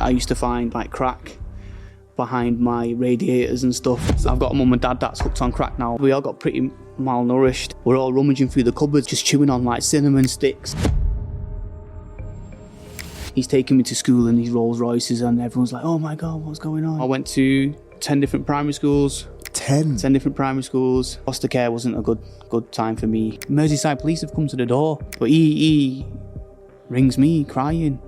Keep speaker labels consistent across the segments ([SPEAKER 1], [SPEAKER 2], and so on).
[SPEAKER 1] I used to find like crack behind my radiators and stuff. I've got a mum and dad that's hooked on crack now. We all got pretty malnourished. We're all rummaging through the cupboards, just chewing on like cinnamon sticks. He's taking me to school in these Rolls Royces and everyone's like, oh my God, what's going on? I went to 10 different primary schools. 10 different primary schools. Foster care wasn't a good time for me. Merseyside police have come to the door, but he rings me crying.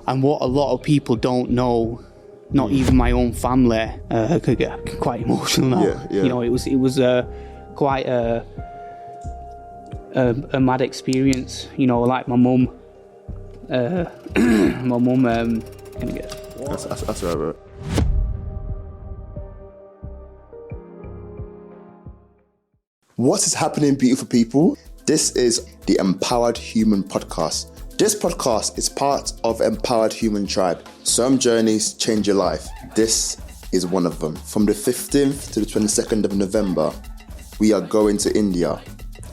[SPEAKER 1] And what a lot of people don't know, not even my own family, could get quite emotional now.
[SPEAKER 2] Yeah.
[SPEAKER 1] You know, it was quite a mad experience. You know, like my mum. Gonna get.
[SPEAKER 2] That's right, bro. What is happening, beautiful people? This is the Empowered Human Podcast. This podcast is part of Empowered Human Tribe. Some journeys change your life. This is one of them. From the 15th to the 22nd of November, we are going to India.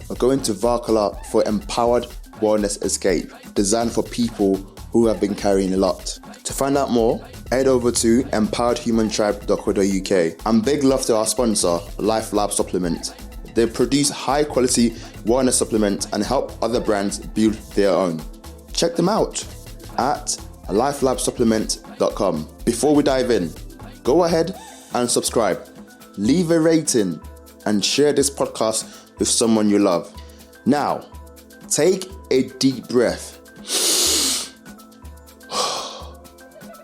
[SPEAKER 2] We're going to Varkala for Empowered Wellness Escape, designed for people who have been carrying a lot. To find out more, head over to empoweredhumantribe.co.uk. And big love to our sponsor, Life Lab Supplement. They produce high quality wellness supplements and help other brands build their own. Check them out at lifelabsupplement.com. Before we dive in, go ahead and subscribe, leave a rating, and share this podcast with someone you love. Now, take a deep breath.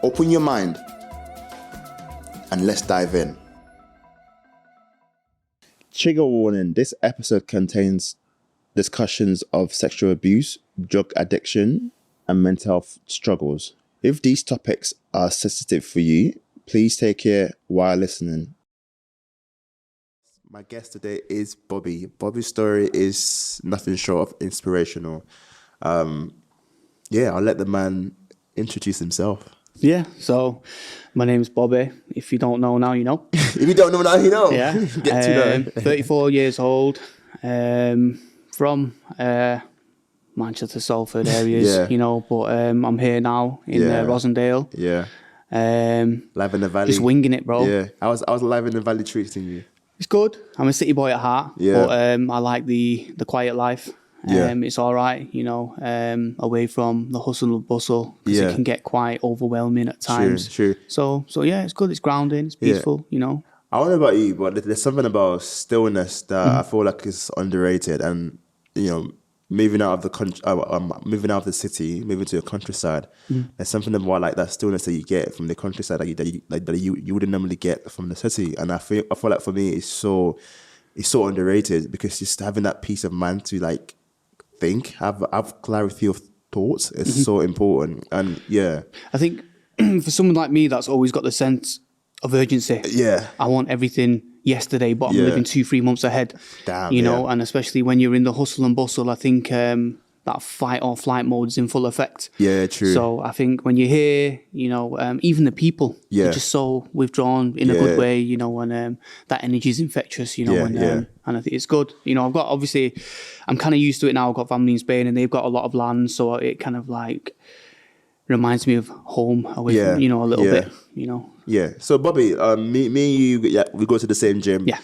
[SPEAKER 2] Open your mind and let's dive in. Trigger warning, this episode contains discussions of sexual abuse, drug addiction, and mental health struggles. If these topics are sensitive for you, please take care while listening. My guest today is Bobby. Bobby's story is nothing short of inspirational. I'll let the man introduce himself.
[SPEAKER 1] Yeah, so my name's Bobby. If you don't know now, you know.
[SPEAKER 2] If you don't know now, you know.
[SPEAKER 1] Yeah.
[SPEAKER 2] Get to know.
[SPEAKER 1] 34 years old, from Manchester, Salford areas, you know, but I'm here now in Rosendale.
[SPEAKER 2] Yeah. Live in the Valley.
[SPEAKER 1] Just winging it, bro.
[SPEAKER 2] Yeah. I was live in the Valley treating you.
[SPEAKER 1] It's good. I'm a city boy at heart, but I like the quiet life. It's all right, you know, away from the hustle and bustle, because it can get quite overwhelming at times.
[SPEAKER 2] True.
[SPEAKER 1] So yeah, it's good. It's grounding. It's peaceful, you know.
[SPEAKER 2] I don't know about you, but there's something about stillness that I feel like is underrated. And, you know, moving out of the country, moving out of the city, moving to the countryside, there's something about like that stillness that you get from the countryside that you wouldn't normally get from the city. And I feel like for me, it's so underrated, because just having that peace of mind to like think, have clarity of thoughts is so important. And
[SPEAKER 1] I think for someone like me that's always got the sense of urgency, I want everything yesterday, but I'm living 2-3 months ahead.
[SPEAKER 2] Damn,
[SPEAKER 1] you know, and especially when you're in the hustle and bustle, I think that fight or flight mode is in full effect.
[SPEAKER 2] Yeah, true.
[SPEAKER 1] So I think when you're here, you know, even the people, they're just so withdrawn in a good way, you know, and that energy is infectious, you know, and I think it's good. You know, I'm kind of used to it now. I've got family in Spain and they've got a lot of land, so it kind of like reminds me of home away from, you know, a little bit, you know.
[SPEAKER 2] Yeah. So Bobby, me and you, we go to the same gym.
[SPEAKER 1] Yeah.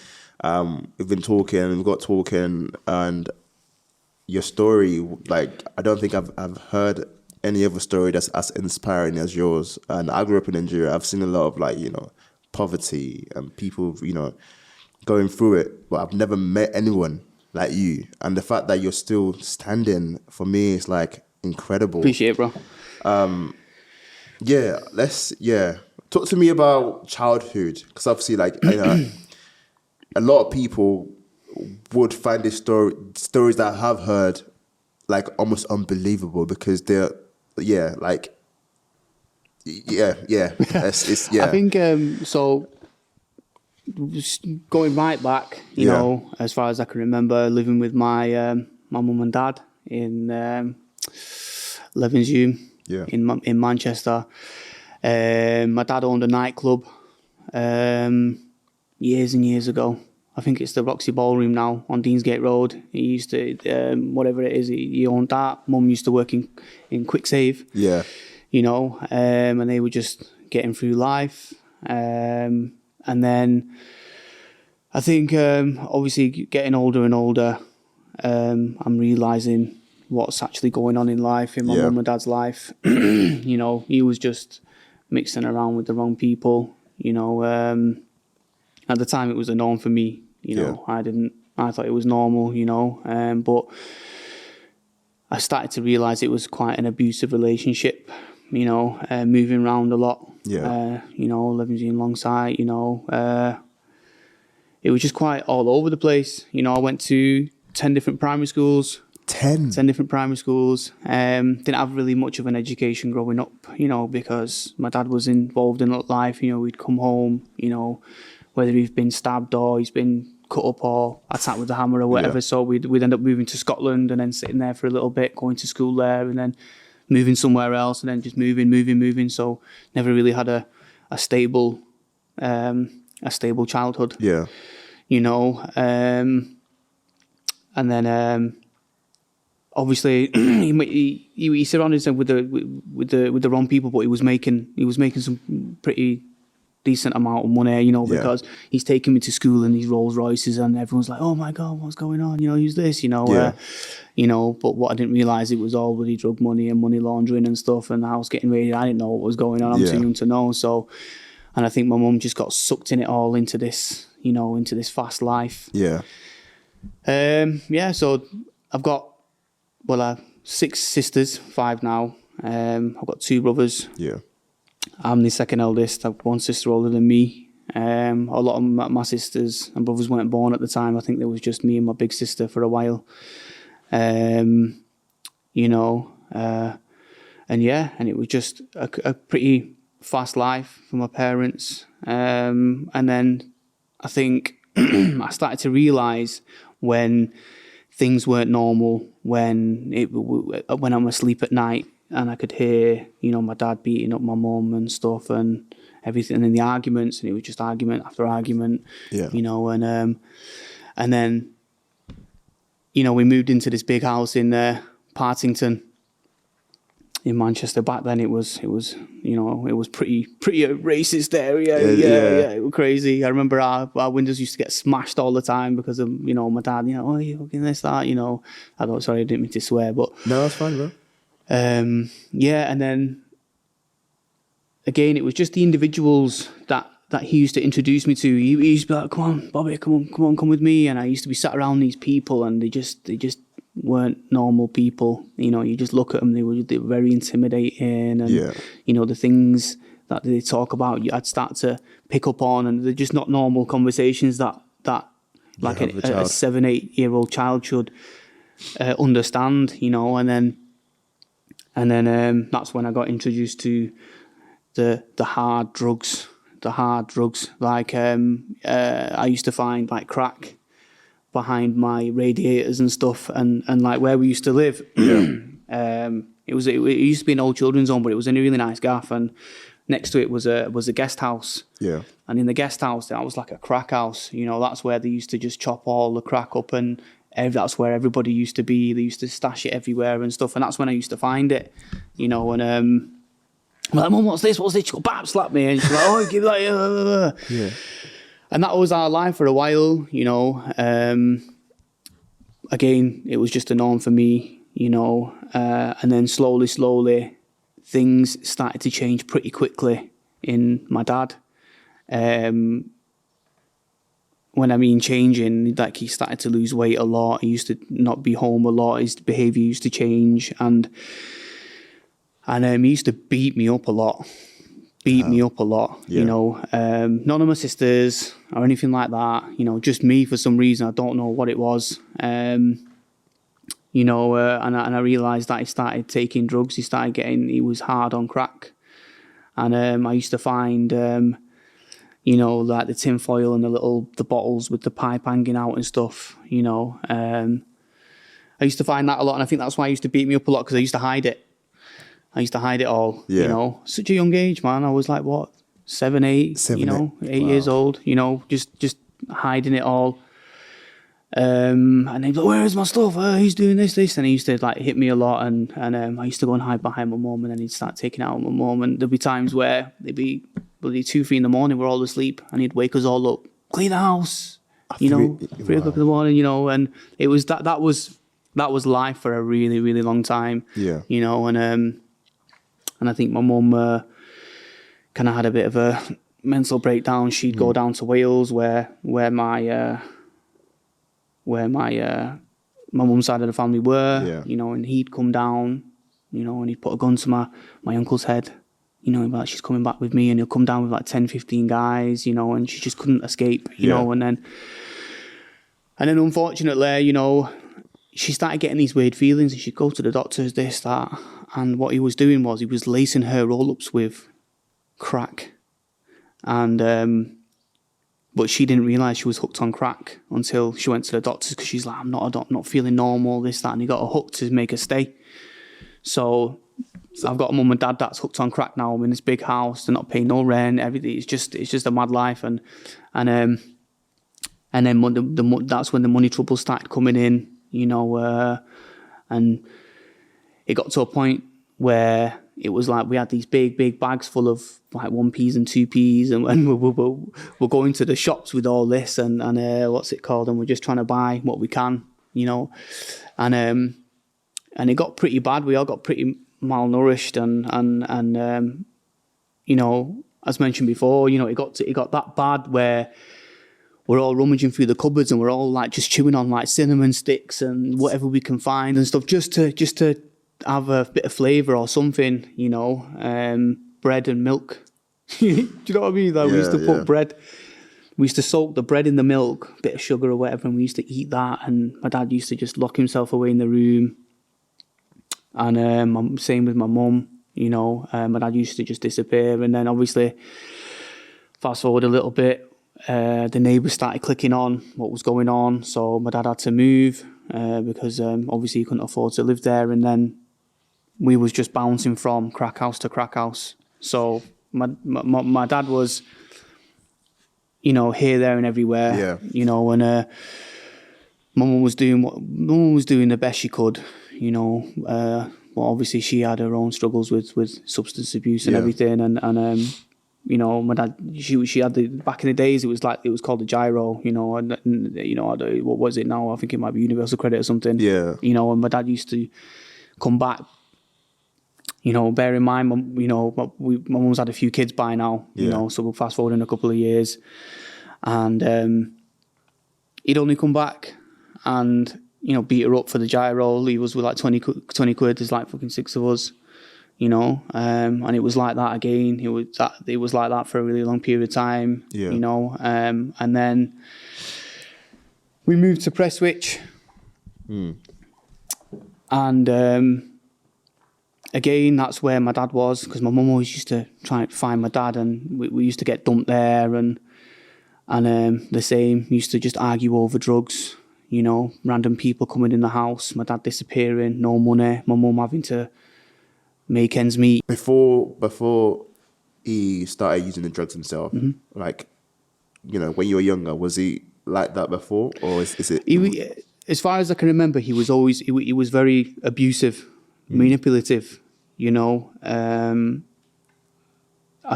[SPEAKER 2] We've been talking, we've got talking, and your story, like, I don't think I've heard any other story that's as inspiring as yours. And I grew up in Nigeria. I've seen a lot of, like, you know, poverty and people, you know, going through it, but I've never met anyone like you. And the fact that you're still standing, for me, is like incredible.
[SPEAKER 1] Appreciate it, bro.
[SPEAKER 2] Talk to me about childhood, because obviously, like, you know, a lot of people would find this stories that I have heard, like, almost unbelievable, because they're I
[SPEAKER 1] think so. Just going right back, you know, as far as I can remember, living with my mum and dad in Levenshulme, in Manchester. My dad owned a nightclub years and years ago. I think it's the Roxy Ballroom now on Deansgate Road. He used to, whatever it is, he owned that. Mum used to work in Quick Save. Yeah. you know, and they were just getting through life. And then I think, obviously, getting older and older, I'm realising what's actually going on in life, in my mum and dad's life. You know, he was just mixing around with the wrong people. You know, at the time it was a norm for me. You know, I thought it was normal, you know, but I started to realise it was quite an abusive relationship, you know, moving around a lot, you know, living alongside, you know, it was just quite all over the place. You know, I went to 10 different primary schools. 10 different primary schools. Didn't have really much of an education growing up, you know, because my dad was involved in life. You know, we'd come home, you know, whether he's been stabbed or he's been cut up or attacked with a hammer or whatever. So we'd end up moving to Scotland and then sitting there for a little bit, going to school there and then moving somewhere else and then just moving. So never really had a stable childhood. Yeah. You know, and then obviously he surrounded himself with the wrong people, but he was making some pretty decent amount of money, you know, because he's taking me to school in these Rolls Royces and everyone's like, oh my God, what's going on? You know, who's this? You know, you know, but what I didn't realise, it was all bloody drug money and money laundering and stuff, and the house getting raided. I didn't know what was going on. I'm too young to know. So, and I think my mum just got sucked in it all into this, you know, into this fast life. Yeah. So I've got, 6 sisters, 5 now. I've got 2 brothers. Yeah. I'm the second eldest. I've 1 sister older than me. A lot of my sisters and brothers weren't born at the time. I think there was just me and my big sister for a while. You know, and it was just a pretty fast life for my parents. And then I think I started to realise when things weren't normal, when I'm asleep at night and I could hear, you know, my dad beating up my mum and stuff and everything, and the arguments, and it was just argument after argument, you know, and then, you know, we moved into this big house in Partington in Manchester. Back then it was, you know, it was pretty racist area. Yeah, it was crazy. I remember our windows used to get smashed all the time because of, you know, my dad, you know, oh, you fucking this, that, you know. Sorry, I didn't mean to swear, but...
[SPEAKER 2] No, that's fine, bro.
[SPEAKER 1] And then, again, it was just the individuals that he used to introduce me to. He used to be like, come on, Bobby, come with me. And I used to be sat around these people and they just weren't normal people. You know, you just look at them, they were very intimidating, and you know, the things that they talk about, I'd start to pick up on, and they're just not normal conversations that like a 7-8-year-old child should understand, you know. And then that's when I got introduced to the hard drugs. Like I used to find like crack behind my radiators and stuff, and like where we used to live. It used to be an old children's home, but it was in a really nice gaff, and next to it was a guest house. Yeah. And in the guest house, that was like a crack house. You know, that's where they used to just chop all the crack up, and that's where everybody used to be. They used to stash it everywhere and stuff, and that's when I used to find it. You know, and I'm like, Mum, what's this? She go, bam, slap me, and she's like, oh, give that. Yeah. And that was our life for a while, you know. Again, it was just a norm for me, you know. And then slowly, things started to change pretty quickly in my dad. When I mean changing, like he started to lose weight a lot. He used to not be home a lot. His behaviour used to change, and he used to beat me up a lot. You know. None of my sisters or anything like that, you know, just me for some reason. I don't know what it was. You know, and I realised that he started taking drugs. He was hard on crack. And I used to find, you know, like the tin foil and the bottles with the pipe hanging out and stuff, you know. I used to find that a lot, and I think that's why he used to beat me up a lot, because I used to hide it. All, you know. Such a young age, man. I was like, what, 7, 8, 8 years old, you know, just hiding it all. And he'd be like, where's my stuff? He's doing this. And he used to like hit me a lot, and I used to go and hide behind my mum, and then he'd start taking out my mum, and there'd be times where it'd be bloody 2, 3 in the morning, we're all asleep, and he'd wake us all up, clean the house, 3 o'clock in the morning, and it was that was life for a really, really long time.
[SPEAKER 2] Yeah.
[SPEAKER 1] And I think my mum kind of had a bit of a mental breakdown. She'd go down to Wales where my mum's side of the family were, and he'd come down, and he'd put a gun to my uncle's head, he'd be like, she's coming back with me, and he'll come down with like 10, 15 guys, and she just couldn't escape, and then unfortunately, she started getting these weird feelings, and she'd go to the doctors, this, that, and what he was doing was he was lacing her roll-ups with crack, and but she didn't realise she was hooked on crack until she went to the doctors, because she's like, I'm not feeling normal, this, that, and he got her hooked to make her stay. So I've got a mum and dad that's hooked on crack now. I'm in this big house, they're not paying no rent, everything. It's just a mad life, and then that's when the money trouble started coming in, and it got to a point where it was like we had these big bags full of like 1p's and 2p's, and we're going to the shops with all this and what's it called, and we're just trying to buy what we can, and it got pretty bad. We all got pretty malnourished, and as mentioned before, it got that bad where we're all rummaging through the cupboards, and we're all like just chewing on like cinnamon sticks and whatever we can find and stuff, just to have a bit of flavour or something, bread and milk. Do you know what I mean? Like we used to put bread, we used to soak the bread in the milk, a bit of sugar or whatever, and we used to eat that, and my dad used to just lock himself away in the room, and same with my mum, my dad used to just disappear, and then obviously fast forward a little bit, the neighbours started clicking on what was going on, so my dad had to move because obviously he couldn't afford to live there, and then we was just bouncing from crack house to crack house. So my dad was, here, there, and everywhere. And my mum was doing the best she could. Well, obviously she had her own struggles with substance abuse and everything, and my dad, she had back in the days, it was called the gyro, and what was it now? I think it might be universal credit or something. And my dad used to come back. Bear in mind, my mum's had a few kids by now, so we'll fast forward in a couple of years, and he'd only come back and beat her up for the gyro, leave us with like 20 quid. There's like fucking 6 of us. And it was like that again. It was like that for a really long period of time. And then we moved to Prestwich, and again, that's where my dad was, because my mum always used to try and find my dad, and we used to get dumped there, and the same, used to just argue over drugs. Random people coming in the house, my dad disappearing, no money, my mum having to make ends meet.
[SPEAKER 2] Before he started using the drugs himself, like, when you were younger, was he like that before, or is it?
[SPEAKER 1] He, as far as I can remember, he was always he was very abusive, manipulative. I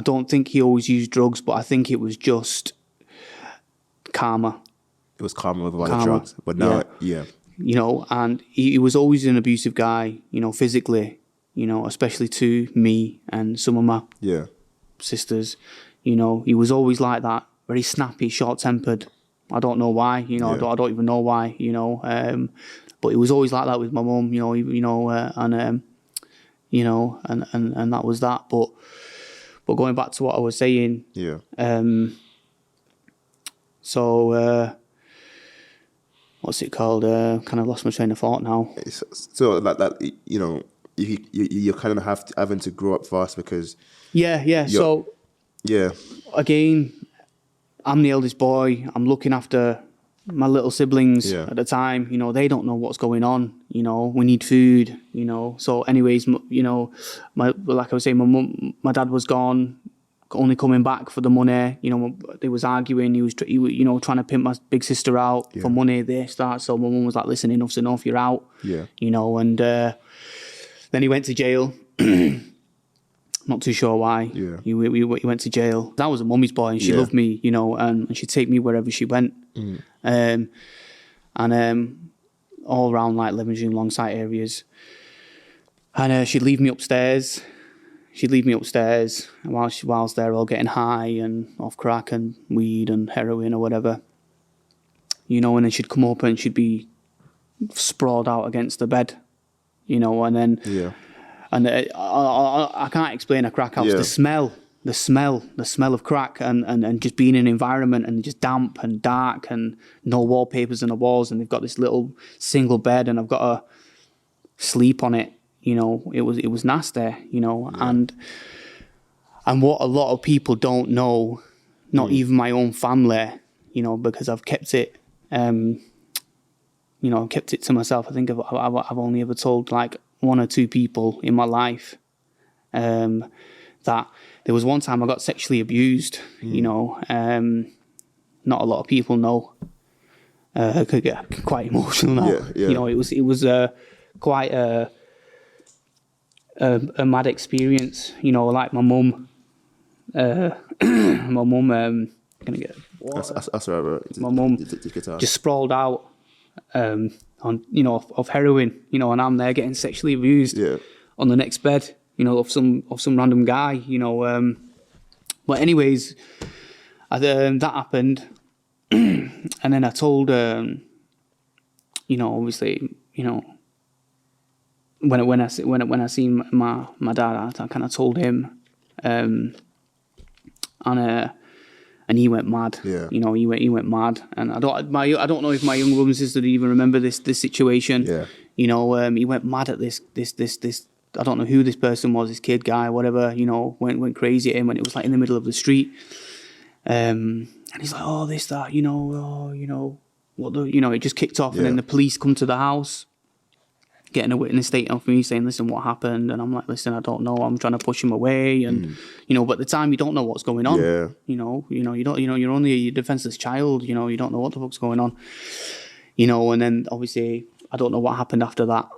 [SPEAKER 1] don't think he always used drugs, but I think it was just karma.
[SPEAKER 2] It was karma over the drugs, but now,
[SPEAKER 1] and he was always an abusive guy, physically. Especially to me and some of my sisters, he was always like that, very snappy, short-tempered. I don't know why, I don't even know why, but he was always like that with my mum, and that was that. But going back to what I was saying, what's it called? Kind of lost my train of thought now.
[SPEAKER 2] So like that, you're kind of having to grow up fast because
[SPEAKER 1] again, I'm the eldest boy, I'm looking after my little siblings at the time, they don't know what's going on, we need food, so anyways, like I was saying, my dad was gone, only coming back for the money. You know, they was arguing. He was you know, trying to pimp my big sister out for money. This, that. So my mum was like, listen, enough's enough. You're out.
[SPEAKER 2] Yeah.
[SPEAKER 1] You know, and then he went to jail. Not too sure why.
[SPEAKER 2] Yeah.
[SPEAKER 1] He went to jail. I was a mummy's boy, and she loved me, you know, and she'd take me wherever she went. And all around like Levenshulme, Longsight areas. And she'd leave me upstairs. Whilst they're all getting high and off crack and weed and heroin or whatever. You know, and then she'd come up and she'd be sprawled out against the bed, you know, and then...
[SPEAKER 2] Yeah.
[SPEAKER 1] And I can't explain a crack house. Yeah. The smell of crack and just being in an environment and just damp and dark and no wallpapers on the walls, and they've got this little single bed and I've got to sleep on it. You know, it was nasty. You know, and what a lot of people don't know, not even my own family. You know, because I've kept it. You know, kept it to myself. I think I've only ever told like one or two people in my life that there was one time I got sexually abused. You know, not a lot of people know. I could get quite emotional now.
[SPEAKER 2] Yeah.
[SPEAKER 1] You know, it was quite a mad experience. You know, like my mum. Gonna get water.
[SPEAKER 2] That's right, bro.
[SPEAKER 1] My mum just sprawled out. On, you know, of heroin, you know, and I'm there getting sexually abused on the next bed, you know, of some random guy, you know. But anyways, that happened, and then I told, you know, obviously, you know, when I seen my dad, I kind of told him, and he went mad. Yeah. You know, he went mad, and I don't know if my young brother and sister even remember this situation. Yeah. You know, he went mad at this. I don't know who this person was, this kid guy, whatever. You know, went crazy at him when it was like in the middle of the street. And he's like, oh, this, that, you know, what the, you know, it just kicked off, and then the police come to the house, getting a witness statement of me saying, listen, what happened? And I'm like, listen, I don't know. I'm trying to push him away. And, you know, but at the time you don't know what's going on. Yeah. You know, you're only a defenseless child, you know, you don't know what the fuck's going on. You know, and then obviously I don't know what happened after that,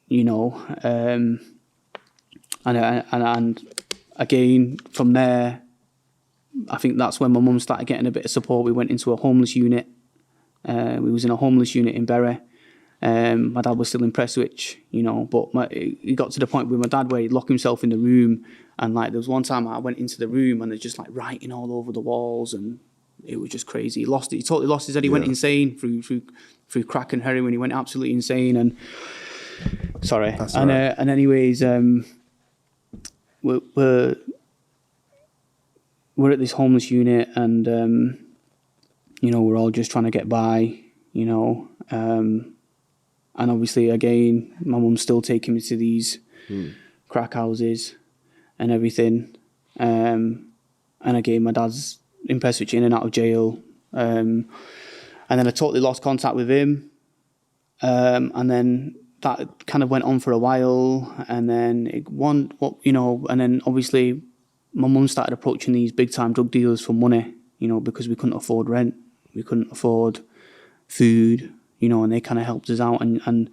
[SPEAKER 1] you know. And again, from there, I think that's when my mum started getting a bit of support. We went into a homeless unit. We was in a homeless unit in Bury. My dad was still in Prestwich, you know, but he got to the point with my dad where he'd lock himself in the room, and like there was one time I went into the room and there's just like writing all over the walls, and it was just crazy. He totally lost his head. He went insane through crack and heroin. He went absolutely insane. And sorry, and anyways, we're at this homeless unit, and you know, we're all just trying to get by, you know. And obviously, again, my mum's still taking me to these crack houses and everything. And again, my dad's in Prestwich, in and out of jail. And then I totally lost contact with him. And then that kind of went on for a while. And then and then obviously my mum started approaching these big time drug dealers for money, you know, because we couldn't afford rent. We couldn't afford food. You know, and they kind of helped us out, and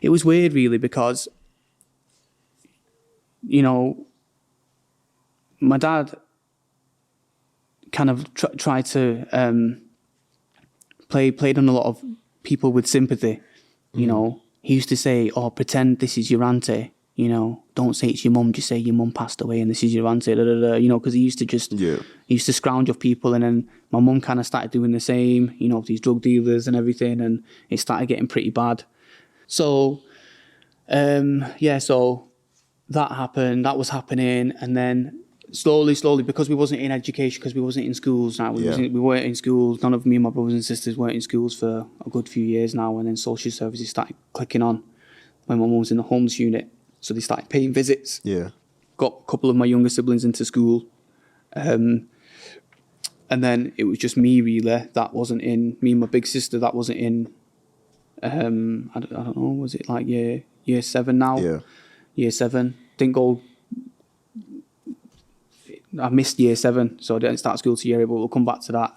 [SPEAKER 1] it was weird, really, because, you know, my dad kind of tried to played on a lot of people with sympathy. You know, he used to say, "Oh, pretend this is your auntie." You know, don't say it's your mum, just say your mum passed away and this is your auntie, you know, because he used to he used to scrounge off people, and then my mum kind of started doing the same, you know, with these drug dealers and everything, and it started getting pretty bad. So, so that happened, that was happening, and then slowly, because we wasn't in education, because we wasn't in schools now, we weren't in schools, none of me and my brothers and sisters weren't in schools for a good few years now, and then social services started clicking on when my mum was in the homeless unit. So they started paying visits. Yeah. Got a couple of my younger siblings into school. And then it was just me, really, that wasn't in, me and my big sister, that wasn't in, I don't know, was it like year 7 now? Yeah. Year 7. Didn't go, I missed year 7, so I didn't start school till year 8, but we'll come back to that.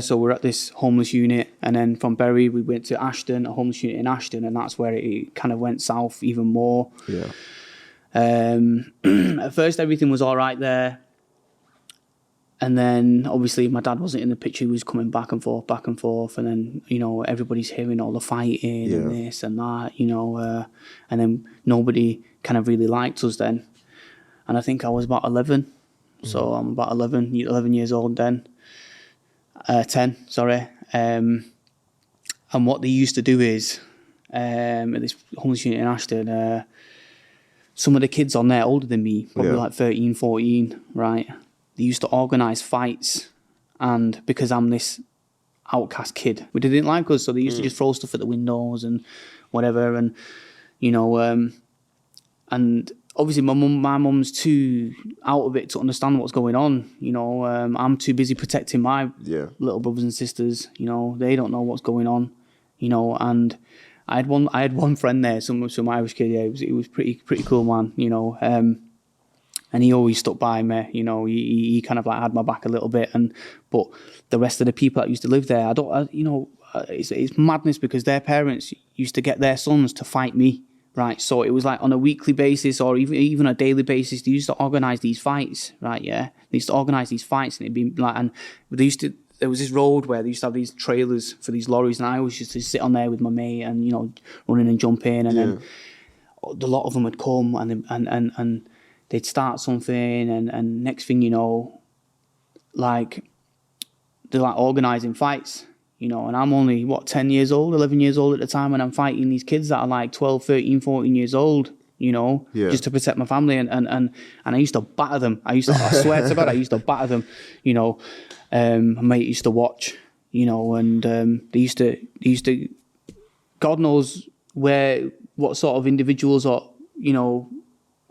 [SPEAKER 1] So we're at this homeless unit, and then from Bury we went to Ashton, a homeless unit in Ashton, and that's where it kind of went south even more.
[SPEAKER 2] Yeah.
[SPEAKER 1] At first everything was all right there, and then obviously my dad wasn't in the picture. He was coming back and forth, and then, you know, everybody's hearing all the fighting and this and that, you know, and then nobody kind of really liked us then. And I think I was about 11, so I'm about 11 years old then. 10, sorry. And what they used to do is, at this homeless unit in Ashton, some of the kids on there older than me, probably like 13, 14, right? They used to organise fights, and because I'm this outcast kid, they didn't like us, so they used to just throw stuff at the windows and whatever, and, you know, and obviously my mum's too out of it to understand what's going on, you know. I'm too busy protecting my little brothers and sisters, you know. They don't know what's going on, you know. And I had one friend there, some Irish kid. Yeah, he was pretty cool, man, you know. And he always stuck by me, you know. He kind of like had my back a little bit, but the rest of the people that used to live there, it's madness, because their parents used to get their sons to fight me. Right, so it was like on a weekly basis or even a daily basis. They used to organise these fights, right? Yeah, they used to organise these fights, and it'd be like, and there was this road where they used to have these trailers for these lorries, and I always used to sit on there with my mate and, you know, running and jumping, and then a lot of them would come and they'd start something, and next thing you know, like, they're like organising fights. You know, and I'm only, 10 years old, 11 years old at the time, and I'm fighting these kids that are like 12, 13, 14 years old, you know, just to protect my family. And I used to batter them. I swear to God, I used to batter them, you know. My mate used to watch, you know, and they used to, God knows what sort of individuals, or, you know,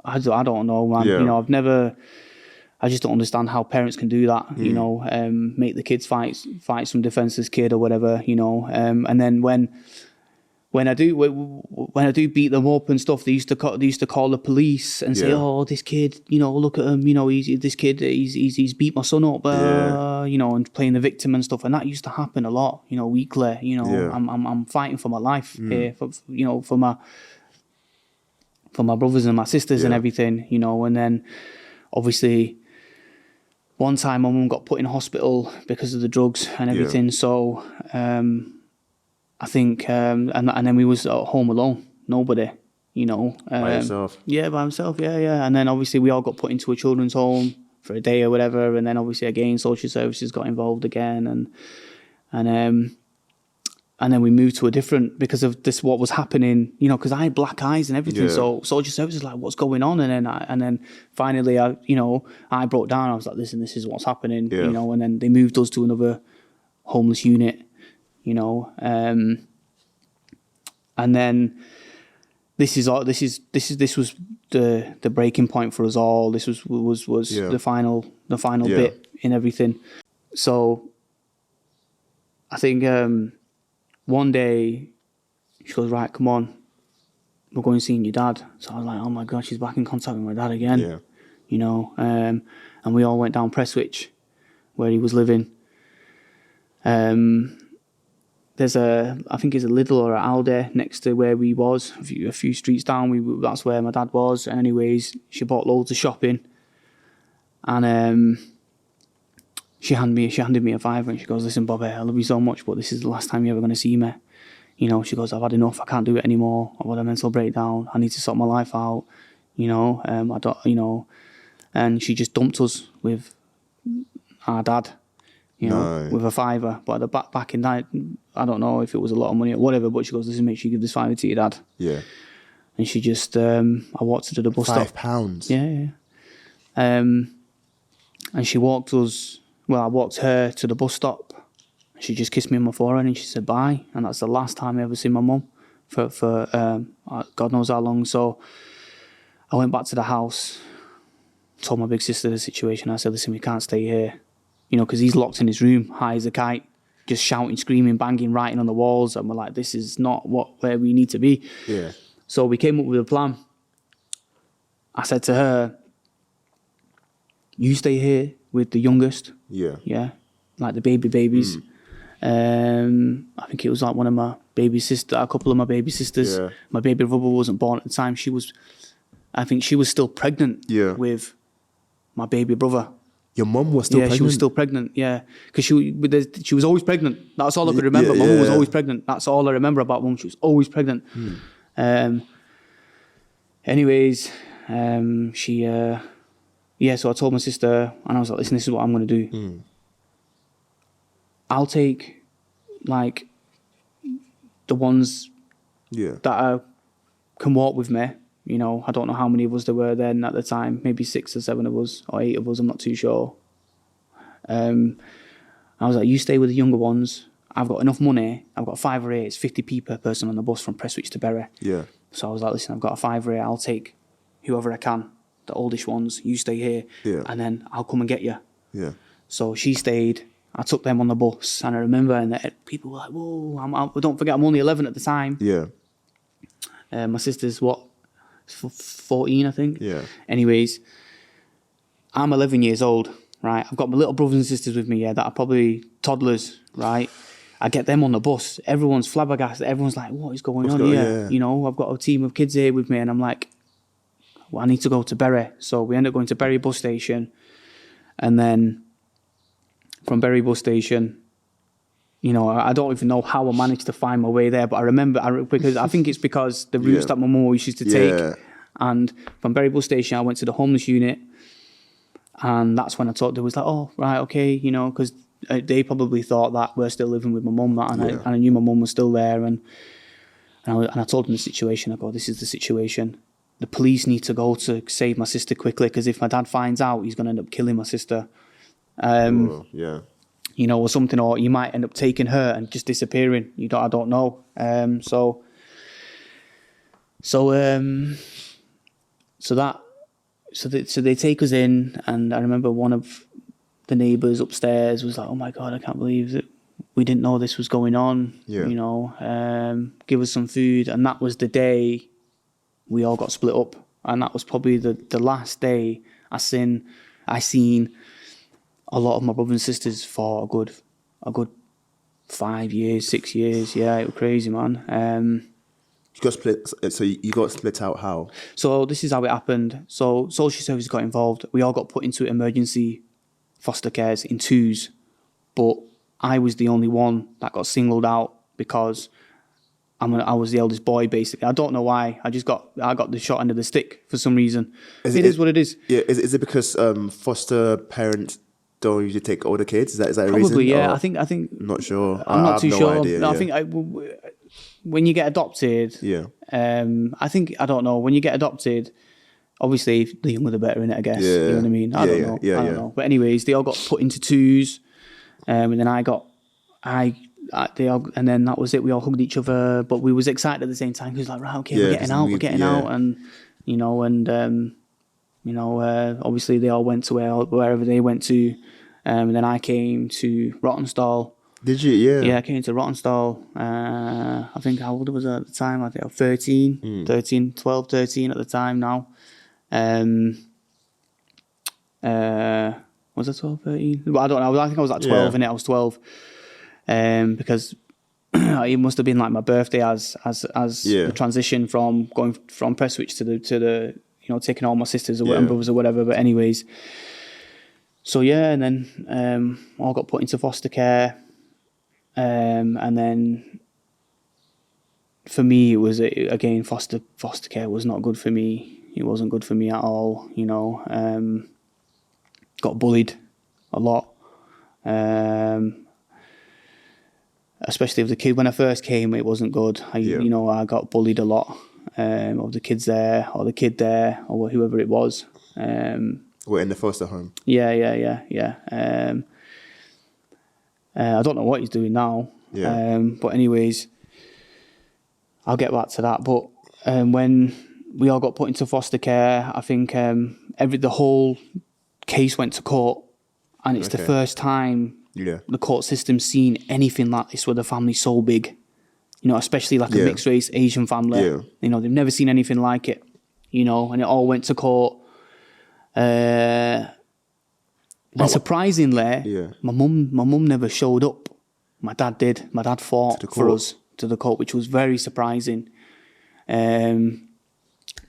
[SPEAKER 1] I don't know, man. You know, I just don't understand how parents can do that, you know, make the kids fight some defenseless kid or whatever, you know. And then when I do beat them up and stuff, they used to call the police and say, "Oh, this kid, you know, look at him, you know, he's beat my son up, you know," and playing the victim and stuff. And that used to happen a lot, you know, weekly. You know, I'm fighting for my life here, you know, for my brothers and my sisters and everything, you know. And then obviously, one time my mum got put in hospital because of the drugs and everything. So I think, and then we was at home alone, nobody, you know.
[SPEAKER 2] By yourself?
[SPEAKER 1] Yeah, by himself, yeah. And then obviously we all got put into a children's home for a day or whatever. And then obviously again, social services got involved again. And then we moved to a different, because of this, what was happening, you know, because I had black eyes and everything. So social services like, what's going on? And then finally, I broke down. I was like, listen, this is what's happening, you know. And then they moved us to another homeless unit, you know. And then this was the breaking point for us all. This was the final bit in everything. So I think. One day, she goes, right, come on, we're going seeing your dad. So I was like, oh my God, she's back in contact with my dad again, you know. And we all went down Prestwich, where he was living. There's I think it's a Lidl or an Aldi next to where we was, a few streets down. That's where my dad was. Anyways, she bought loads of shopping, and She handed me a £5 and she goes, listen, Bobby, I love you so much, but this is the last time you're ever going to see me. You know, she goes, I've had enough. I can't do it anymore. I've had a mental breakdown. I need to sort my life out. You know, I don't, you know, and she just dumped us with our dad, you know, with a £5. But at the back in that, I don't know if it was a lot of money or whatever, but she goes, listen, make sure you give this £5 to your dad. Yeah. And she just, I walked her to the bus stop.
[SPEAKER 2] £5?
[SPEAKER 1] Yeah. And she walked us. Well, I walked her to the bus stop. She just kissed me on my forehead and she said bye. And that's the last time I ever seen my mum for God knows how long. So I went back to the house, told my big sister the situation. I said, listen, we can't stay here. You know, because he's locked in his room, high as a kite, just shouting, screaming, banging, writing on the walls. And we're like, this is not where we need to be. Yeah. So we came up with a plan. I said to her, you stay here with the youngest.
[SPEAKER 2] Yeah.
[SPEAKER 1] Yeah. Like the babies. I think it was like one of my baby sister, a couple of my baby sisters.
[SPEAKER 2] Yeah.
[SPEAKER 1] My baby brother wasn't born at the time. I think she was still pregnant with my baby brother.
[SPEAKER 2] Your mum was still pregnant?
[SPEAKER 1] Yeah, she was still pregnant, yeah. Because she was always pregnant. That's all I could remember. My mum was always pregnant. That's all I remember about mum. She was always pregnant. Anyways, so I told my sister, and I was like, listen, this is what I'm going to do. I'll take, like, the ones that can walk with me. You know, I don't know how many of us there were then at the time. Maybe 6 or 7 of us, or 8 of us. I'm not too sure. I was like, you stay with the younger ones. I've got enough money. I've got 5 or 8. It's 50p per person on the bus from Prestwich to Bury.
[SPEAKER 2] Yeah.
[SPEAKER 1] So I was like, listen, I've got a 5 or 8. I'll take whoever I can. The oldish ones. You stay here.
[SPEAKER 2] Yeah.
[SPEAKER 1] And then I'll come and get you.
[SPEAKER 2] Yeah.
[SPEAKER 1] So she stayed. I took them on the bus, and I remember, and people were like, whoa, don't forget, I'm only 11 at the time.
[SPEAKER 2] Yeah.
[SPEAKER 1] My sister's, 14, I think?
[SPEAKER 2] Yeah.
[SPEAKER 1] Anyways, I'm 11 years old, right? I've got my little brothers and sisters with me, that are probably toddlers, right? I get them on the bus. Everyone's flabbergasted. Everyone's like, what is going on here?
[SPEAKER 2] Yeah.
[SPEAKER 1] You know, I've got a team of kids here with me, and I'm like, well, I need to go to Bury. So we end up going to Bury bus station, and then from Bury bus station, you know, I don't even know how I managed to find my way there, but I remember, because I think it's because the routes that my mum always used to take. And from Bury bus station, I went to the homeless unit, and that's when I thought, they was like, oh, right, okay, you know, because they probably thought that we're still living with my mum, and I knew my mum was still there, and I told them the situation. I go, this is the situation. The police need to go to save my sister quickly, because if my dad finds out, he's going to end up killing my sister. You know, or something, or you might end up taking her and just disappearing. I don't know. So they take us in, and I remember one of the neighbours upstairs was like, "Oh my God, I can't believe that we didn't know this was going on."
[SPEAKER 2] Yeah.
[SPEAKER 1] You know, give us some food, and that was the day we all got split up, and that was probably the last day I seen a lot of my brothers and sisters for a good 5 years, 6 years. Yeah, it was crazy, man.
[SPEAKER 2] You got split. So you got split out how?
[SPEAKER 1] So this is how it happened. So social services got involved. We all got put into emergency foster cares in 2s, but I was the only one that got singled out because I was the eldest boy, basically. I don't know why. I got the short end of the stick for some reason. It is what it is.
[SPEAKER 2] Yeah. Is it because foster parents don't usually take older kids? Is that a reason?
[SPEAKER 1] Probably, yeah. I think.
[SPEAKER 2] I'm not sure.
[SPEAKER 1] I'm not too sure.
[SPEAKER 2] Idea,
[SPEAKER 1] no, I think when you get adopted, I don't know. When you get adopted, obviously the younger the better, innit, I guess. You know what I mean? I don't know. I don't know. But anyways, they all got put into 2s, and then and then that was it. We all hugged each other, but we was excited at the same time. He was like, right, okay, we're getting out, and obviously they all went to wherever they went to, and then I came to Rottenstall.
[SPEAKER 2] Did you? Yeah.
[SPEAKER 1] Yeah, I came to Rottenstall. I think how old was I at the time? I think I was 13, 12, 13 at the time now. Was I 12, 13? Well, I don't know. I think I was like 12, and I was 12. Because it must have been like my birthday as the transition from going from Prestwich to the taking all my sisters and brothers or whatever. But anyways, so and then all got put into foster care, and then for me it was again foster care was not good for me. It wasn't good for me at all. Got bullied a lot. Especially of the kid. When I first came, it wasn't good. I got bullied a lot of the kids there, or the kid there, or whoever it was.
[SPEAKER 2] We're in the foster home.
[SPEAKER 1] Yeah. I don't know what he's doing now.
[SPEAKER 2] Yeah.
[SPEAKER 1] But anyways, I'll get back to that. But when we all got put into foster care, I think the whole case went to court, and it's the first time the court system's seen anything like this, where the family's so big, especially like a mixed race Asian family. They've never seen anything like it, and it all went to court. And surprisingly, my mum never showed up. My dad did. My dad fought for us to the court, which was very surprising. But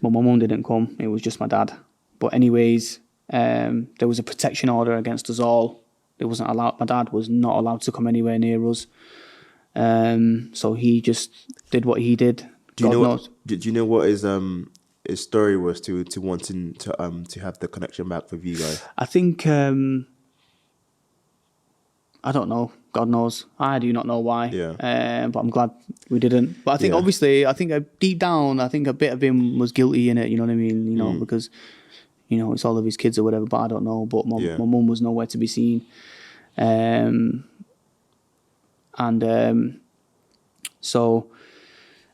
[SPEAKER 1] my mum didn't come. It was just my dad. But anyways, there was a protection order against us all. It wasn't allowed. My dad was not allowed to come anywhere near us. So he just did what he did.
[SPEAKER 2] Do you know what his story was to wanting to have the connection back with you guys?
[SPEAKER 1] I think I don't know. God knows. I do not know why.
[SPEAKER 2] Yeah.
[SPEAKER 1] But I'm glad we didn't. But I think obviously, deep down, I think a bit of him was guilty in it. You know what I mean? You know, because it's all of his kids or whatever. But I don't know. But my mum was nowhere to be seen. And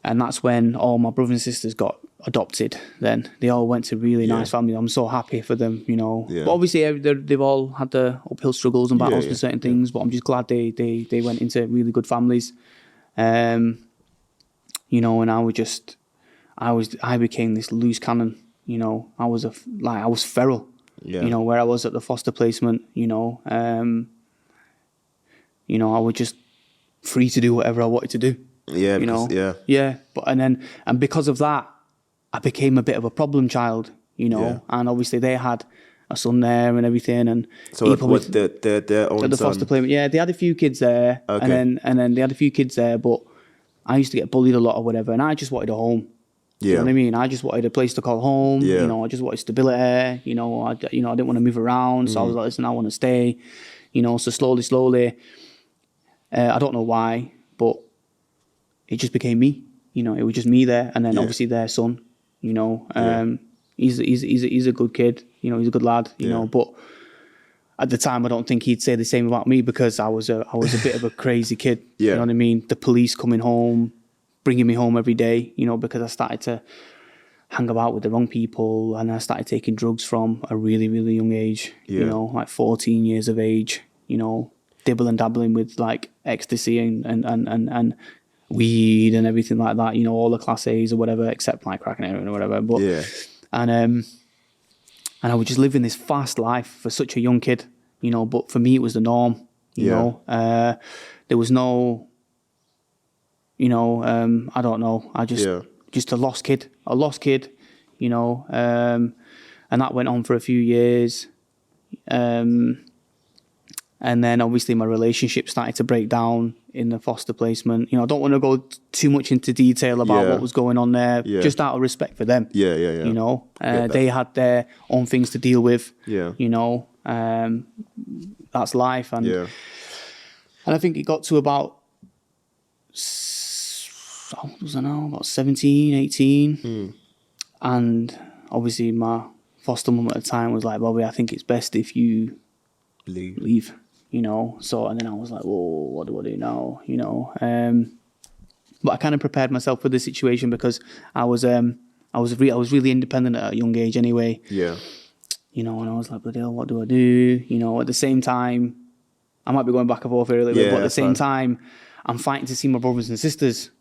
[SPEAKER 1] that's when all my brothers and sisters got adopted. Then they all went to really nice families. I'm so happy for them, But obviously they've all had the uphill struggles and battles with certain things. But I'm just glad they went into really good families. And I became this loose cannon. I was feral. Yeah. Where I was at the foster placement. I was just free to do whatever I wanted to do.
[SPEAKER 2] Yeah,
[SPEAKER 1] But and because of that, I became a bit of a problem child, and obviously they had a son there and everything, and
[SPEAKER 2] so their own
[SPEAKER 1] at the foster placement. Yeah, they had a few kids there, and then they had a few kids there, but I used to get bullied a lot or whatever, and I just wanted a home. Yeah, you know what I mean? I just wanted a place to call home. Yeah. I just wanted stability. I didn't want to move around, so I was like, listen, I want to stay. So slowly, I don't know why, but it just became me. It was just me there, and then obviously their son. He's a good kid. He's a good lad. But at the time, I don't think he'd say the same about me because I was a bit of a crazy kid. Yeah. You know what I mean? The police coming home, bringing me home every day. Because I started to hang about with the wrong people, and I started taking drugs from a really, really young age. Yeah. Like 14 years of age. Dibble and dabbling with like ecstasy and weed and everything like that, all the class A's or whatever, except like cracking heroin or whatever. But and I was just living this fast life for such a young kid, but for me it was the norm, there was no, I don't know, I just a lost kid, and that went on for a few years. And then obviously my relationship started to break down in the foster placement. I don't want to go too much into detail about what was going on there, just out of respect for them. They had their own things to deal with. That's life. And I think it got to about 17, 18. And obviously my foster mum at the time was like, Bobby, I think it's best if you leave. So, and then I was like, whoa, what do I do now? But I kind of prepared myself for the situation because I was really independent at a young age anyway. Yeah. And I was like, bloody hell, what do I do? At the same time, I might be going back and forth here a little bit, but at the same time, I'm fighting to see my brothers and sisters.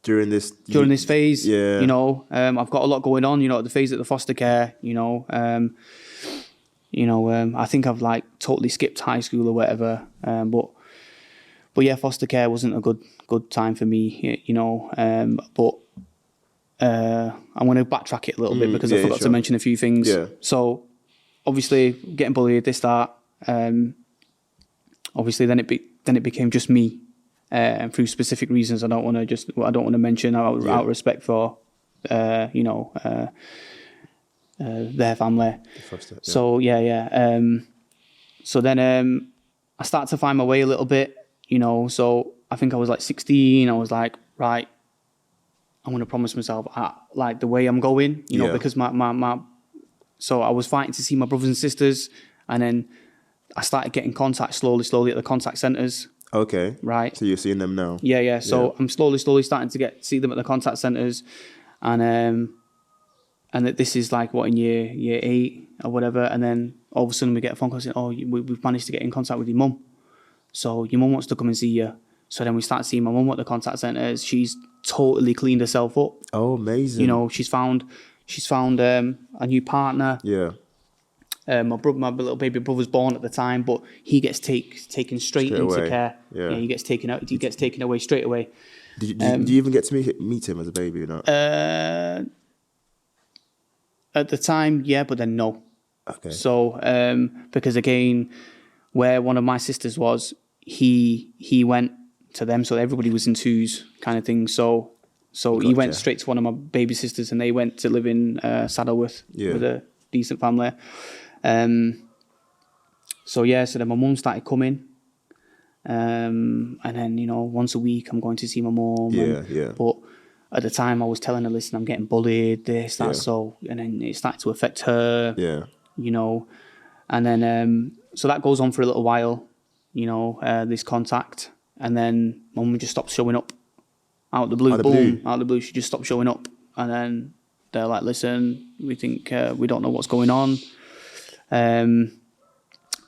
[SPEAKER 2] During this
[SPEAKER 1] phase, I've got a lot going on, at the phase of the foster care, I think I've like totally skipped high school or whatever. But yeah, foster care wasn't a good time for me, but I'm going to backtrack it a little bit because I forgot to mention a few things. Yeah. So obviously getting bullied, this, that, obviously then it became just me, through specific reasons I don't want to mention out of respect for, their family. So so then I started to find my way a little bit, so I think I was like 16. I was like, right, I'm going to promise myself like the way I'm going, because so I was fighting to see my brothers and sisters, and then I started getting contact slowly at the contact centres.
[SPEAKER 2] Okay.
[SPEAKER 1] Right.
[SPEAKER 2] So you're seeing them now?
[SPEAKER 1] Yeah. So I'm slowly starting to see them at the contact centres, and that this is like in year 8 or whatever, and then all of a sudden we get a phone call saying, we've managed to get in contact with your mum, so your mum wants to come and see you. So then we start seeing my mum at the contact centres. She's totally cleaned herself up.
[SPEAKER 2] Oh, amazing!
[SPEAKER 1] She's found a new partner. Yeah. My little baby brother was born at the time, but he gets taken straight into
[SPEAKER 2] away.
[SPEAKER 1] care.
[SPEAKER 2] Yeah.
[SPEAKER 1] He gets taken out. He gets taken away straight away.
[SPEAKER 2] Did you even get to meet him as a baby or not?
[SPEAKER 1] At the time, yeah, but then no.
[SPEAKER 2] Okay.
[SPEAKER 1] So, because again, where one of my sisters was, he went to them, so everybody was in twos kind of thing. So he went straight to one of my baby sisters, and they went to live in Saddleworth with a decent family. So then my mum started coming, and then once a week I'm going to see my mum. But at the time I was telling her, listen, I'm getting bullied, this, that, so, and then it started to affect her.
[SPEAKER 2] Yeah.
[SPEAKER 1] And then so that goes on for a little while, this contact, and then my mum just stopped showing up out of the blue. Out of the blue, she just stopped showing up, and then they're like, listen, we think we don't know what's going on.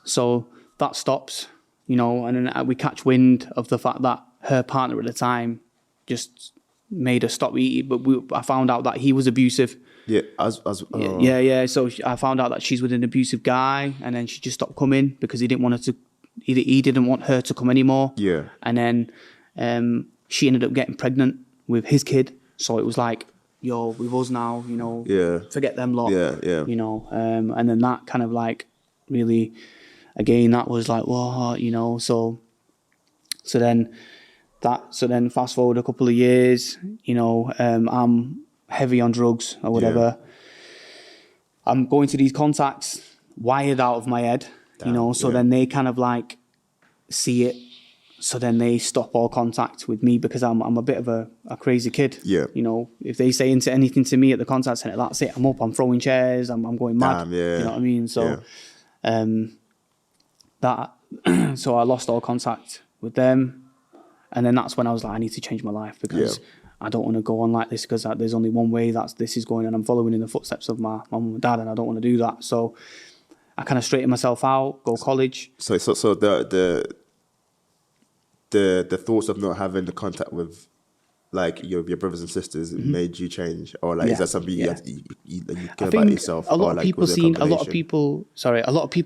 [SPEAKER 1] So that stops, and then we catch wind of the fact that her partner at the time just made her stop eating. But I found out that he was abusive.
[SPEAKER 2] Yeah,
[SPEAKER 1] Yeah. So I found out that she's with an abusive guy, and then she just stopped coming because he didn't want her to. He didn't want her to come anymore.
[SPEAKER 2] Yeah.
[SPEAKER 1] And then she ended up getting pregnant with his kid. So it was like, yo, with us now, forget them lot.
[SPEAKER 2] Yeah.
[SPEAKER 1] And then that kind of like really, again, that was like, what, So then fast forward a couple of years, I'm heavy on drugs or whatever. Yeah. I'm going to these contacts wired out of my head, then they kind of like see it. So then they stop all contact with me because I'm a bit of a crazy kid.
[SPEAKER 2] Yeah.
[SPEAKER 1] If they say anything to me at the contact centre, that's it. I'm up, I'm throwing chairs, I'm going mad.
[SPEAKER 2] Yeah.
[SPEAKER 1] You know what I mean? So so I lost all contact with them. And then that's when I was like, I need to change my life because I don't want to go on like this because there's only one way this is going, and I'm following in the footsteps of my mum and dad, and I don't want to do that. So I kind of straightened myself out, go college.
[SPEAKER 2] So the thoughts of not having the contact with like your brothers and sisters made you change, or like is that something you care about yourself?
[SPEAKER 1] A lot of people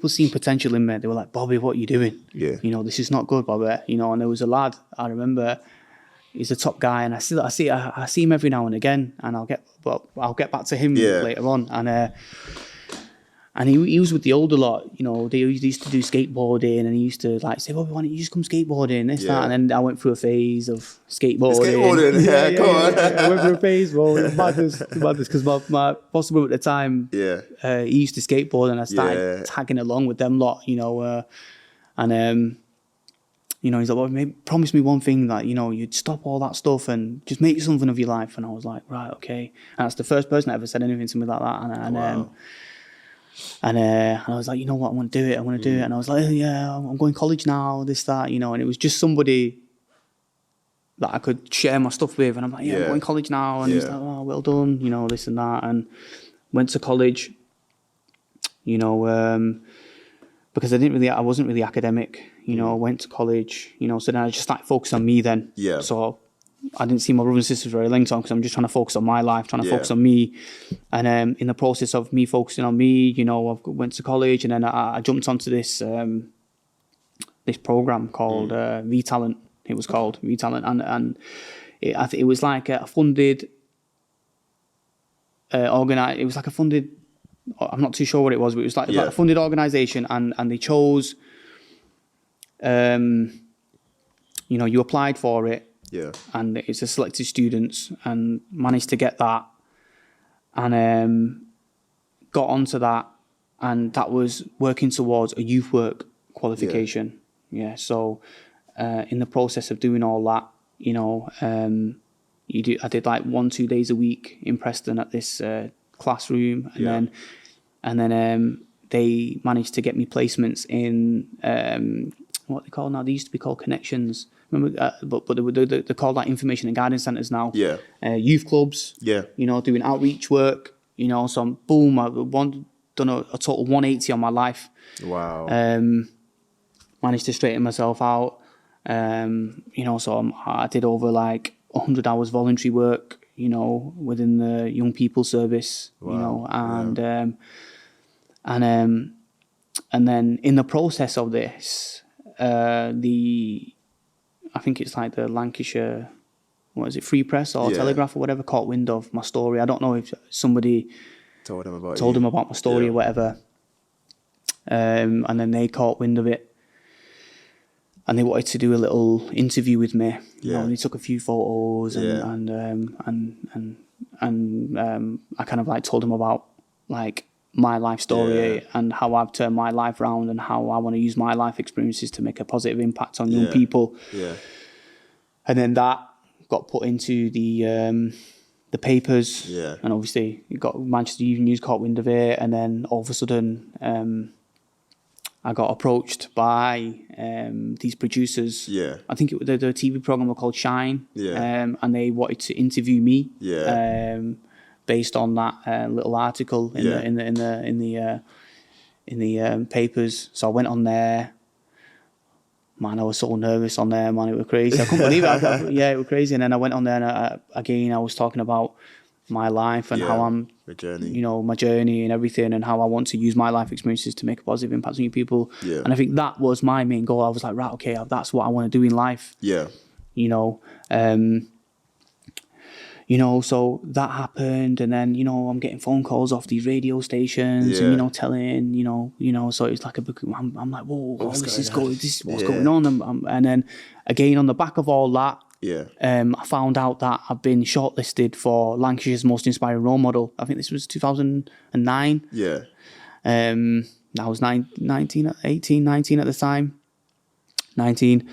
[SPEAKER 1] seen potential in me. They were like, Bobby, what are you doing?
[SPEAKER 2] Yeah.
[SPEAKER 1] This is not good, Bobby. And there was a lad, I remember, he's a top guy, and I see him every now and again, and I'll get back to him later on. And he was with the older lot, they used to do skateboarding, and he used to like say, Bobby, why don't you just come skateboarding, that. And then I went through a phase of skateboarding.
[SPEAKER 2] Come on.
[SPEAKER 1] I went through a phase, madness, because my boss at the time, he used to skateboard, and I started tagging along with them lot, he's like, well, maybe promise me one thing that, you'd stop all that stuff and just make something of your life. And I was like, right, okay. And that's the first person that ever said anything to me like that. And I was like, you know what, I want to do it. And I was like, I'm going to college now, this, that, and it was just somebody that I could share my stuff with. And I'm like, I'm going to college now. And he's like, oh, well done, this and that. And went to college, because I wasn't really academic, went to college, so then I just started focusing on me then.
[SPEAKER 2] Yeah.
[SPEAKER 1] So I didn't see my brothers and sisters very long time because I'm just trying to focus on my life, trying to focus on me. And in the process of me focusing on me, I went to college, and then I jumped onto this this program called V-Talent. It was called V-Talent, and I think it was like a funded, organized. It was like a funded. I'm not too sure what it was, but it was like a funded organisation, and they chose. You applied for it.
[SPEAKER 2] Yeah.
[SPEAKER 1] And it's a selected students, and managed to get that, and got onto that, and that was working towards a youth work qualification. Yeah. So in the process of doing all that, I did like 1-2 days a week in Preston at this classroom, and then they managed to get me placements in what they call now. They used to be called connections. Remember, but they're called like information and guidance centres now.
[SPEAKER 2] Yeah.
[SPEAKER 1] Youth clubs.
[SPEAKER 2] Yeah.
[SPEAKER 1] Doing outreach work. So boom, I've done a total 180 on my life.
[SPEAKER 2] Wow.
[SPEAKER 1] Managed to straighten myself out. So I did over like 100 hours voluntary work. Within the young people service.
[SPEAKER 2] Wow.
[SPEAKER 1] And then in the process of this, I think it's like the Lancashire, what is it, Free Press or Telegraph or whatever, caught wind of my story. I don't know if somebody
[SPEAKER 2] told them about
[SPEAKER 1] my story or whatever. And then they caught wind of it. And they wanted to do a little interview with me. You know, and they took a few photos and I kind of like told them about like my life story and how I've turned my life around and how I want to use my life experiences to make a positive impact on young people. Yeah. And then that got put into the papers. Yeah. And obviously you got Manchester Evening News caught wind of it, and then all of a sudden I got approached by these producers. Yeah. I think the TV program were called Shine. Yeah. And they wanted to interview me. Yeah. Based on that little article in the papers. So I went on there. Man, I was so nervous on there, man. It was crazy. I couldn't believe it. It was crazy. And then I went on there, and I was talking about my life and how I'm, my journey and everything, and how I want to use my life experiences to make a positive impact on you people. Yeah. And I think that was my main goal. I was like, right, okay, that's what I want to do in life. Yeah. So that happened, and then, I'm getting phone calls off these radio stations and, telling, so it's like I'm like, whoa, this is what's going on. And then again, on the back of all that, I found out that I've been shortlisted for Lancashire's Most Inspiring Role Model. I think this was 2009. Yeah. I was 19 at the time. 19.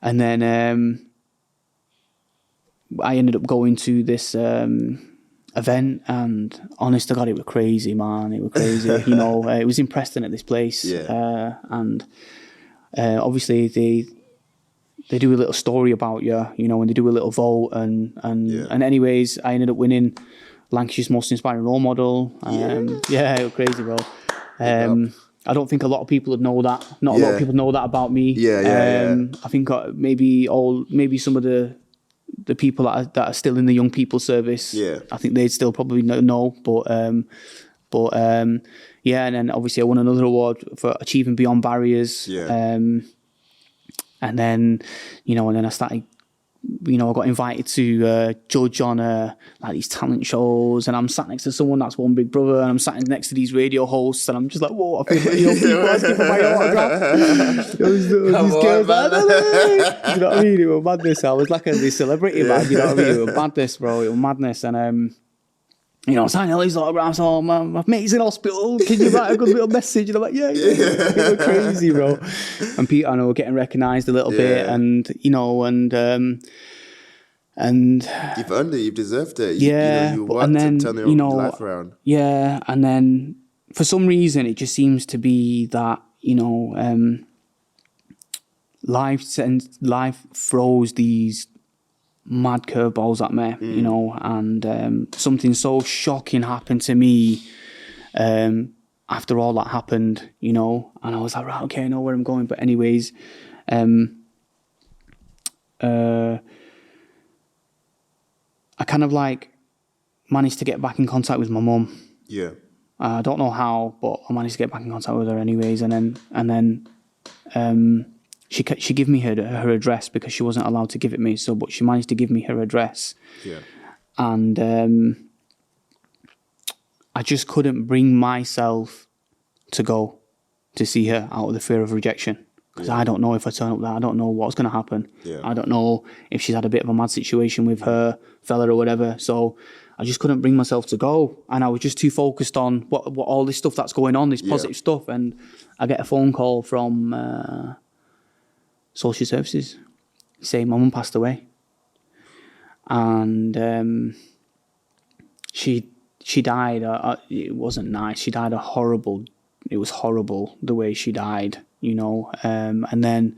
[SPEAKER 1] And then I ended up going to this event, and honest to God, it was crazy, man. It was crazy. It was in Preston at this place. Yeah. And obviously they do a little story about you, and they do a little vote, and anyways, I ended up winning Lancashire's Most Inspiring Role Model. It was crazy, bro. I don't think a lot of people would know that. Not a lot of people know that about me. I think maybe some of the people that are still in the young people service. I think they'd still probably know, but and then obviously I won another award for achieving beyond barriers. And then, I started, I got invited to judge on like these talent shows, and I'm sat next to someone that's won Big Brother, and I'm sat next to these radio hosts, and I'm just like, whoa, I feel like people asking for my autograph. These girls, you know what I mean? It was madness. I was like a celebrity, man. You know what I mean? It was madness, bro. It was madness, and signing all these autographs. Oh, my mate's in hospital. Can you write a good little message? And I'm like, yeah. It was crazy, bro. And Peter, I know, getting recognised a little bit, and and
[SPEAKER 2] you've earned it. You've deserved it.
[SPEAKER 1] You
[SPEAKER 2] worked to turn your life around.
[SPEAKER 1] Yeah, and then for some reason, it just seems to be that life throws these mad curveballs at me, and something so shocking happened to me after all that happened, and I was like, right, okay, I know where I'm going. But anyways, I kind of like managed to get back in contact with my mum. Yeah. I don't know how, but I managed to get back in contact with her anyways, and then she gave me her address because she wasn't allowed to give it me. But she managed to give me her address. Yeah. And I just couldn't bring myself to go to see her out of the fear of rejection, because I don't know if I turn up there. I don't know what's going to happen. Yeah. I don't know if she's had a bit of a mad situation with her fella or whatever. So I just couldn't bring myself to go, and I was just too focused on what all this stuff that's going on, this positive stuff. And I get a phone call from social services saying my mum passed away, and she died. It wasn't nice. She died it was horrible the way she died, and then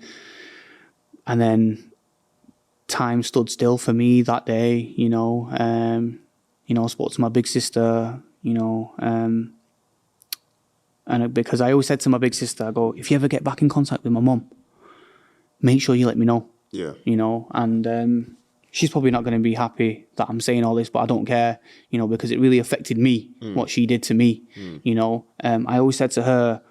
[SPEAKER 1] time stood still for me that day. I spoke to my big sister, and because I always said to my big sister, I go, if you ever get back in contact with my mum, make sure you let me know. Yeah. And she's probably not going to be happy that I'm saying all this, but I don't care, because it really affected me, what she did to me. I always said to her,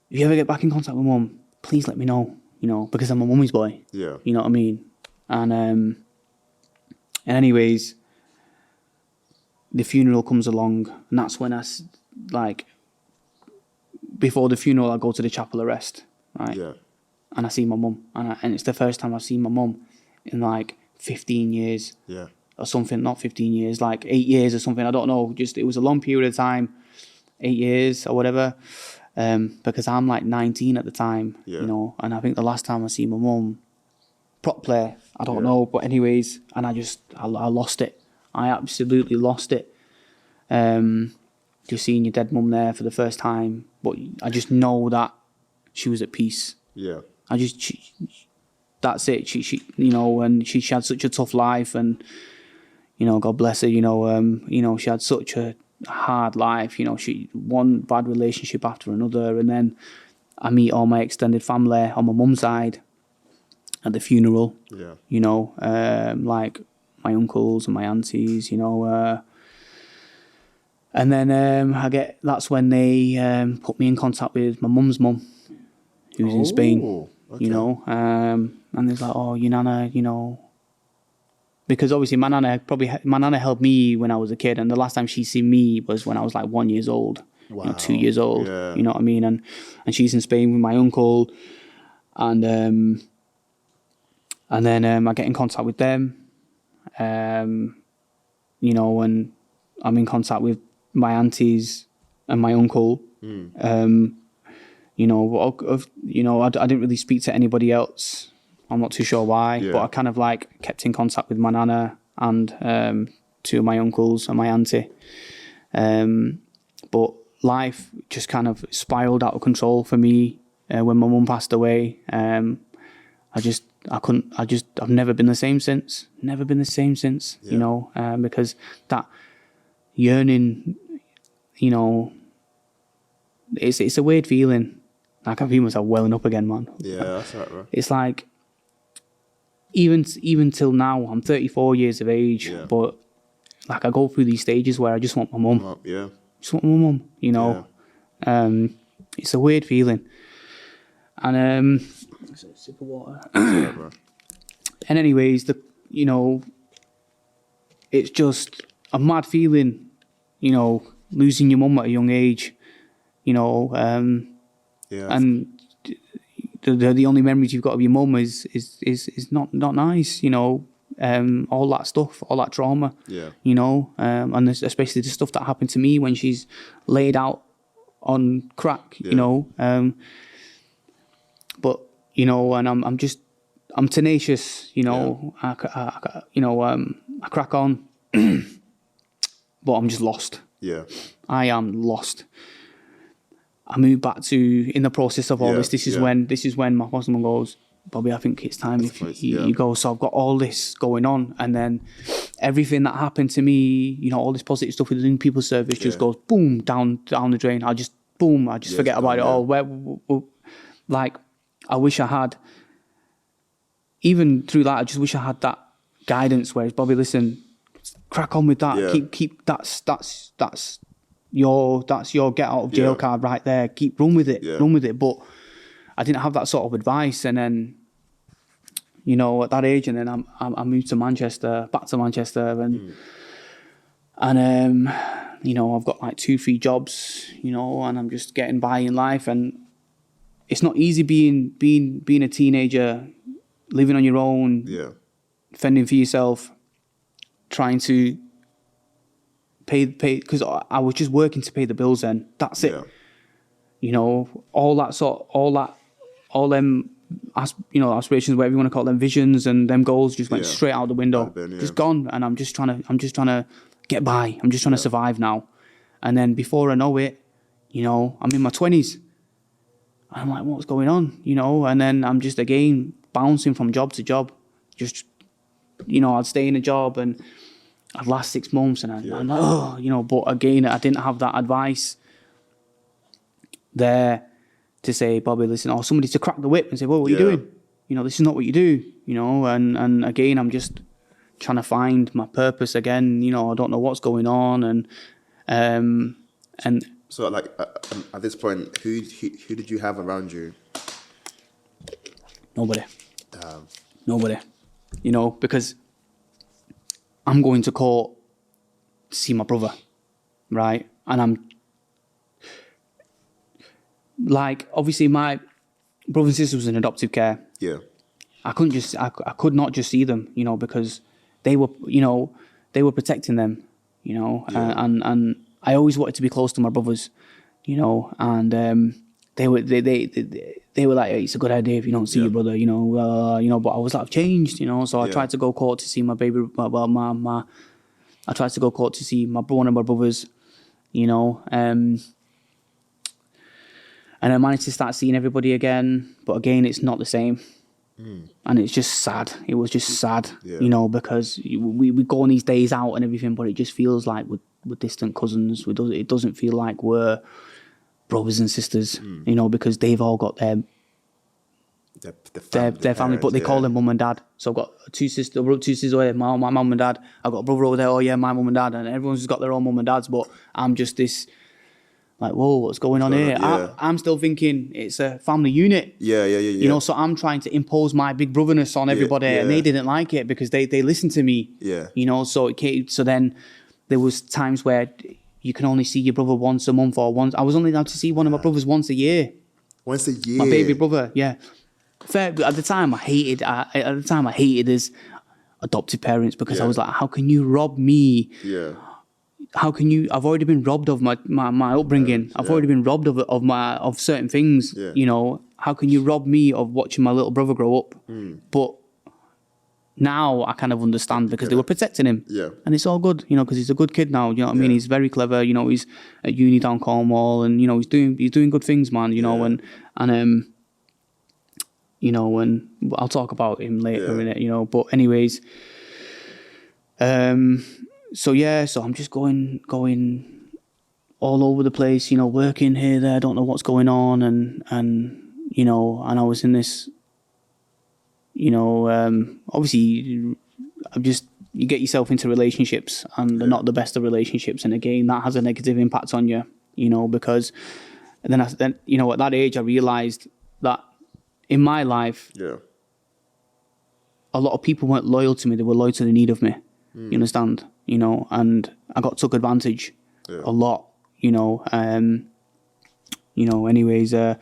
[SPEAKER 1] if you ever get back in contact with mum, please let me know, you know, because I'm a mummy's boy.
[SPEAKER 2] Yeah.
[SPEAKER 1] You know what I mean? And anyways, the funeral comes along, and that's when before the funeral, I go to the chapel of rest, right?
[SPEAKER 2] Yeah.
[SPEAKER 1] And I see my mum, and it's the first time I've seen my mum in like 15 years.
[SPEAKER 2] Yeah.
[SPEAKER 1] Or something, not 15 years, like 8 years or something. I don't know. Just it was a long period of time, 8 years or whatever. Because I'm like 19 at the time, you know. And I think the last time I see my mum, prop player, I don't know. But anyways, and I lost it. I absolutely lost it. Just seeing your dead mum there for the first time, but I just know that she was at peace.
[SPEAKER 2] Yeah.
[SPEAKER 1] That's it. She, you know, and she had such a tough life, and you know, God bless her. You know, she had such a hard life. You know, she one bad relationship after another, and then I meet all my extended family on my mum's side at the funeral.
[SPEAKER 2] Yeah.
[SPEAKER 1] You know, like my uncles and my aunties. You know, and then that's when they put me in contact with my mum's mum, who's in Spain. Okay. You know, and it's like, oh, your nana, you know, because obviously my nana held me when I was a kid, and the last time she seen me was when I was like 1 year old, you know, 2 years old, you know what I mean, and she's in Spain with my uncle, and then I get in contact with them, you know, and I'm in contact with my aunties and my uncle. You know, I didn't really speak to anybody else. I'm not too sure why, but I kind of like kept in contact with my nana and two of my uncles and my auntie. But life just kind of spiraled out of control for me when my mum passed away. I've never been the same since. Never been the same since. You know, because that yearning, you know, it's a weird feeling. I can feel myself welling up again, man.
[SPEAKER 2] Yeah, that's right, bro.
[SPEAKER 1] It's like, even till now, I'm 34 years of age, but like I go through these stages where I just want my mum. Just want my mum, you know. It's a weird feeling. And let's have a sip of water.
[SPEAKER 2] Right, bro.
[SPEAKER 1] And anyways, you know, it's just a mad feeling, you know, losing your mum at a young age, you know. And the only memories you've got of your mum is not nice, you know. All that stuff, all that trauma, you know, and especially the stuff that happened to me when she's laid out on crack, you know. But you know, and I'm tenacious, you know. I crack on, but I'm just lost. I am lost. I moved back to, in the process of all this is when my husband goes, Bobby, I think it's time if you go. So I've got all this going on, and then everything that happened to me, you know, all this positive stuff within people's service just goes boom down the drain. I just forget about it all. Like, I wish I had, even through that, I just wish I had that guidance where it's, Bobby, listen, crack on with that. Keep that's your get out of jail card right there. Run with it. But I didn't have that sort of advice, and then, you know, at that age, and then I moved to back to Manchester, and you know, I've got like 2-3 jobs, you know, and I'm just getting by in life, and it's not easy being a teenager, living on your own, fending for yourself, trying to pay because I was just working to pay the bills then. That's it. You know, all them aspirations, whatever you want to call them, visions and them goals just went straight out the window. Just gone, and I'm just trying to get by. I'm just trying to survive now. And then before I know it, you know, I'm in my 20s. I'm like, what's going on? You know, and then I'm just again bouncing from job to job. Just, you know, I'd stay in a job and I'd last 6 months, and I'm like, oh, you know, but again, I didn't have that advice there to say, Bobby, listen, or somebody to crack the whip and say, well, what are you doing? You know, this is not what you do, you know, and again, I'm just trying to find my purpose again, you know, I don't know what's going on, and
[SPEAKER 2] So, like, at this point, who did you have around you?
[SPEAKER 1] Nobody. Nobody. You know, because I'm going to court to see my brother, right? And I'm like, obviously, my brother and sister was in adoptive care.
[SPEAKER 2] Yeah.
[SPEAKER 1] I could not just see them, you know, because they were protecting them, you know, and I always wanted to be close to my brothers, you know, and they were like, hey, it's a good idea if you don't see your brother, you know, but I was like, I've changed, you know, so I tried to go court to see my baby, I tried to go court to see one of my brothers, you know, and I managed to start seeing everybody again, but again, it's not the same. And it's just sad. It was just sad, you know, because we go on these days out and everything, but it just feels like we're distant cousins. It doesn't feel like we're brothers and sisters, you know, because they've all got their family, but they call them mum and dad. So I've got two sisters over there, my mum and dad. I've got a brother over there, oh yeah, my mum and dad, and everyone's got their own mum and dads, but I'm just this, like, whoa, what's going on here? I'm still thinking it's a family unit.
[SPEAKER 2] Yeah.
[SPEAKER 1] You know, so I'm trying to impose my big brotherness on everybody, and they didn't like it because they listened to me. Yeah. You know, so then there was times where you can only see your brother once a month or once. I was only allowed to see one of my brothers once a year.
[SPEAKER 2] Once a year?
[SPEAKER 1] My baby brother, yeah. Fair, at the time I hated his adopted parents because I was like, how can you rob me? Yeah. How can you? I've already been robbed of my upbringing. I've already been robbed of certain things. Yeah. You know, how can you rob me of watching my little brother grow up? But now I kind of understand because they were protecting him. Yeah. And it's all good, you know, because he's a good kid now. You know what I mean? He's very clever. You know, he's at uni down Cornwall, and you know he's doing good things, man. You know, and you know, and I'll talk about him later in it. You know, but anyways, So I'm just going all over the place, you know, working here, there, I don't know what's going on, and you know, and I was in this, you know, obviously, you get yourself into relationships, and they're not the best of relationships, and again, that has a negative impact on you, you know, because then you know, at that age, I realised that in my life, a lot of people weren't loyal to me; they were loyal to the need of me. You understand? You know, and I got took advantage a lot, you know, anyways, and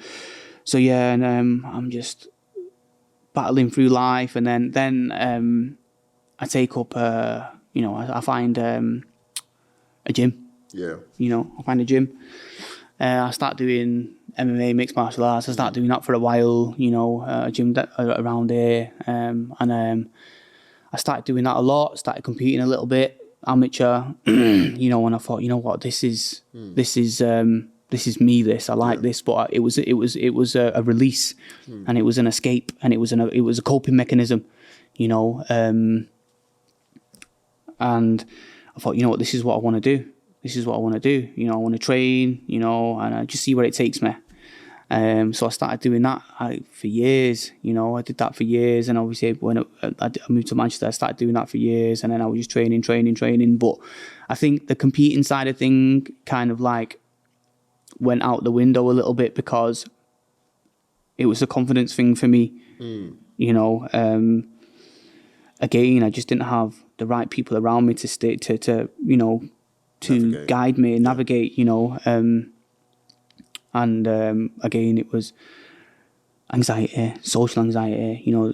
[SPEAKER 1] I'm just battling through life, and then I take up, you know, I find a gym. Yeah. You know, I find a gym. I start doing MMA, mixed martial arts. I start doing that for a while, you know, a gym around here, and I started doing that a lot, started competing a little bit, amateur, you know, and I thought, you know what, this is me, I like this, but it was a release, and it was an escape, and it was a coping mechanism, you know, and I thought, you know what, this is what I want to do, you know, I want to train, you know, and I just see where it takes me. So I started doing that for years, you know, I did that for years, and obviously when I moved to Manchester, I started doing that for years, and then I was just training, but I think the competing side of thing kind of like went out the window a little bit because it was a confidence thing for me, you know, again, I just didn't have the right people around me to stay, to you know, to guide me and navigate, you know, and again, it was anxiety, social anxiety. You know,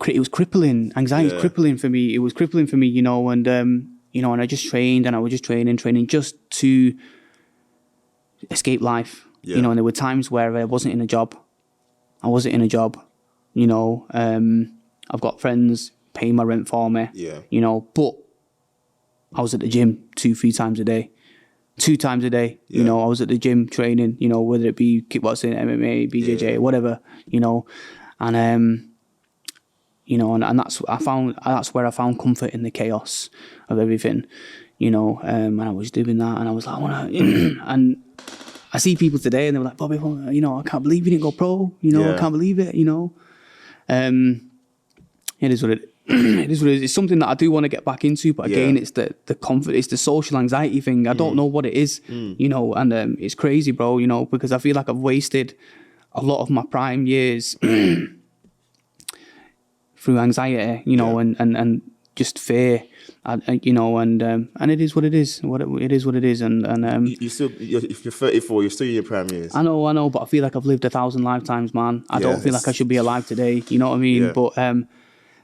[SPEAKER 1] it was crippling. Anxiety was crippling for me. It was crippling for me. You know, and you know, and I just trained, and I was just training just to escape life. Yeah. You know, and there were times where I wasn't in a job. You know, I've got friends paying my rent for me. Yeah. You know, but I was at the gym 2-3 times a day. 2 times a day, you know, I was at the gym training, you know, whether it be kickboxing, MMA, BJJ, whatever, you know, and you know, and that's where I found comfort in the chaos of everything, you know, and I was doing that, and I was like, I want to, and I see people today, and they were like, Bobby, you know, I can't believe you didn't go pro, you know, I can't believe it, you know, it is what it it is what it is. It's something that I do want to get back into, but again, it's the confidence, it's the social anxiety thing. I don't know what it is, you know, and it's crazy, bro, you know, because I feel like I've wasted a lot of my prime years through anxiety, you know, and just fear, you know, and it is what it is. It is what it is, and
[SPEAKER 2] if you're 34, you're still in your prime years.
[SPEAKER 1] I know, but I feel like I've lived 1,000 lifetimes, man. I don't feel like I should be alive today. You know what I mean? Yeah. But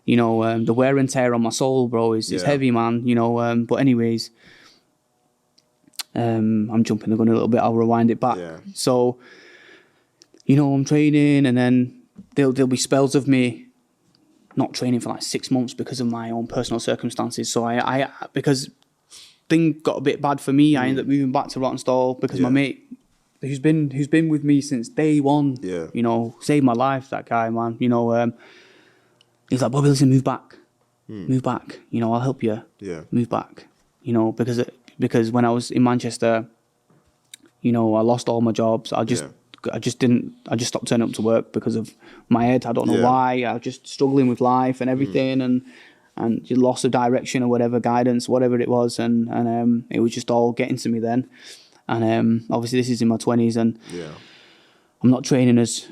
[SPEAKER 1] you know, the wear and tear on my soul, bro, is heavy, man. You know, but anyways, I'm jumping the gun a little bit. I'll rewind it back. Yeah. So, you know, I'm training, and then there'll be spells of me not training for like 6 months because of my own personal circumstances. So I because things got a bit bad for me, I ended up moving back to Rottenstall because my mate, who's been with me since day one, you know, saved my life. That guy, man, you know, he's like, Bobby, listen, move back, you know, I'll help you, move back, you know, because when I was in Manchester, you know, I lost all my jobs. I just stopped turning up to work because of my head. I don't know why. I was just struggling with life and everything, and loss of direction or whatever, guidance, whatever it was, and it was just all getting to me then. And obviously this is in my 20s, and I'm not training as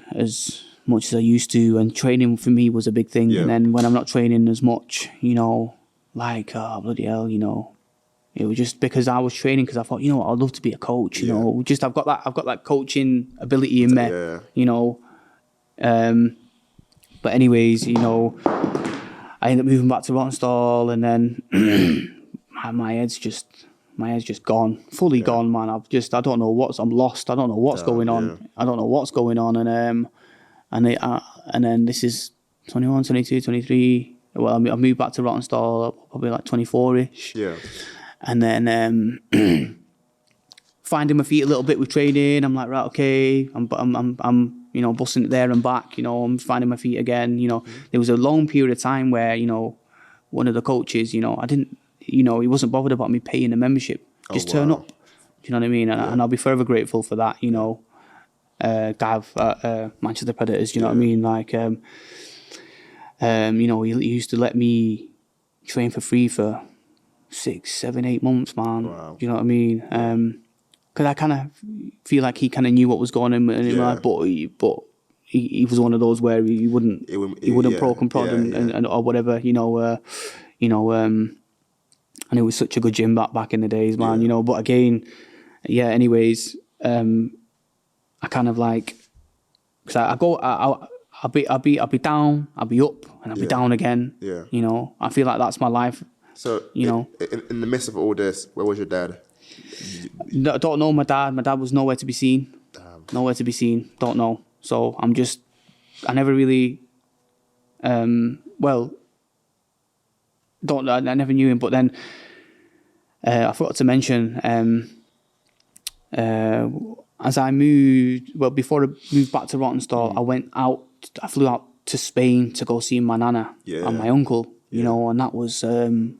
[SPEAKER 1] much as I used to, and training for me was a big thing. And then when I'm not training as much, you know, like, oh, bloody hell, you know, it was just because I was training because I thought, you know what, I'd love to be a coach. You know, just I've got that coaching ability in me. You know, but anyways, you know, I ended up moving back to Rottenstall, and then my head's just gone, fully gone, man. I don't know I'm lost. I don't know what's going on. I don't know what's going on, and then this is 21, 22, 23. Well, I moved back to Rottenstall probably like 24-ish. Yeah. And then finding my feet a little bit with training. I'm like, right, okay, I'm you know, busting it there and back. You know, I'm finding my feet again. You know, there was a long period of time where, you know, one of the coaches, you know, he wasn't bothered about me paying a membership. Just turn up. Do you know what I mean? And I'll be forever grateful for that. You know, Gav at Manchester Predators. You know what I mean? Like, you know, he used to let me train for free for 6, 7, 8 months, man. Wow. Do you know what I mean? Because I kind of feel like he kind of knew what was going on in my life, but he was one of those where he wouldn't poke and prod and or whatever, you know, and it was such a good gym back in the days, man, you know. But again, anyways, I kind of like, because I'll be down, I'll be up, and I'll be down again. Yeah. You know, I feel like that's my life.
[SPEAKER 2] So,
[SPEAKER 1] you know,
[SPEAKER 2] in the midst of all this, where was your dad?
[SPEAKER 1] I don't know my dad. My dad was nowhere to be seen. Damn. Nowhere to be seen. Don't know. So I never really, I never knew him. But then I forgot to mention, as I moved, before I moved back to Rottenstall, I flew out to Spain to go see my nana and my uncle. You know, and that was an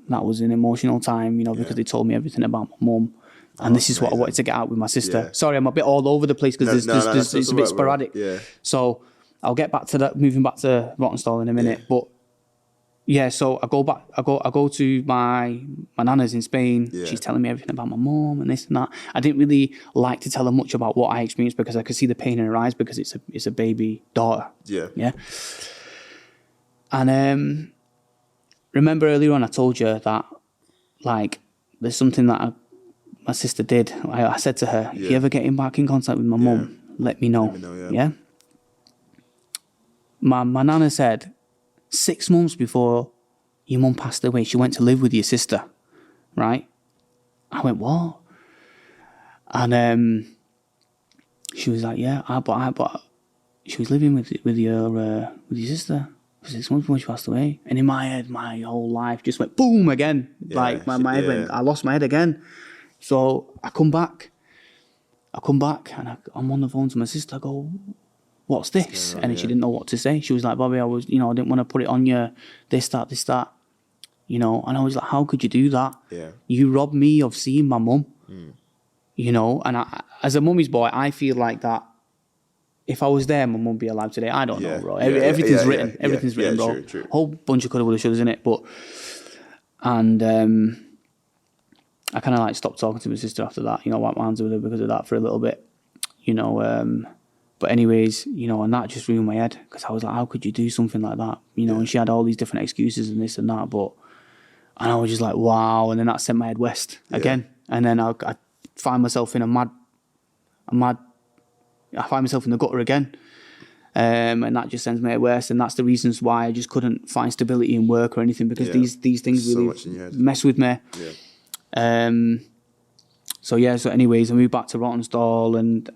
[SPEAKER 1] emotional time, you know, because they told me everything about my mum. And this is amazing. What I wanted to get out with my sister. Yeah. Sorry, I'm a bit all over the place because it's a bit sporadic. Yeah. So I'll get back to that, moving back to Rottenstall in a minute. Yeah. But so I go to my nana's in Spain. Yeah. She's telling me everything about my mum and this and that. I didn't really like to tell her much about what I experienced because I could see the pain in her eyes because it's a baby daughter. Yeah. Yeah. And remember earlier on I told you that, like, there's something that my sister did. I said to her, if you ever get back in contact with my mum, let me know. Yeah? My nana said, 6 months before your mum passed away, she went to live with your sister, right? I went, what? And she was like, yeah, but she was living with your sister. 6 months before she passed away. And in my head, my whole life just went boom again. Like my head went, I lost my head again. So I come back and I'm on the phone to my sister. I go, what's this? And she didn't know what to say. She was like, Bobby, I didn't want to put it on you, this, that, you know. And I was like, how could you do that? Yeah. You robbed me of seeing my mum, you know. And as a mummy's boy, I feel like that if I was there, my mum would be alive today. I don't know, bro. Everything's written. Everything's written, bro.
[SPEAKER 2] True.
[SPEAKER 1] Whole bunch of coulda, woulda, shouldas in it. But, and I kind of like stopped talking to my sister after that, you know, wiped my hands with her because of that for a little bit, you know. But anyways, you know, and that just ruined my head because I was like, how could you do something like that? You know, and she had all these different excuses and this and that. And I was just like, wow. And then that sent my head west again. And then I find myself in I find myself in the gutter again. And that just sends me at worse. And that's the reasons why I just couldn't find stability in work or anything, because these things really mess with me. So anyways, I moved back to Rottenstall, and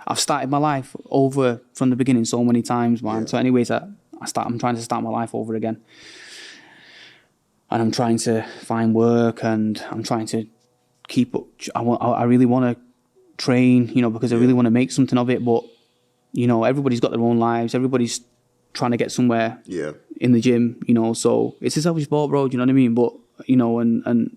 [SPEAKER 1] I've started my life over from the beginning so many times, man. So anyways, I'm trying to start my life over again. And I'm trying to find work, and I'm trying to keep up. I really want to train, you know, because I really want to make something of it. But, you know, everybody's got their own lives. Everybody's trying to get somewhere in the gym, you know. So it's a selfish sport, bro. Do you know what I mean? But, you know, and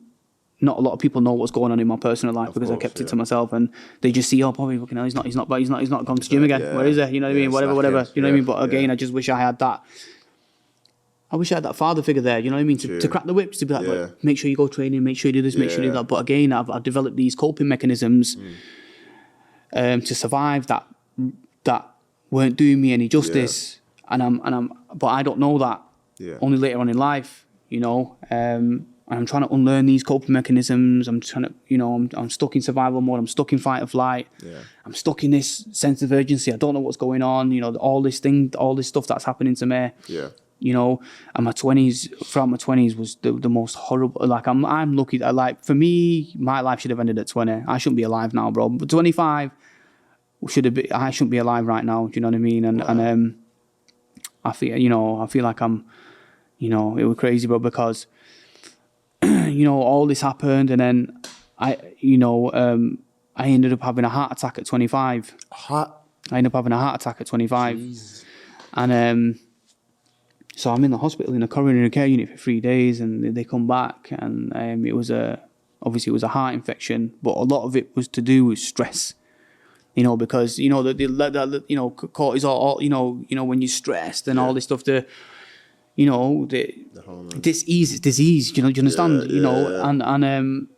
[SPEAKER 1] not a lot of people know what's going on in my personal life because I kept it to myself, and they just see, oh, probably fucking hell, he's not gone to the gym again. Where is he? You know what I mean? Whatever. You know what I mean? But again, I just wish I had that. I wish I had that father figure there, you know what I mean? To crack the whips, to be like, look, make sure you go training, make sure you do this, make sure you do that. But again, I've developed these coping mechanisms to survive that weren't doing me any justice. But I don't know that only later on in life, you know. And I'm trying to unlearn these coping mechanisms. I'm trying to, you know, I'm stuck in survival mode. I'm stuck in fight or flight. I'm stuck in this sense of urgency. I don't know what's going on. You know, all this stuff that's happening to me. You know, and throughout my 20s was the most horrible. Like, I'm lucky that, like, for me, my life should have ended at 20. I shouldn't be alive now, bro. But 25 I shouldn't be alive right now. Do you know what I mean? And I feel like I'm, you know, it was crazy, bro, because you know, all this happened, and then I ended up having a heart attack at 25. I ended up having a heart attack at 25. Jeez. And so I'm in the hospital in a coronary care unit for 3 days, and they come back, and it was obviously a heart infection, but a lot of it was to do with stress. You know, because, you know, the you know, cortisol, you know, when you're stressed and all this stuff, you know, disease, you know, do you understand? You know, and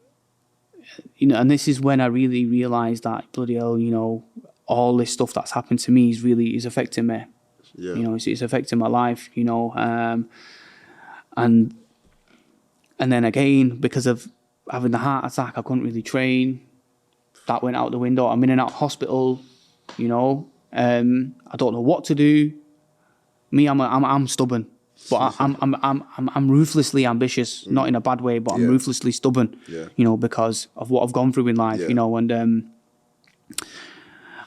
[SPEAKER 1] you know, and this is when I really realised that, bloody hell, you know, all this stuff that's happened to me is affecting me. You know, it's affecting my life, you know, and then again, because of having the heart attack, I couldn't really train. That went out the window. I'm in and out of hospital, you know. I don't know what to do. Me, I'm stubborn, but I'm ruthlessly ambitious, not in a bad way, but I'm ruthlessly stubborn, you know, because of what I've gone through in life, you know. And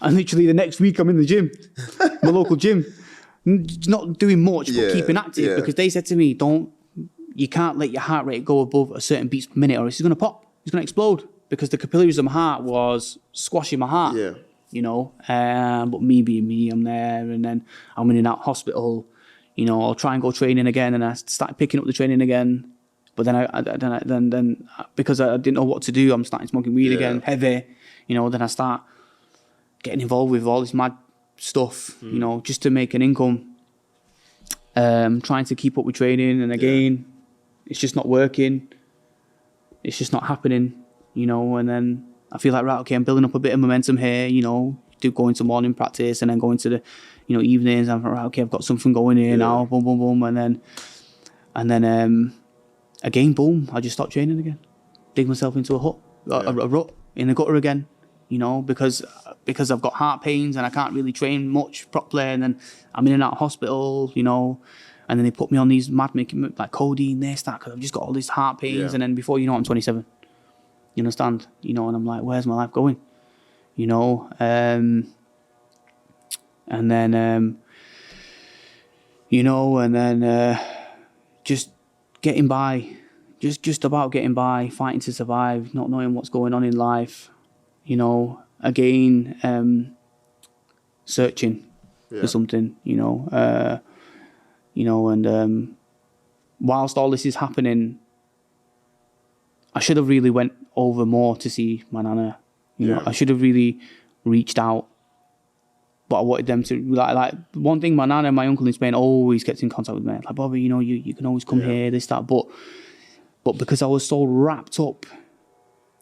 [SPEAKER 1] literally the next week I'm in the gym, my local gym, not doing much, but keeping active, because they said to me, you can't let your heart rate go above a certain beats per minute or it's going to pop, it's going to explode, because the capillaries of my heart was squashing my heart, you know. But me being me, I'm there, and then I'm in and out hospital, you know. I'll try and go training again, and I started picking up the training again. But then because I didn't know what to do, I'm starting smoking weed again, heavy, you know. Then I start getting involved with all this mad stuff, you know, just to make an income. Trying to keep up with training, and again, it's just not working. It's just not happening, you know. And then I feel like, right, okay, I'm building up a bit of momentum here, you know, going to morning practice and then going to the, you know, evenings. I'm like, right, okay, I've got something going here now, boom, boom, boom, and then again, boom, I just stopped training again, dig myself into a rut in the gutter again, you know, because I've got heart pains and I can't really train much properly, and then I'm in and out of hospital, you know, and then they put me on these mad making, like codeine, this, that, because I've just got all these heart pains, and then before you know, I'm 27. You understand? You know, and I'm like, where's my life going? You know, and then, you know, and then just getting by, just about getting by, fighting to survive, not knowing what's going on in life, you know, again, searching for something, you know, and whilst all this is happening, I should have really went over more to see my nana. You know, I should have really reached out. But I wanted them to, like one thing, my nana and my uncle in Spain always kept in contact with me. Like, Bobby, you know, you can always come here, this, that. But because I was so wrapped up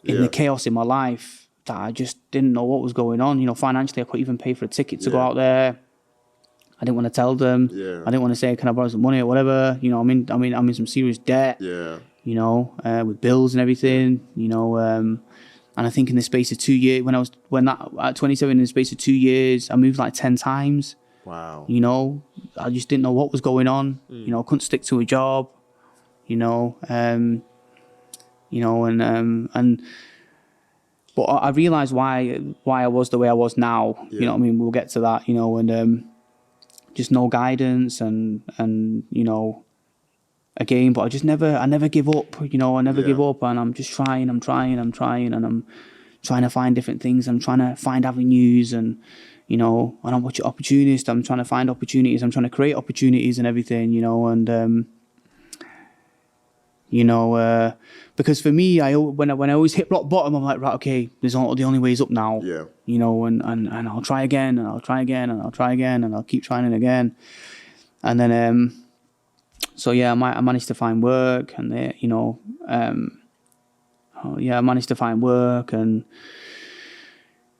[SPEAKER 1] in the chaos in my life that I just didn't know what was going on. You know, financially, I couldn't even pay for a ticket to go out there. I didn't want to tell them. I didn't want to say, can I borrow some money or whatever. You know, I'm in some serious debt. You know, with bills and everything. You know, and I think in the space of 2 years, at 27, in the space of 2 years, I moved like 10 times.
[SPEAKER 2] Wow.
[SPEAKER 1] You know, I just didn't know what was going on. You know, I couldn't stick to a job. You know, but I realised why I was the way I was now. You know what I mean? We'll get to that. You know, and just no guidance and you know, again, but I never give up. You know, I never give up, and I'm just trying. I'm trying, and I'm trying to find different things. I'm trying to find avenues, and you know, and I'm an opportunist. I'm trying to find opportunities. I'm trying to create opportunities and everything. You know, and you know, because for me, when I always hit rock bottom, I'm like, right, okay, the only way is up now. You know, and I'll try again, and I'll try again, and I'll try again, and I'll keep trying it again, and then so yeah, I managed to find work, and you know, I managed to find work, and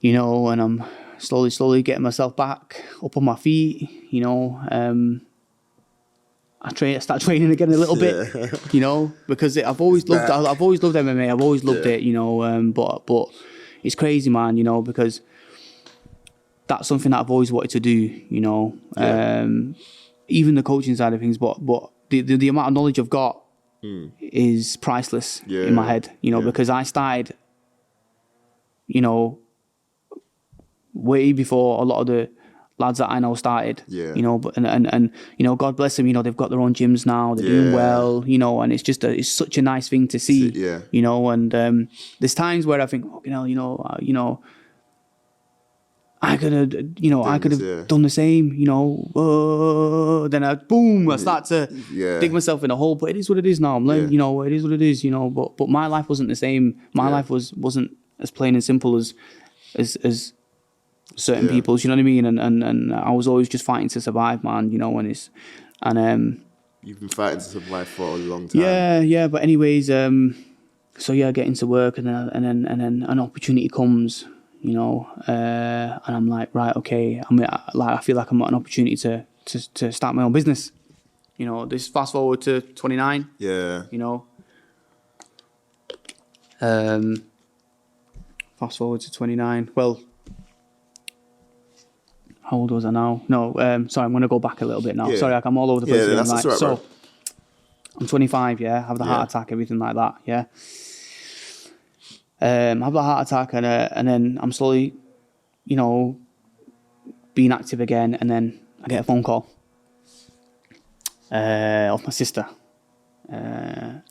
[SPEAKER 1] you know, and I'm slowly getting myself back up on my feet. You know, I start training again a little bit, you know, because I've always loved MMA. I've always loved it, you know. But it's crazy, man, you know, because that's something that I've always wanted to do, you know. Even the coaching side of things, but the amount of knowledge I've got is priceless in my head, you know, because I started, you know, way before a lot of the lads that I know started, you know, but and you know, God bless them, you know, they've got their own gyms now, they're doing well, you know, and it's just it's such a nice thing to see, you know, and there's times where I think, oh, you know, I could have done the same, you know, then I start to dig myself in a hole, but it is what it is now. I'm learning, you know, it is what it is, you know, but my life wasn't the same. My life wasn't as plain and simple as certain people's, you know what I mean? And I was always just fighting to survive, man, you know,
[SPEAKER 2] you've been fighting to survive for a long time.
[SPEAKER 1] Yeah, but anyways, so yeah, I get into work, and then an opportunity comes, you know, and I'm like, right, okay, I feel like I'm at an opportunity to start my own business, you know. This fast forward to 29, you know, fast forward to 29. Well, how old was I now? No, sorry, I'm going to go back a little bit now. Sorry, I'm all over the place.
[SPEAKER 2] That's right,
[SPEAKER 1] so, I'm 25, have the heart attack, everything like that, have the heart attack, and then I'm slowly, you know, being active again, and then I get a phone call of my sister, and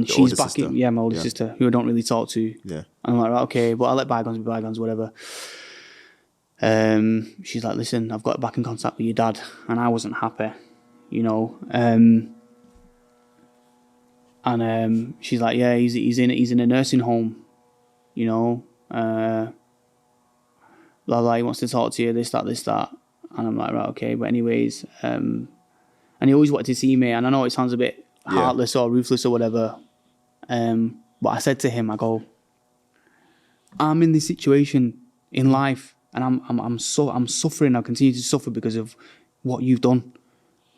[SPEAKER 1] she's back in, my older sister, who I don't really talk to. And I'm like, right, okay, but I'll let bygones be bygones, whatever. She's like, listen, I've got back in contact with your dad, and I wasn't happy, you know. And she's like, yeah, he's in a nursing home, you know. Blah blah. He wants to talk to you. This that. And I'm like, right, okay. But anyways, and he always wanted to see me. And I know it sounds a bit heartless or ruthless or whatever. But I said to him, I go, I'm in this situation in life, and I'm suffering. I continue to suffer because of what you've done,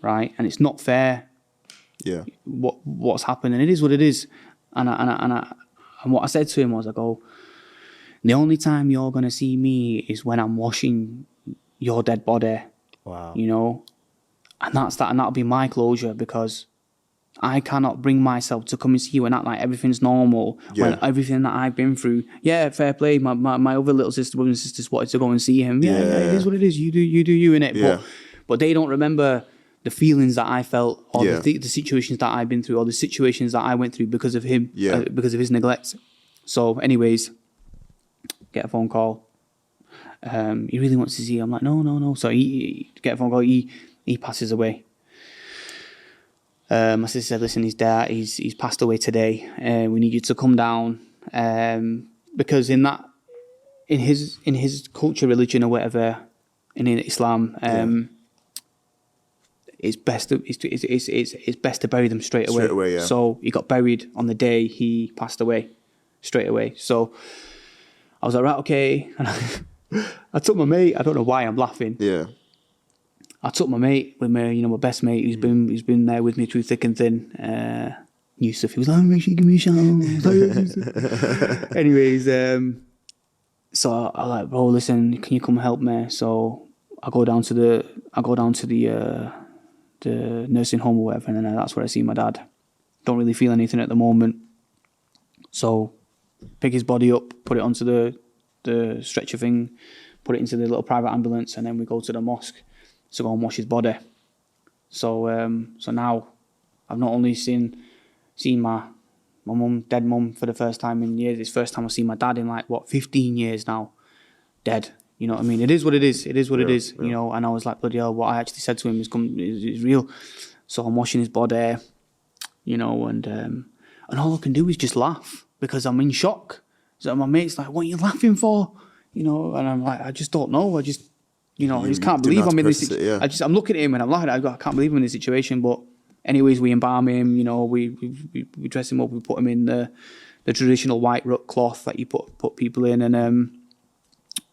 [SPEAKER 1] right? And it's not fair. What's happened, and it is what it is. And what I said to him was, I go, the only time you're gonna see me is when I'm washing your dead body.
[SPEAKER 2] Wow.
[SPEAKER 1] You know, and that's that, and that'll be my closure, because I cannot bring myself to come and see you and act like everything's normal when everything that I've been through. Yeah, fair play. My other little sister, brothers and sisters wanted to go and see him. Yeah, it is what it is. You do you, innit? But they don't remember the feelings that I felt, or the situations that I've been through, or the situations that I went through because of him, because of his neglect. So, anyways, get a phone call. He really wants to see you. I'm like, no. So he get a phone call. He passes away. My sister said, listen, he's dead. He's passed away today. We need you to come down, because in that in his culture, religion, or whatever, in Islam, it's best to bury them straight away.
[SPEAKER 2] Straight away, yeah.
[SPEAKER 1] So he got buried on the day he passed away, straight away. So I was like, right, okay. And I took my mate. I don't know why I'm laughing.
[SPEAKER 2] Yeah.
[SPEAKER 1] I took my mate with me, my best mate. He's been there with me through thick and thin. Yusuf, he was like, make sure you give me a shout. Anyways, so I like, bro, listen, can you come help me? So I go down to the nursing home or whatever, and then that's where I see my dad. Don't really feel anything at the moment. So pick his body up, put it onto the stretcher thing, put it into the little private ambulance, and then we go to the mosque to go and wash his body. So now I've not only seen my mum, dead mum, for the first time in years. It's the first time I've seen my dad in 15 years now, dead. You know what I mean? It is what it is. It is what it is. Yeah. You know. And I was like, bloody hell, what I actually said to him is real. So I'm washing his body, and all I can do is just laugh because I'm in shock. So my mate's like, what are you laughing for? And I'm like, I just don't know. I just can't believe I'm in this. I'm looking at him and I'm laughing. I can't believe I'm in this situation. But anyways, we embalm him. We dress him up. We put him in the traditional white rock cloth that you put people in, and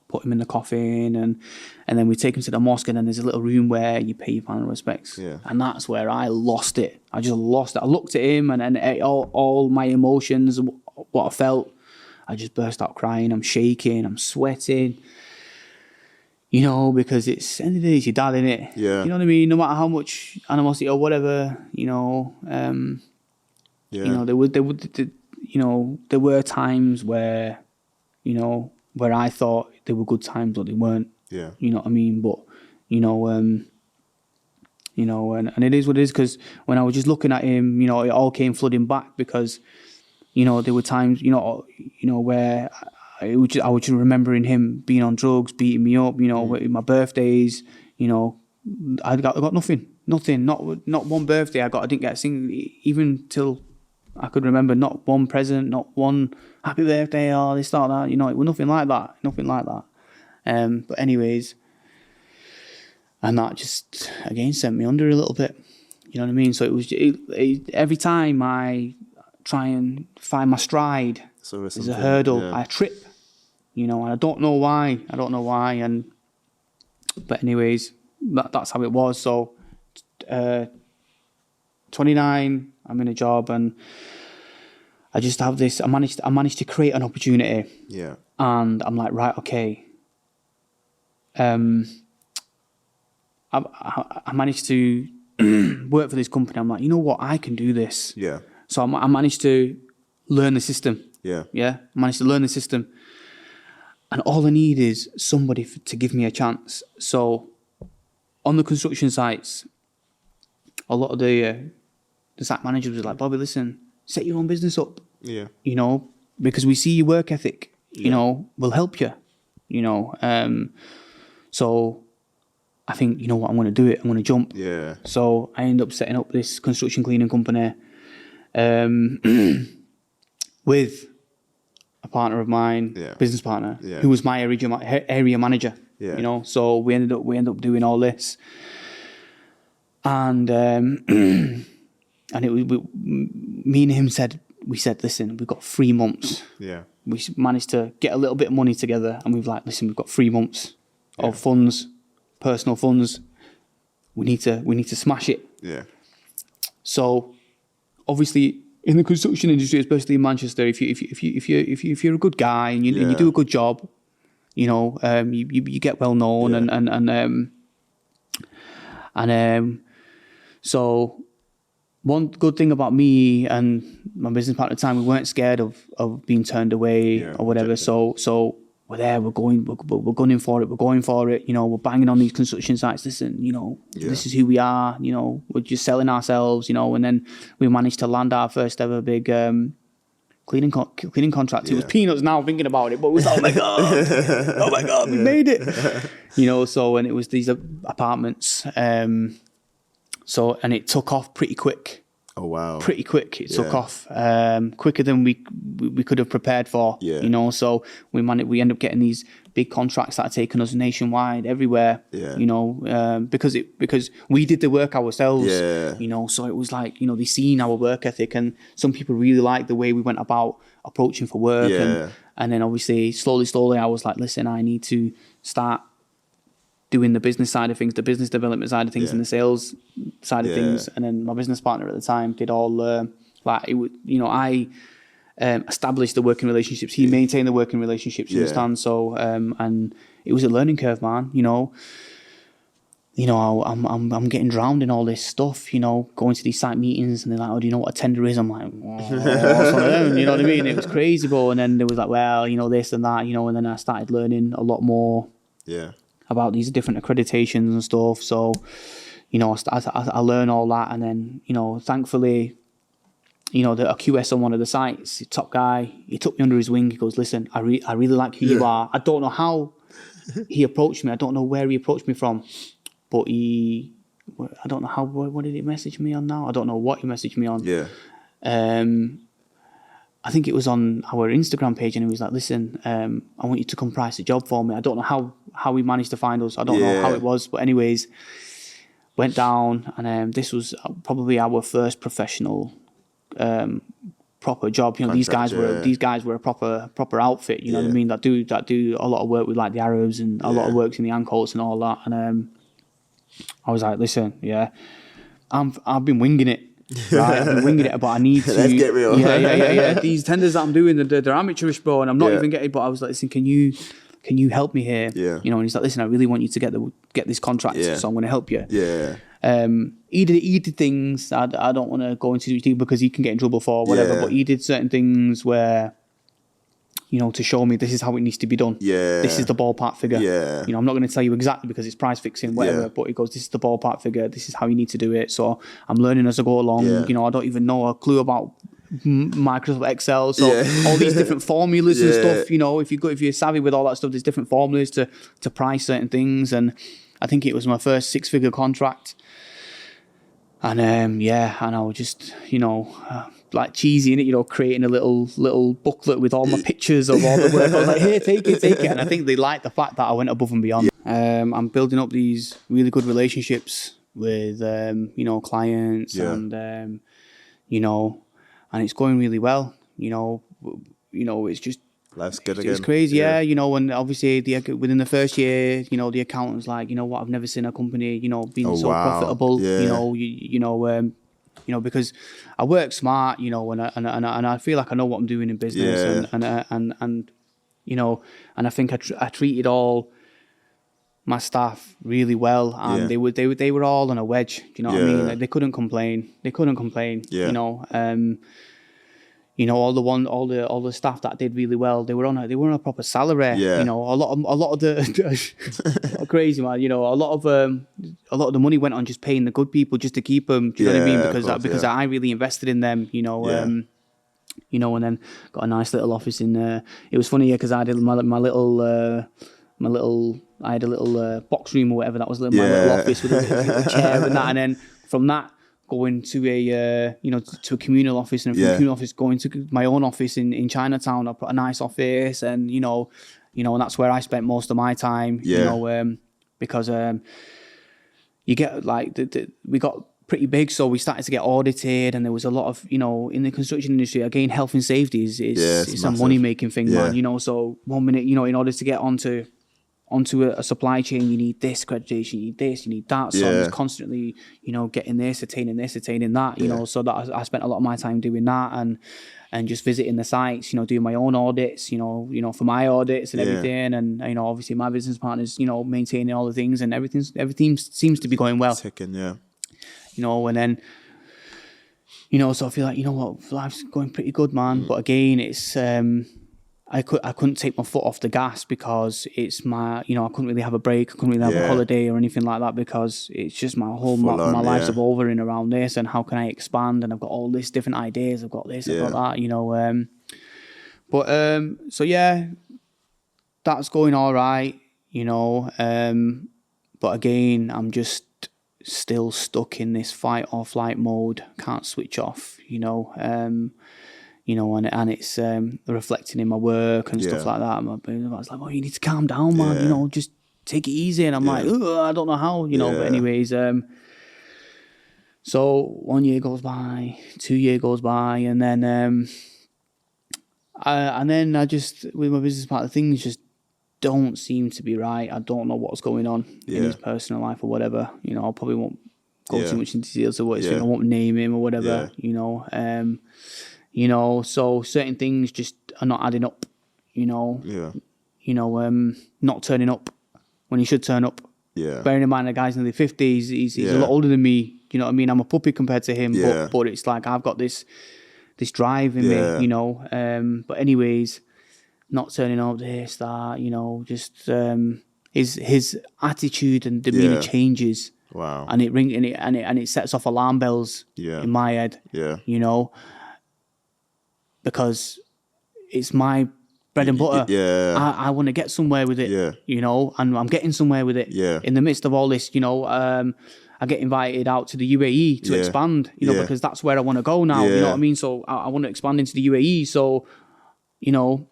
[SPEAKER 1] put him in the coffin, and then we take him to the mosque, and then there's a little room where you pay your final respects. Yeah. And that's where I lost it. I just lost it. I looked at him, and all my emotions, what I felt, I just burst out crying. I'm shaking. I'm sweating. Because it's end of the day, it's your dad, innit?
[SPEAKER 2] Yeah.
[SPEAKER 1] You know what I mean? No matter how much animosity or whatever, there were times where, where I thought they were good times, but they weren't.
[SPEAKER 2] Yeah.
[SPEAKER 1] You know what I mean? But, and it is what it is, because when I was just looking at him, it all came flooding back, because, there were times, where I was just remembering him being on drugs, beating me up, my birthdays, I got nothing, not one birthday I didn't get a single, even till I could remember, not one present, not one happy birthday or this, that, it was nothing like that. But anyways, and that just, again, sent me under a little bit, you know what I mean? So it was, every time I try and find my stride, so there's a hurdle, I trip, and I don't know why, but anyways, that's how it was. So, 29, I'm in a job, and I just have this, I managed to create an opportunity.
[SPEAKER 2] Yeah.
[SPEAKER 1] And I'm like, right, okay. I managed to work for this company. I'm like, you know what, I can do this.
[SPEAKER 2] Yeah.
[SPEAKER 1] So I managed to learn the system.
[SPEAKER 2] Yeah.
[SPEAKER 1] Yeah. I managed to learn the system. And all I need is somebody to give me a chance. So on the construction sites, a lot of the site managers was like, Bobby, listen, set your own business up.
[SPEAKER 2] Yeah.
[SPEAKER 1] Because we see your work ethic, we'll help you, So I think, what, I'm going to do it. I'm going to jump.
[SPEAKER 2] Yeah.
[SPEAKER 1] So I end up setting up this construction cleaning company with a partner of mine, business partner, who was my area manager. Yeah. So we ended up doing all this, and it was me and him said, listen, we've got 3 months.
[SPEAKER 2] Yeah.
[SPEAKER 1] We managed to get a little bit of money together, and we've we've got 3 months of funds, personal funds. We need to smash it.
[SPEAKER 2] Yeah.
[SPEAKER 1] So obviously, in the construction industry, especially in Manchester, if you're a good guy and you do a good job, you get well known, so one good thing about me and my business partner at the time, we weren't scared of being turned away or whatever. So we're there, we're gunning for it, we're banging on these construction sites. Listen, this is who we are, we're just selling ourselves, and then we managed to land our first ever big cleaning contract. Yeah. It was peanuts now thinking about it, but it was, oh my God, we made it. So, and it was these apartments. And it took off pretty quick.
[SPEAKER 2] Oh wow!
[SPEAKER 1] Pretty quick. It took off quicker than we could have prepared for.
[SPEAKER 2] Yeah.
[SPEAKER 1] You know, so we end up getting these big contracts that are taking us nationwide, everywhere.
[SPEAKER 2] Yeah.
[SPEAKER 1] You know, because we did the work ourselves.
[SPEAKER 2] Yeah.
[SPEAKER 1] You know, so it was like, you know, they seen our work ethic, and some people really liked the way we went about approaching for work.
[SPEAKER 2] Yeah.
[SPEAKER 1] And then obviously slowly I was like, listen, I need to start doing the business side of things, the business development side of things, and the sales side of things. And then my business partner at the time did all like it would, you know, I established the working relationships. He maintained the working relationships. You understand? So and it was a learning curve, man. You know, I'm getting drowned in all this stuff. You know, going to these site meetings, and they're like, "Oh, do you know what a tender is?" I'm like, "Oh, what's one of them?" You know what I mean? It was crazy, bro. And then there was like, "Well, you know, this and that," you know. And then I started learning a lot more.
[SPEAKER 2] Yeah.
[SPEAKER 1] About these different accreditations and stuff. So, you know, I learn all that, and then, you know, thankfully, you know, a QS on one of the sites, top guy, he took me under his wing. He goes, "Listen, I really like who you are. I don't know how he approached me. I don't know where he approached me from, but I don't know how. What did he message me on now? I don't know what he messaged me on.
[SPEAKER 2] Yeah.
[SPEAKER 1] I think it was on our Instagram page, and he was like, "Listen, I want you to come price a job for me." I don't know how he managed to find us. I don't know how it was, but anyways, went down, and this was probably our first professional proper job. You know, these guys were a proper outfit. You know what I mean? That do a lot of work with like the Arabs and a lot of works in the ankles and all that. And I was like, "Listen, I've been winging it." Right, I've been winging it, but I need to.
[SPEAKER 2] Let's get real.
[SPEAKER 1] Yeah. These tenders that I'm doing, they're amateurish, bro, and I'm not even getting. But I was like, "Listen, can you help me here?"
[SPEAKER 2] Yeah.
[SPEAKER 1] You know, and he's like, "Listen, I really want you to get this contract, so I'm going to help you."
[SPEAKER 2] Yeah.
[SPEAKER 1] He did things I don't want to go into detail because he can get in trouble for whatever. But he did certain things where, you know, to show me this is how it needs to be done.
[SPEAKER 2] Yeah.
[SPEAKER 1] This is the ballpark figure.
[SPEAKER 2] Yeah.
[SPEAKER 1] You know, I'm not going to tell you exactly because it's price fixing, whatever, but he goes, "This is the ballpark figure. This is how you need to do it." So I'm learning as I go along.
[SPEAKER 2] Yeah.
[SPEAKER 1] You know, I don't even know a clue about Microsoft Excel. So all these different formulas and stuff, you know, if you're savvy with all that stuff, there's different formulas to price certain things. And I think it was my first 6-figure contract. And and I was just, you know, like cheesy in it, you know, creating a little booklet with all my pictures of all the work. I was like, "Here, take it. And I think they liked the fact that I went above and beyond. I'm building up these really good relationships with you know, clients and you know, and it's going really well. You know, it's just
[SPEAKER 2] life's good again.
[SPEAKER 1] It's crazy, you know, and obviously within the first year, you know, the accountant's like, "You know what, I've never seen a company, you know, being profitable." You know, you know, because I work smart, you know, and I feel like I know what I'm doing in business, and you know, and I think I treated all my staff really well, and they were all on a wedge. Do you know what I mean? Like, they couldn't complain. You know. You know, all the staff that did really well, they were on a proper salary. You know, a lot of the crazy, man. You know, a lot of the money went on just paying the good people just to keep them. Do you know what I mean? Because I really invested in them. You know, you know, and then got a nice little office in there. It was funny, because I did my little. I had a little box room or whatever. That was my little office with a little chair and that, and then from that, going to a to a communal office, and from the communal office going to my own office in Chinatown. I put a nice office, and you know, and that's where I spent most of my time. You know, because you get like we got pretty big, so we started to get audited, and there was a lot of, you know, in the construction industry again, health and safety is a money making thing, man. You know, so 1 minute, you know, in order to get onto a supply chain, you need this accreditation, you need this, you need that. So I was constantly, you know, getting this, attaining that, you know, so that I spent a lot of my time doing that, and just visiting the sites, you know, doing my own audits, you know, for my audits and everything. And, you know, obviously my business partners, you know, maintaining all the things, and everything seems to be going well.
[SPEAKER 2] Ticking,
[SPEAKER 1] You know, and then, you know, so I feel like, you know what, life's going pretty good, man. But again, it's, I couldn't take my foot off the gas, because it's my, you know, I couldn't really have a break. I couldn't really have a holiday or anything like that, because it's just my whole, my life's revolving around this, and how can I expand? And I've got all these different ideas. I've got this, I've got that, you know. So yeah, that's going all right, you know. But again, I'm just still stuck in this fight or flight mode, can't switch off, you know, and it's reflecting in my work and stuff like that. I was like, oh, you need to calm down, man, you know, just take it easy. And I'm like, oh, I don't know how, you know, but anyways, so 1 year goes by, 2 years goes by, and then I just, with my business partner, things just don't seem to be right. I don't know what's going on in his personal life or whatever. You know, I probably won't go too much into details of what he's doing. I won't name him or whatever. You know, so certain things just are not adding up. You know, not turning up when he should turn up. Yeah. Bearing in mind the guy's in the 50s, he's a lot older than me. You know what I mean? I'm a puppy compared to him, but it's like I've got this drive in me, you know. But anyways, not turning up, this, that, you know, just his attitude and demeanor changes.
[SPEAKER 2] Wow.
[SPEAKER 1] And it sets off alarm bells in my head. Yeah. You know, because it's my bread and butter. Yeah. I want to get somewhere with it. Yeah. You know, and I'm getting somewhere with it. Yeah. In the midst of all this, you know, I get invited out to the UAE to expand, you know, because that's where I want to go now. You know what I mean? So I want to expand into the UAE. So, you know,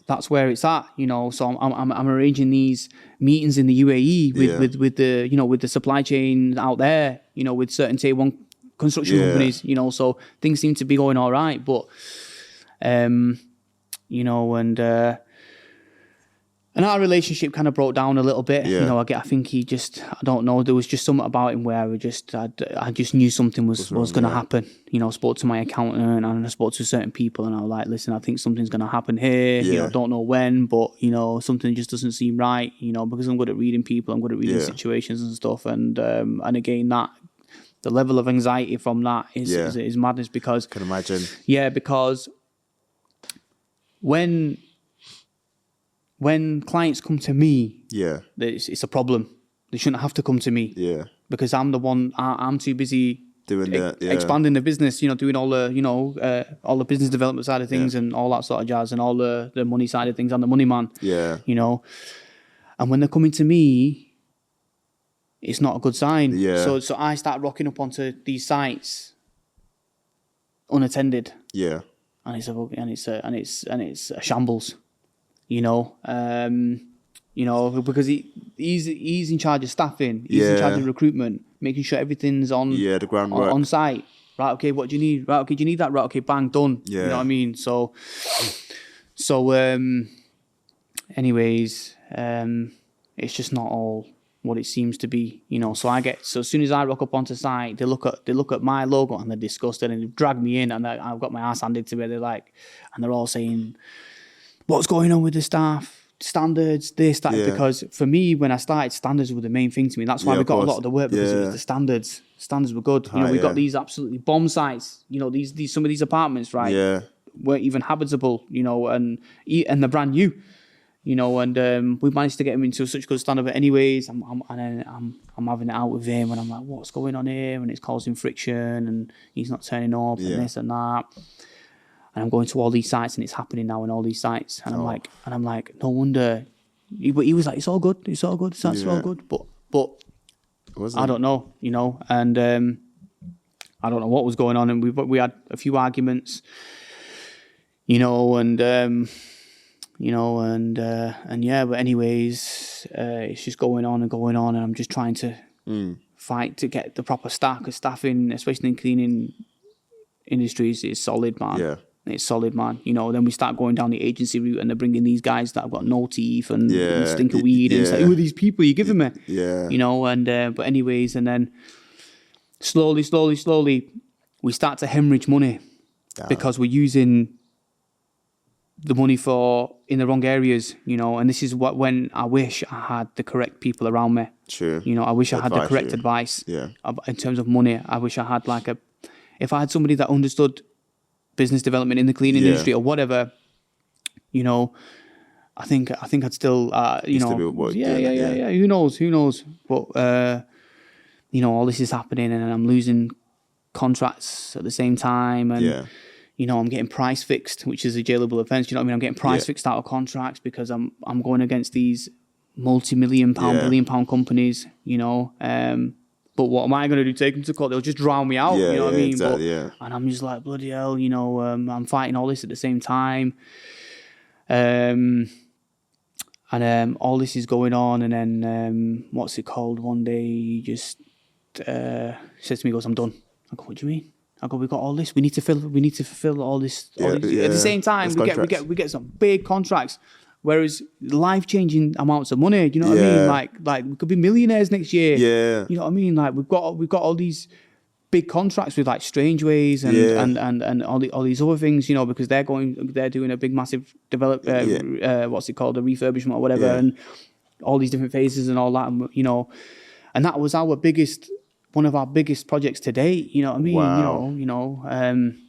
[SPEAKER 1] that's where it's at, you know. So I'm arranging these meetings in the UAE with the, you know, with the supply chain out there, you know, with certain tier 1 construction companies, you know. So things seem to be going all right, but you know, and our relationship kind of broke down a little bit. You know, I think he just, I don't know, there was just something about him where I just knew something was going to happen. You know, I spoke to my accountant and I spoke to certain people and I was like, listen, I think something's going to happen here. You know, I don't know when, but, you know, something just doesn't seem right, you know, because I'm good at reading people, I'm good at reading situations and stuff. And again, that, the level of anxiety from that is madness because...
[SPEAKER 2] Can imagine.
[SPEAKER 1] Yeah, because when clients come to me, it's a problem. They shouldn't have to come to me. Yeah. Because I'm the one, I'm too busy
[SPEAKER 2] doing
[SPEAKER 1] expanding the business, you know, doing all the, you know, all the business development side of things and all that sort of jazz and all the money side of things. I'm the money man. Yeah. You know. And when they're coming to me, it's not a good sign. Yeah. So I start rocking up onto these sites unattended. Yeah. And it's a shambles. You know, because he's in charge of staffing, he's in charge of recruitment, making sure everything's on
[SPEAKER 2] the groundwork
[SPEAKER 1] on site. Right, okay, what do you need? Right, okay, do you need that? Right, okay, bang, done. Yeah. You know what I mean? So anyways, it's just not all what it seems to be, you know. So as soon as I rock up onto site, they look at my logo and they're disgusted and they drag me in and I've got my ass handed to me. They're all saying, what's going on with the staff? Standards, this, that. Because for me, when I started, standards were the main thing to me. That's why we got a lot of the work, because it was the standards. Standards were good. You know, we got these absolutely bomb sites. You know, these some of these apartments, right? Yeah. Weren't even habitable. You know, and they're brand new. You know, and we managed to get him into such good standard. But anyways, I'm having it out with him, and I'm like, what's going on here? And it's causing friction, and he's not turning up, and this and that. And I'm going to all these sites, and it's happening now in all these sites. And I'm like, no wonder. But he was like, it's all good, it's all good, it's all good. But I don't know, you know. And I don't know what was going on. And we had a few arguments, you know, and yeah. But anyways, it's just going on, and I'm just trying to fight to get the proper staff, because staffing, especially in cleaning industries, is solid, man. Yeah. It's solid, man. You know, then we start going down the agency route and they're bringing these guys that have got no teeth and stink of weed. And it's like, who are these people you're giving me? Yeah. You know, and but anyways, and then slowly, we start to hemorrhage money because we're using the money in the wrong areas, you know. And this is when I wish I had the correct people around me. Sure. You know, I wish I had the correct advice in terms of money. I wish I had if I had somebody that understood business development in the cleaning industry or whatever, you know, I think I'd still, you know, who knows? But, you know, all this is happening and I'm losing contracts at the same time. And, you know, I'm getting price fixed, which is a jailable offence. You know what I mean? I'm getting price fixed out of contracts because I'm going against these multi-million pound, billion pound companies, you know, But what am I going to do? Take them to court? They'll just drown me out.
[SPEAKER 2] Yeah,
[SPEAKER 1] you know what I mean?
[SPEAKER 2] Exactly, yeah.
[SPEAKER 1] And I'm just like, bloody hell, you know, I'm fighting all this at the same time. And all this is going on. And then, what's it called? One day he just says to me, he goes, I'm done. I go, what do you mean? I go, we got all this. We need to fulfill all this. At the same time, we get some big contracts. Whereas life-changing amounts of money, you know what I mean? Like we could be millionaires next year.
[SPEAKER 2] Yeah.
[SPEAKER 1] You know what I mean? Like we've got all these big contracts with like Strangeways and all these other things, you know, because they're doing a big massive what's it called, a refurbishment or whatever, and all these different phases and all that, and, you know, and that was one of our biggest projects to date. You know what I mean?
[SPEAKER 2] Wow.
[SPEAKER 1] You know, and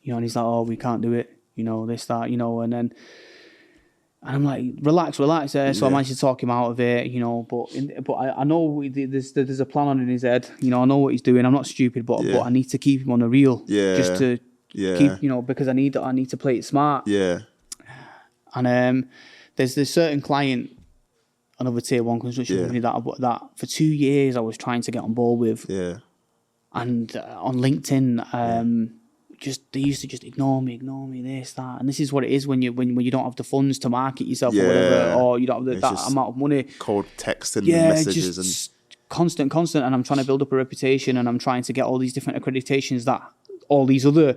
[SPEAKER 1] he's like, oh, we can't do it. You know, this, that, you know, and I'm like, relax. So I managed to talk him out of it, you know. But I know there's a plan on in his head. You know, I know what he's doing. I'm not stupid, but I need to keep him on the reel.
[SPEAKER 2] Yeah.
[SPEAKER 1] Just to keep, you know, because I need to play it smart.
[SPEAKER 2] Yeah.
[SPEAKER 1] And there's this certain client, another tier 1 construction company that for 2 years I was trying to get on board with.
[SPEAKER 2] Yeah.
[SPEAKER 1] And on LinkedIn, they used to just ignore me, this, that, and this is what it is when you don't have the funds to market yourself or whatever, or you don't have that amount of money.
[SPEAKER 2] Cold text and messages
[SPEAKER 1] just constant, and I'm trying to build up a reputation, and I'm trying to get all these different accreditations that all these other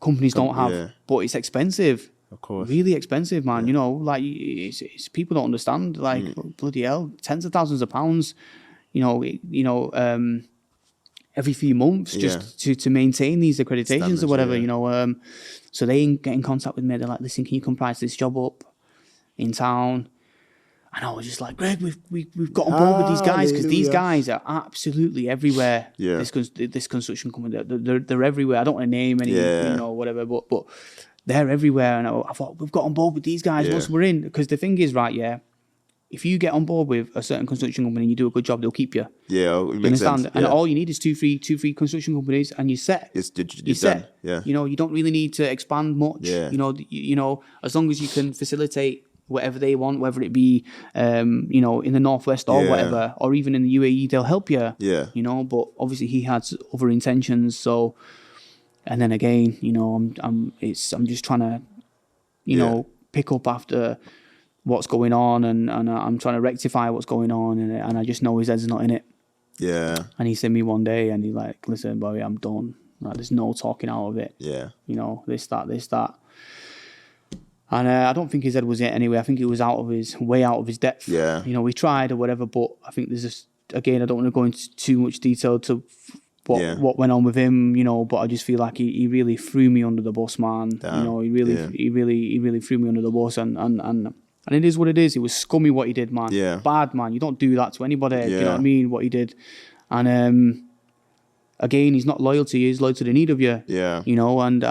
[SPEAKER 1] companies don't have, but it's expensive.
[SPEAKER 2] Of course,
[SPEAKER 1] really expensive, man. You know, like it's people don't understand. Like bloody hell, tens of thousands of pounds. Every few months just to maintain these accreditations standards, or whatever, you know. So they get in contact with me. They're like, listen, can you come price this job up in town? And I was just like, Greg, we've got on board with these guys, because these guys are absolutely everywhere. Yeah. This construction company, they're everywhere. I don't want to name any, you know, whatever, but they're everywhere. And I thought, we've got on board with these guys once we're in. Because the thing is, right, if you get on board with a certain construction company and you do a good job, they'll keep you.
[SPEAKER 2] Yeah,
[SPEAKER 1] you understand? And all you need is two free construction companies, and you're set. You're set. Yeah. You know, you don't really need to expand much. Yeah. You know, as long as you can facilitate whatever they want, whether it be, you know, in the Northwest or whatever, or even in the UAE, they'll help you. Yeah. You know, but obviously he had other intentions. So, and then again, you know, I'm just trying to, you know, pick up after what's going on, and I'm trying to rectify what's going on, and I just know his head's not in it. Yeah. And he sent me one day, and he's like, listen, Bobby, I'm done. Like, there's no talking out of it. Yeah. You know, this, that. And I don't think his head was it anyway. I think he was way out of his depth. Yeah. You know, we tried or whatever, but I think there's just, again, I don't want to go into too much detail to what went on with him, you know, but I just feel like he really threw me under the bus, man. Damn. You know, he really threw me under the bus, and it is what it is. It was scummy what he did, man. Yeah. Bad, man. You don't do that to anybody. Yeah. You know what I mean? What he did. And again, he's not loyal to you. He's loyal to the need of you. Yeah. You know, and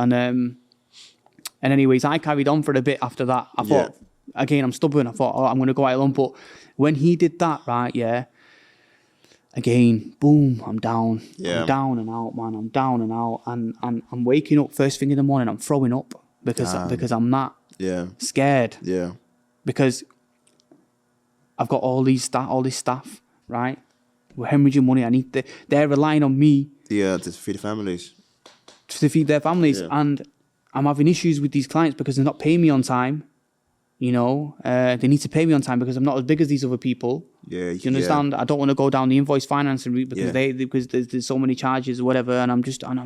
[SPEAKER 1] anyways, I carried on for a bit after that. I thought, again, I'm stubborn. I thought, I'm going to go out alone. But when he did that, right, again, boom, I'm down. Yeah. I'm down and out, man. I'm down and out. And I'm waking up first thing in the morning. I'm throwing up because I'm that scared. Yeah. Because I've got all this staff, right? We're hemorrhaging money. They're relying on me. Yeah, to feed families. To feed their families. Yeah. And I'm having issues with these clients because they're not paying me on time. You know, they need to pay me on time because I'm not as big as these other people. Yeah. Do you understand? Yeah. I don't want to go down the invoice financing route because because there's so many charges or whatever. And I'm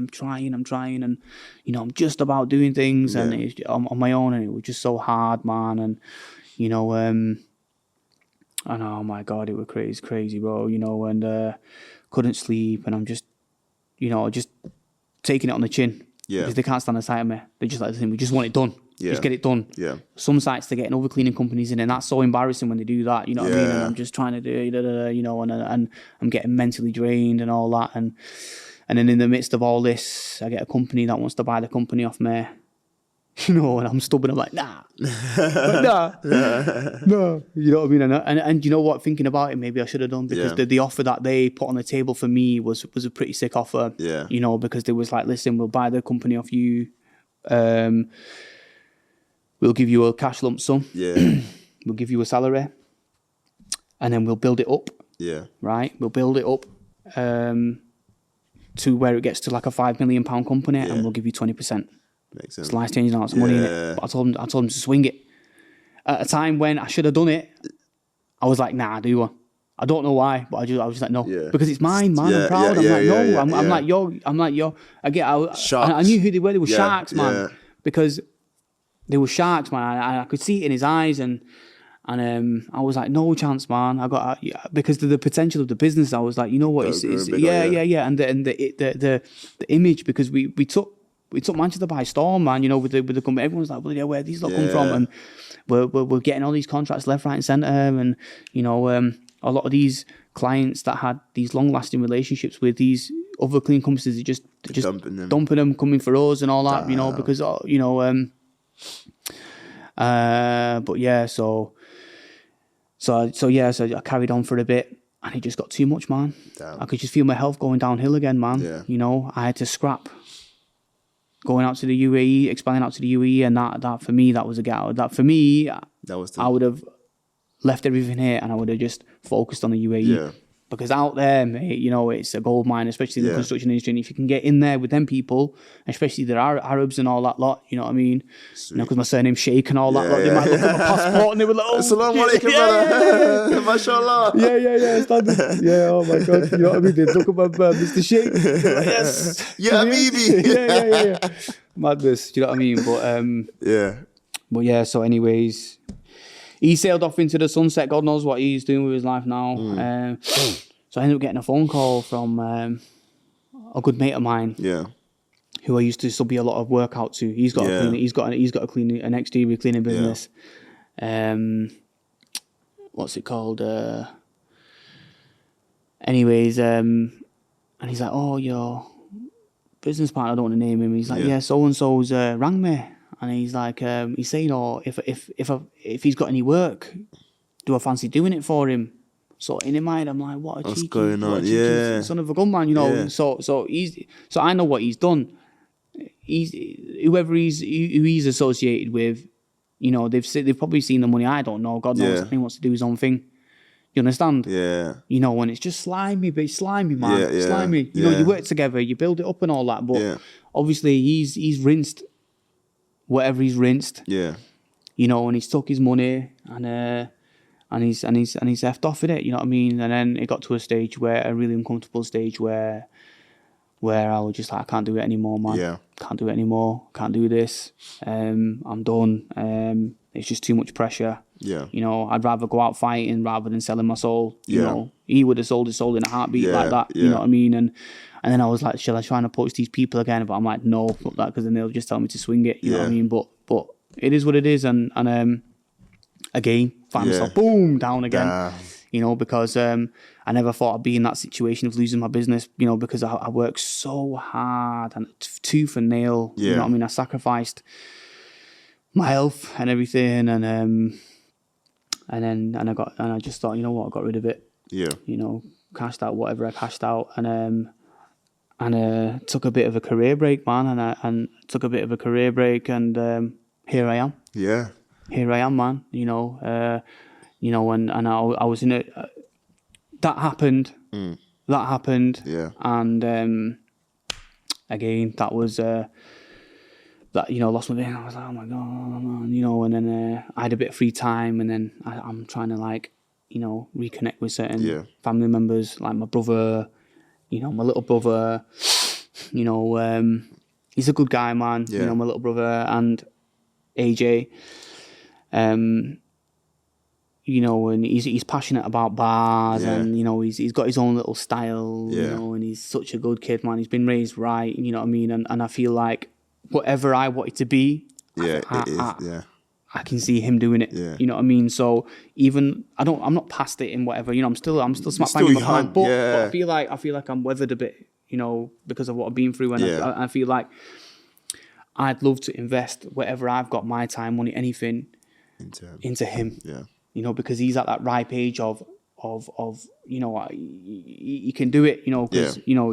[SPEAKER 1] trying, and, you know, I'm just about doing things and it's on my own, and it was just so hard, man. And, you know, and oh my God, it was crazy, bro, you know, and couldn't sleep, and I'm just, you know, just taking it on the chin. Yeah. Because they can't stand the sight of me. They're just like, listen, we just want it done. Yeah. Just get it done. Yeah. Some sites, they're getting other cleaning companies in, and that's so embarrassing when they do that, you know what I mean? And I'm just trying to do it, you know, and I'm getting mentally drained and all that. And then in the midst of all this, I get a company that wants to buy the company off me. You know, and I'm stubborn. I'm like, nah. No. You know what I mean? And you know what? Thinking about it, maybe I should have done, because the offer that they put on the table for me was a pretty sick offer. Yeah. You know, because they was like, listen, we'll buy the company off you. We'll give you a cash lump sum. Yeah. We'll give you a salary, and then we'll build it up
[SPEAKER 2] Yeah.
[SPEAKER 1] Right? We'll build it up to where it gets to like a £5 million company, and we'll give you 20%.
[SPEAKER 2] Makes sense.
[SPEAKER 1] It's life changing amounts of money in it. But I told him to swing it. At a time when I should have done it, I was like, nah, I do one. I don't know why, but I was just like, no, because it's mine, man. I'm proud. I'm like, yo. I knew who they were. They were sharks, man. Because they were sharks, man. I could see it in his eyes, and I was like, no chance, man. Because of the potential of the business, I was like, you know what? And the image, because we took Manchester by storm, man. You know, with the company, everyone's like, well, yeah, where these lot come from, and we're getting all these contracts left, right, and centre, and you know, a lot of these clients that had these long-lasting relationships with these other clean companies, they just dumping them, coming for us and all that, you know, because you know, but yeah, so I carried on for a bit, and it just got too much, man. I could just feel my health going downhill again, man.
[SPEAKER 2] Yeah.
[SPEAKER 1] You know, I had to scrap going out to the UAE, expanding out to the UAE, and that for me, that was a gap. That for me, I would have left everything here, and I would have just focused on the UAE. Yeah. Because out there, mate, you know, it's a gold mine, especially in the construction industry. And if you can get in there with them people, especially the Arabs and all that lot, you know what I mean? Sweet. You know, because my surname's Sheikh and all that lot, they might look at my passport and they were like, oh,
[SPEAKER 2] Assalamu alaikum, brother. MashaAllah.
[SPEAKER 1] Yeah, standard. Yeah, oh my God. You know what I mean? They look at my Mr. Sheikh. Like, yes.
[SPEAKER 2] Yeah, baby.
[SPEAKER 1] Yeah. Madness, do you know what I mean? But yeah, so anyways, he sailed off into the sunset. God knows what he's doing with his life now. So I ended up getting a phone call from a good mate of mine. Yeah. Who I used to sub a lot of work out to. He's got an exterior cleaning business. What's it called? Anyways, and he's like, oh, your business partner, I don't want to name him. He's like, yeah, so and so's rang me. And he's like, he's saying, oh, if he's got any work, do I fancy doing it for him? So in mind, I'm like, what a cheeky,
[SPEAKER 2] going on? Yeah,
[SPEAKER 1] son of a gunman, you know. Yeah. So I know what he's done. Who he's associated with, you know, they've probably seen the money. I don't know. God knows. He wants to do his own thing. You understand? Yeah. You know, and it's just slimy, man. Slimy. You know, you work together, you build it up and all that. But obviously, he's rinsed whatever he's rinsed. Yeah. You know, and he's took his money and he's effed off with it. You know what I mean? And then it got to a really uncomfortable stage where I was just like, I can't do it anymore, man. Yeah. Can't do it anymore. Can't do this. I'm done. It's just too much pressure. Yeah. You know, I'd rather go out fighting rather than selling my soul. You know, he would have sold his soul in a heartbeat like that. You know what I mean? And then I was like, shall I try and approach these people again? But I'm like, no, fuck that, because then they'll just tell me to swing it. You know what I mean? But it is what it is. And again, find myself down again. You know, because I never thought I'd be in that situation of losing my business, you know, because I worked so hard and tooth and nail. You know what I mean? I sacrificed my health and everything, and I just thought, you know what, I got rid of it. Yeah. You know, cashed out whatever I cashed out, and took a bit of a career break, man, and took a bit of a career break, and here I am. Yeah. Here I am, man. You know, and I was in it. That happened. That happened. Yeah. And again, that was that, you know, lost my day. I was like, oh my God, you know. And then I had a bit of free time, and then I'm trying to, like, you know, reconnect with certain family members, like my brother, you know, my little brother. You know, he's a good guy, man. Yeah. You know, my little brother, and AJ. You know, and he's passionate about bars, and, you know, he's got his own little style, you know, and he's such a good kid, man. He's been raised right, you know what I mean? And I feel like whatever I wanted to be, I can see him doing it. Yeah. You know what I mean? So even I'm not past it in whatever, you know, I'm still smack bang in my hand, but I feel like I'm weathered a bit, you know, because of what I've been through, and I feel like I'd love to invest whatever I've got, my time, money, anything, into him. Yeah. You know, because he's at that ripe age of you know, he can do it, you know, because you know,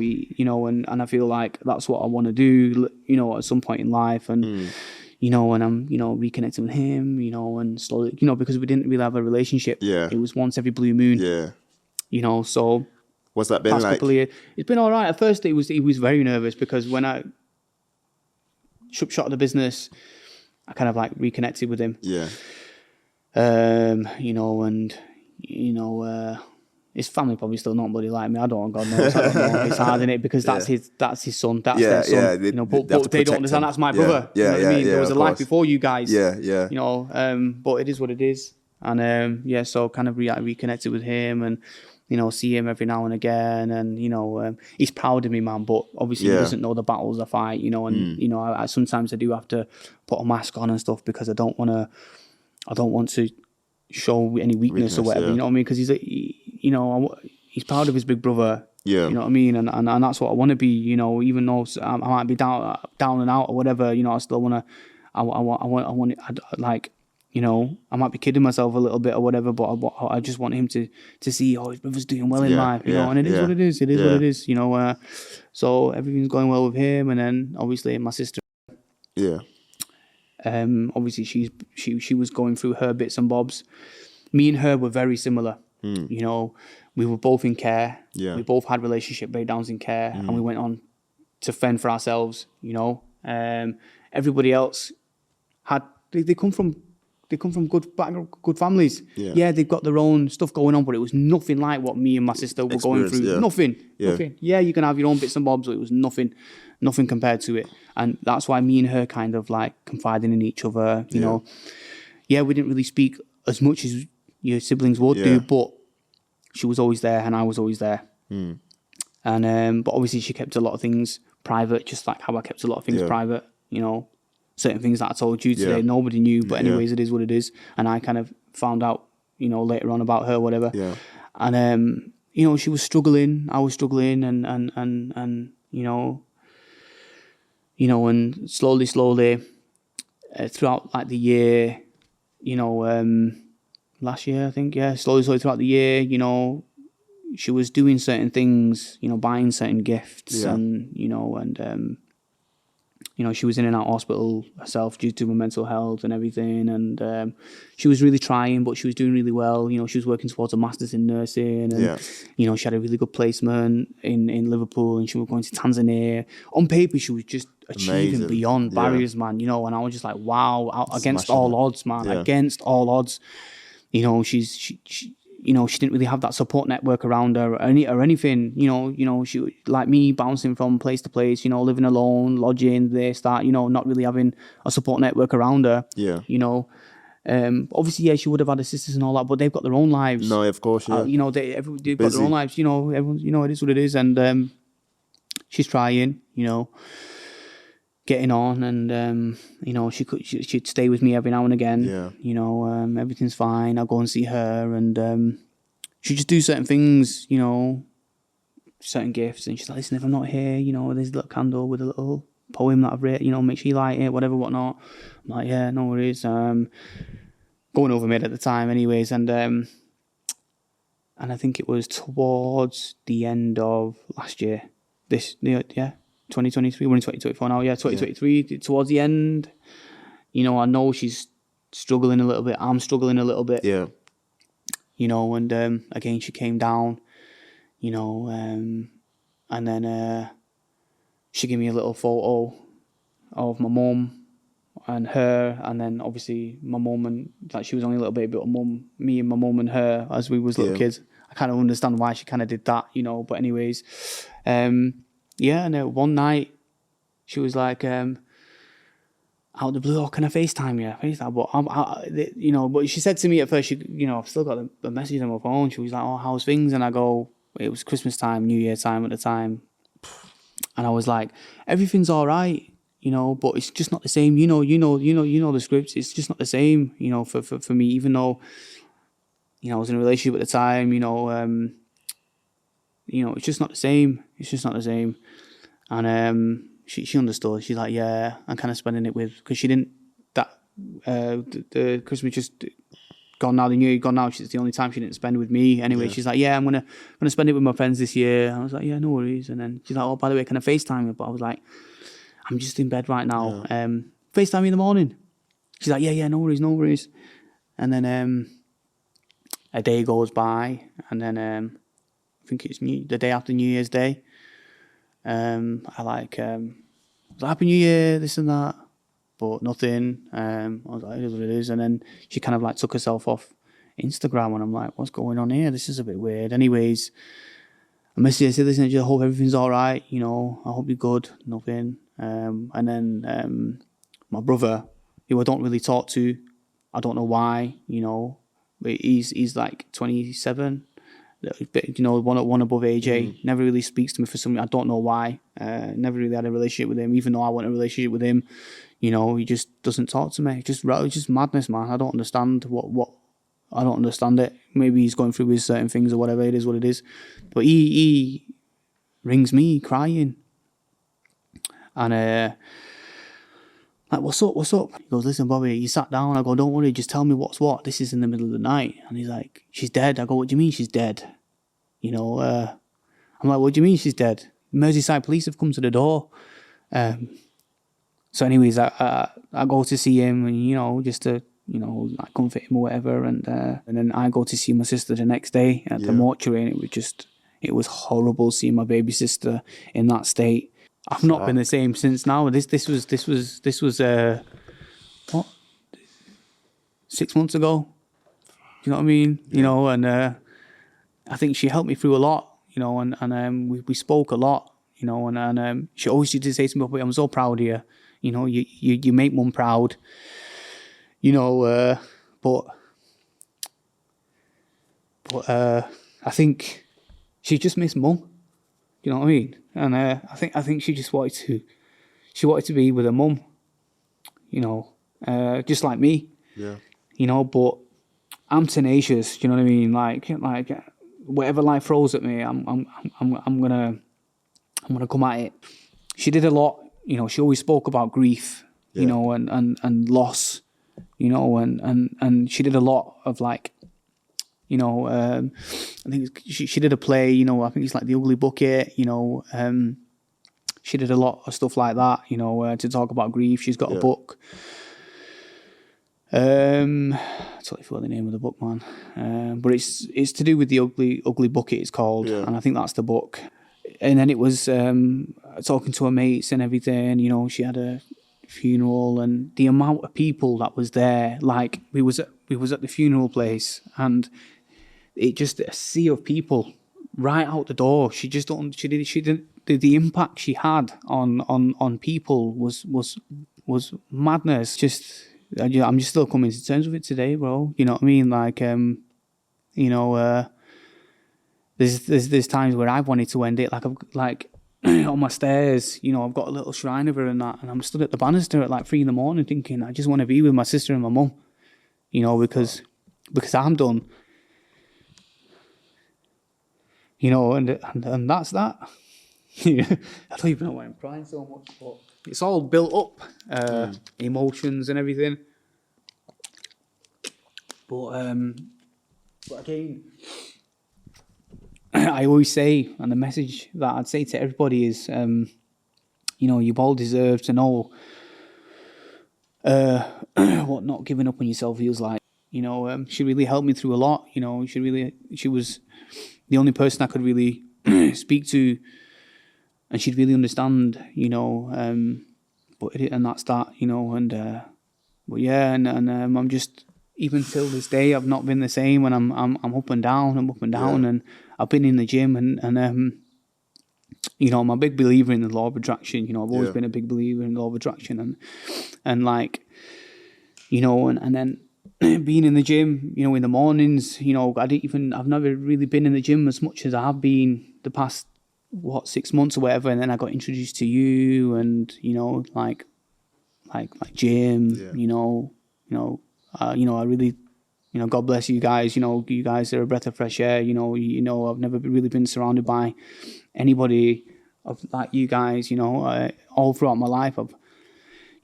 [SPEAKER 1] and I feel like that's what I want to do, you know, at some point in life, and you know, and I'm, you know, reconnecting with him, you know, and slowly, you know, because we didn't really have a relationship. Yeah. It was once every blue moon. Yeah. So
[SPEAKER 2] what's that been
[SPEAKER 1] past
[SPEAKER 2] like?
[SPEAKER 1] couple of years, it's been all right. At first, he was very nervous because when I shot the business, I kind of like reconnected with him.
[SPEAKER 2] Yeah.
[SPEAKER 1] His family probably still not bloody like me. I don't, God knows. I don't know. It's hard, innit? Because that's his son. That's their son. But they don't understand. That's my brother. You know what I mean? There was a life before you guys.
[SPEAKER 2] Yeah.
[SPEAKER 1] But it is what it is. And so kind of reconnected with him and, see him every now and again. And, he's proud of me, man. But obviously he doesn't know the battles I fight, I sometimes I do have to put a mask on and stuff because I don't want to show any weakness or whatever, you know what I mean? Because he's proud of his big brother.
[SPEAKER 2] Yeah.
[SPEAKER 1] You know what I mean? And that's what I want to be, even though I might be down and out or whatever, I still want to, I might be kidding myself a little bit or whatever, but I just want him to see, his brother's doing well in life, and it is what it is. It is what it is, so everything's going well with him. And then obviously my sister.
[SPEAKER 2] Yeah.
[SPEAKER 1] Obviously she was going through her bits and bobs. Me and her were very similar. We were both in care. We both had relationship breakdowns in care, and we went on to fend for ourselves. Everybody else they come from good families. They've got their own stuff going on, but it was nothing like what me and my sister were going through. Nothing. Yeah, you can have your own bits and bobs, but it was nothing compared to it. And that's why me and her kind of like confiding in each other. We didn't really speak as much as your siblings would do, but she was always there and I was always there. And but obviously she kept a lot of things private, just like how I kept a lot of things private. Certain things that I told you today, nobody knew, but anyways, it is what it is. And I kind of found out, later on about her, whatever. And she was struggling, I was struggling, and and slowly throughout like the year, last year I think, slowly throughout the year, she was doing certain things, buying certain gifts, and she was in and out of hospital herself due to her mental health and everything. And she was really trying, but she was doing really well. She was working towards a master's in nursing. And, she had a really good placement in Liverpool, and she was going to Tanzania. On paper, she was just achieving beyond barriers, man. And I was just like, wow, against all odds, man. Against all odds. She didn't really have that support network around her or anything. She like me, bouncing from place to place. Living alone, lodging, this, that. Not really having a support network around her. Obviously, she would have had her sisters and all that, but they've got their own lives.
[SPEAKER 2] No, of course,
[SPEAKER 1] they've got their own lives. Everyone, it is what it is, and she's trying. Getting on, and she'd stay with me every now and again. Everything's fine. I'll go and see her, and she'd just do certain things, certain gifts, and she's like, listen, if I'm not here, there's a little candle with a little poem that I've written, make sure you light it, whatever, whatnot. I'm like, yeah, no worries. Going over mid at the time, anyways, and I think it was towards the end of last year. 2023, we're in 2024 now, 2023, towards the end, I know she's struggling a little bit, I'm struggling a little bit, and again, she came down, and then she gave me a little photo of my mum and her, and then obviously my mum, and like she was only a little baby, but me and my mum and her as we was little kids. I kind of understand why she kind of did that, but anyways, and one night she was like, out of the blue, can I FaceTime you? But she said to me at first, I've still got the message on my phone. She was like, oh, how's things? And I go, it was Christmas time, New Year time at the time. And I was like, everything's all right, but it's just not the same. You know the scripts. It's just not the same, for me, even though, I was in a relationship at the time, it's just not the same. It's just not the same. And she understood. She's like, yeah, I'm kind of spending it with, because she didn't, the Christmas just gone now, the New Year gone now. It's the only time she didn't spend with me. Anyway, she's like, yeah, I'm gonna spend it with my friends this year. And I was like, yeah, no worries. And then she's like, oh, by the way, can I FaceTime you? But I was like, I'm just in bed right now. FaceTime me in the morning. She's like, yeah, no worries. And then a day goes by, and then I think it's the day after New Year's Day. I Happy New Year, this and that, but nothing. I was like, it is what it is. And then she kind of like took herself off Instagram, and I'm like, what's going on here? This is a bit weird. Anyways, I messaged her, I said, listen, I hope everything's all right. You know, I hope you're good. Nothing. And then my brother, who I don't really talk to, I don't know why, you know, but he's like 27, you know, one above AJ. Never really speaks to me for some. I don't know why. Never really had a relationship with him, even though I want a relationship with him. You know, he just doesn't talk to me. It's just madness, man. I don't understand what. I don't understand it. Maybe he's going through with certain things or whatever. It is what it is. But he rings me crying, and like, what's up? He goes, listen, Bobby, you sat down. I go, don't worry, just tell me what's what. This is in the middle of the night. And he's like, she's dead. I go, what do you mean she's dead? You know, I'm like, what do you mean she's dead? Merseyside police have come to the door. So anyways, I go to see him, and, you know, just to, you know, like comfort him or whatever. And then I go to see my sister the next day at the mortuary, and it was horrible seeing my baby sister in that state. I've not been the same since now. This was what, 6 months ago. Do you know what I mean? Yeah. You know, and I think she helped me through a lot. You know, and we spoke a lot. You know, and she always used to say to me, "I'm so proud of you. You know, you make mum proud." You know, but I think she just missed mum. You know what I mean? And I think she just wanted to be with her mum, you know, just like me.
[SPEAKER 2] Yeah.
[SPEAKER 1] You know, but I'm tenacious. You know what I mean? Like whatever life throws at me, I'm gonna come at it. She did a lot. You know, she always spoke about grief. Yeah. You know, and loss. You know, and she did a lot of like. You know, I think she did a play, you know, I think it's like The Ugly Bucket, you know, she did a lot of stuff like that, you know, to talk about grief. She's got a book. I totally forgot the name of the book, man. But it's to do with The Ugly Bucket, it's called, and I think that's the book. And then it was talking to her mates and everything, you know, she had a funeral, and the amount of people that was there, like we was at the funeral place, and it just a sea of people right out the door. She did the impact she had on people was madness. Just I'm just still coming to terms with it today, bro. You know what I mean? Like you know, there's times where I've wanted to end it, like on my stairs, you know, I've got a little shrine of her and that, and I'm stood at the banister at like 3 a.m. thinking, I just want to be with my sister and my mum, you know, because I'm done, you know, and that's that. I don't even know why I'm crying so much, but it's all built up, emotions and everything. But again, I always say, and the message that I'd say to everybody is, you know, you all deserve to know what not giving up on yourself feels like. You know, she really helped me through a lot. You know, she was the only person I could really speak to, and she'd really understand. You know, and that's that. You know, and but yeah, and I'm just, even till this day, I've not been the same. And I'm up and down. I'm up and down, and I've been in the gym, and you know, I'm a big believer in the law of attraction. You know, I've always been a big believer in the law of attraction, and like, you know, and then being in the gym, you know, in the mornings, you know, I've never really been in the gym as much as I have been the past 6 months or whatever. And then I got introduced to you, and you know, like gym, you know, I really, you know, God bless you guys. You know, you guys are a breath of fresh air. You know, I've never really been surrounded by anybody like you guys. You know, all throughout my life, I've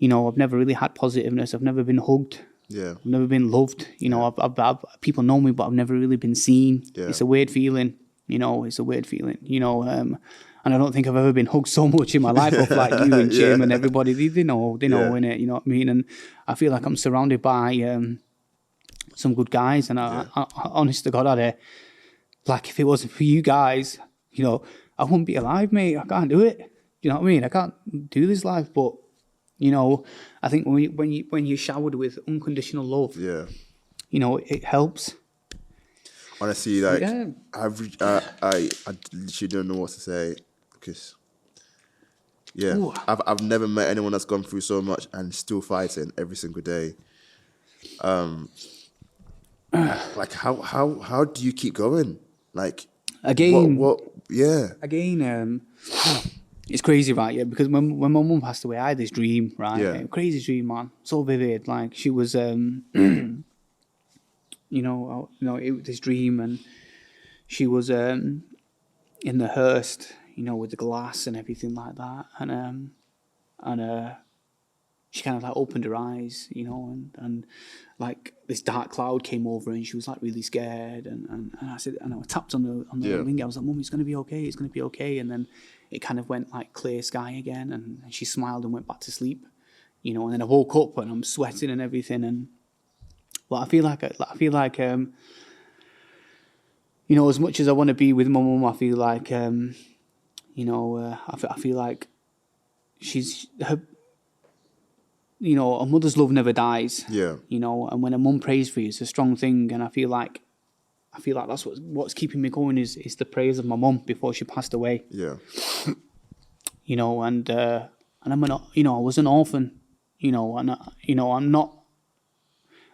[SPEAKER 1] never really had positiveness. I've never been hugged.
[SPEAKER 2] Yeah.
[SPEAKER 1] I've never been loved. You know, I've people know me, but I've never really been seen. Yeah. It's a weird feeling. You know, it's a weird feeling. You know, and I don't think I've ever been hugged so much in my life of like you and Jim and everybody. They know innit. You know what I mean? And I feel like I'm surrounded by some good guys, and I honest to God, like, if it wasn't for you guys, you know, I wouldn't be alive, mate. I can't do it. You know what I mean? I can't do this life. But, you know, I think when you're showered with unconditional love, you know, it helps.
[SPEAKER 2] Honestly, like, I literally don't know what to say, because, I've never met anyone that's gone through so much and still fighting every single day. Like, how do you keep going? Like,
[SPEAKER 1] again,
[SPEAKER 2] again,
[SPEAKER 1] it's crazy, right? Yeah, because when my mum passed away, I had this dream, right?
[SPEAKER 2] Yeah.
[SPEAKER 1] Crazy dream, man, so vivid. Like, she was, this dream, and she was in the hearse, you know, with the glass and everything like that, and she kind of like opened her eyes, you know, and like this dark cloud came over, and she was like really scared, and I said, and I tapped on the window. I was like, Mum, it's gonna be okay, it's gonna be okay. And then it kind of went like clear sky again, and she smiled and went back to sleep, you know. And then I woke up and I'm sweating and everything, and well, I feel like you know, as much as I want to be with my mum, I feel like I feel like she's her. You know, a mother's love never dies.
[SPEAKER 2] Yeah.
[SPEAKER 1] You know, and when a mum prays for you, it's a strong thing. And I feel like that's what's keeping me going is the prayers of my mum before she passed away.
[SPEAKER 2] Yeah.
[SPEAKER 1] You know, and I'm not. You know, I was an orphan. You know, and I'm not.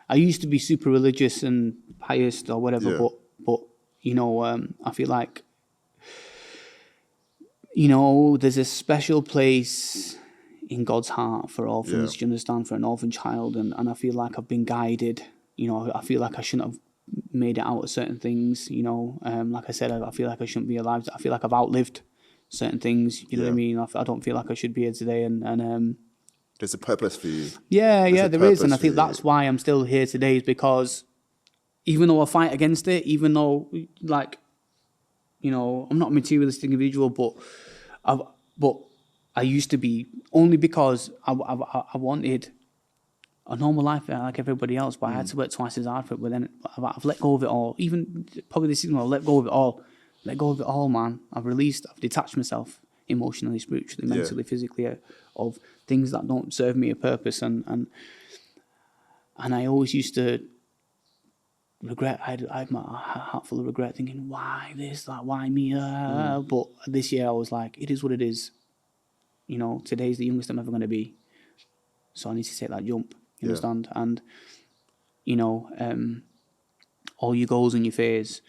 [SPEAKER 1] I used to be super religious and pious or whatever, but you know, I feel like, you know, there's a special place in God's heart for orphans, do you understand, for an orphan child, and I feel like I've been guided. You know, I feel like I shouldn't have made it out of certain things, you know. Like I said, I feel like I shouldn't be alive. I feel like I've outlived certain things, you know what I mean? I don't feel like I should be here today, and
[SPEAKER 2] there's a purpose for you.
[SPEAKER 1] Yeah, there is, and I think that's why I'm still here today, is because even though I fight against it, even though, like, you know, I'm not a materialistic individual, but I used to be, only because I wanted a normal life like everybody else, but I had to work twice as hard for it. But then I've let go of it all. Even probably this season, I've let go of it all. Let go of it all, man. I've detached myself emotionally, spiritually, mentally, physically, of things that don't serve me a purpose. And I always used to regret. I had my heart full of regret, thinking, why this, that, why me? But this year I was like, it is what it is. You know, today's the youngest I'm ever going to be. So I need to take that jump, you understand? And, you know, all your goals and your fears,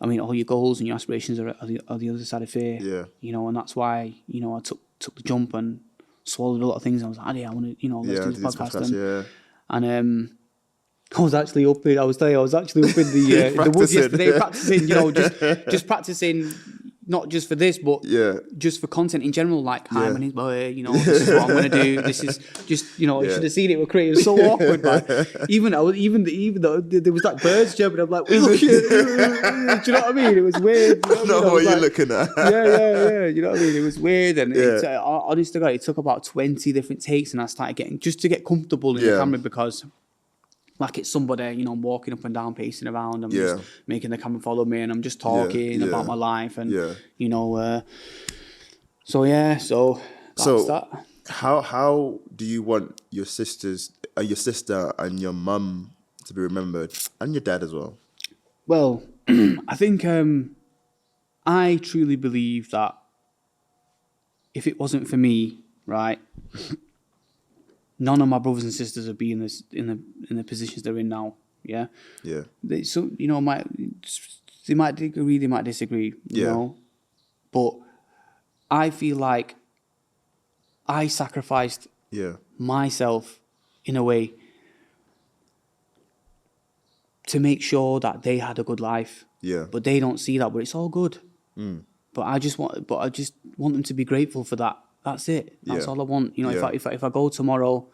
[SPEAKER 1] all your goals and your aspirations are the other side of fear.
[SPEAKER 2] Yeah.
[SPEAKER 1] You know, and that's why, you know, I took the jump and swallowed a lot of things. I was like, I want to, you know, let's do this podcast. And I was actually up in the woods yesterday practicing, you know, just practicing, not just for this, but just for content in general. Like, hi, my name's Boy, you know, this is what I'm going to do. This is just, you know, you should have seen it. We're creating. It was so awkward, man. Even though there was like birds chirping, I'm like, look, do you know what I mean? It was weird. You know
[SPEAKER 2] what you're looking at.
[SPEAKER 1] Yeah. You know what I mean? It was weird, and honest to God, it took about 20 different takes, and I started getting to get comfortable in the camera, because, like, it's somebody, you know, I'm walking up and down, pacing around. I'm just making the camera follow me, and I'm just talking about my life, and you know. So that's that.
[SPEAKER 2] How do you want your sister and your mum to be remembered, and your dad as well?
[SPEAKER 1] Well, I think I truly believe that if it wasn't for me, right, none of my brothers and sisters would be in the positions they're in now. Yeah.
[SPEAKER 2] Yeah.
[SPEAKER 1] They might agree, they might disagree. You know, but I feel like I sacrificed myself in a way to make sure that they had a good life.
[SPEAKER 2] Yeah.
[SPEAKER 1] But they don't see that. But it's all good. But I just want them to be grateful for that. That's it. That's all I want. You know, if I go tomorrow,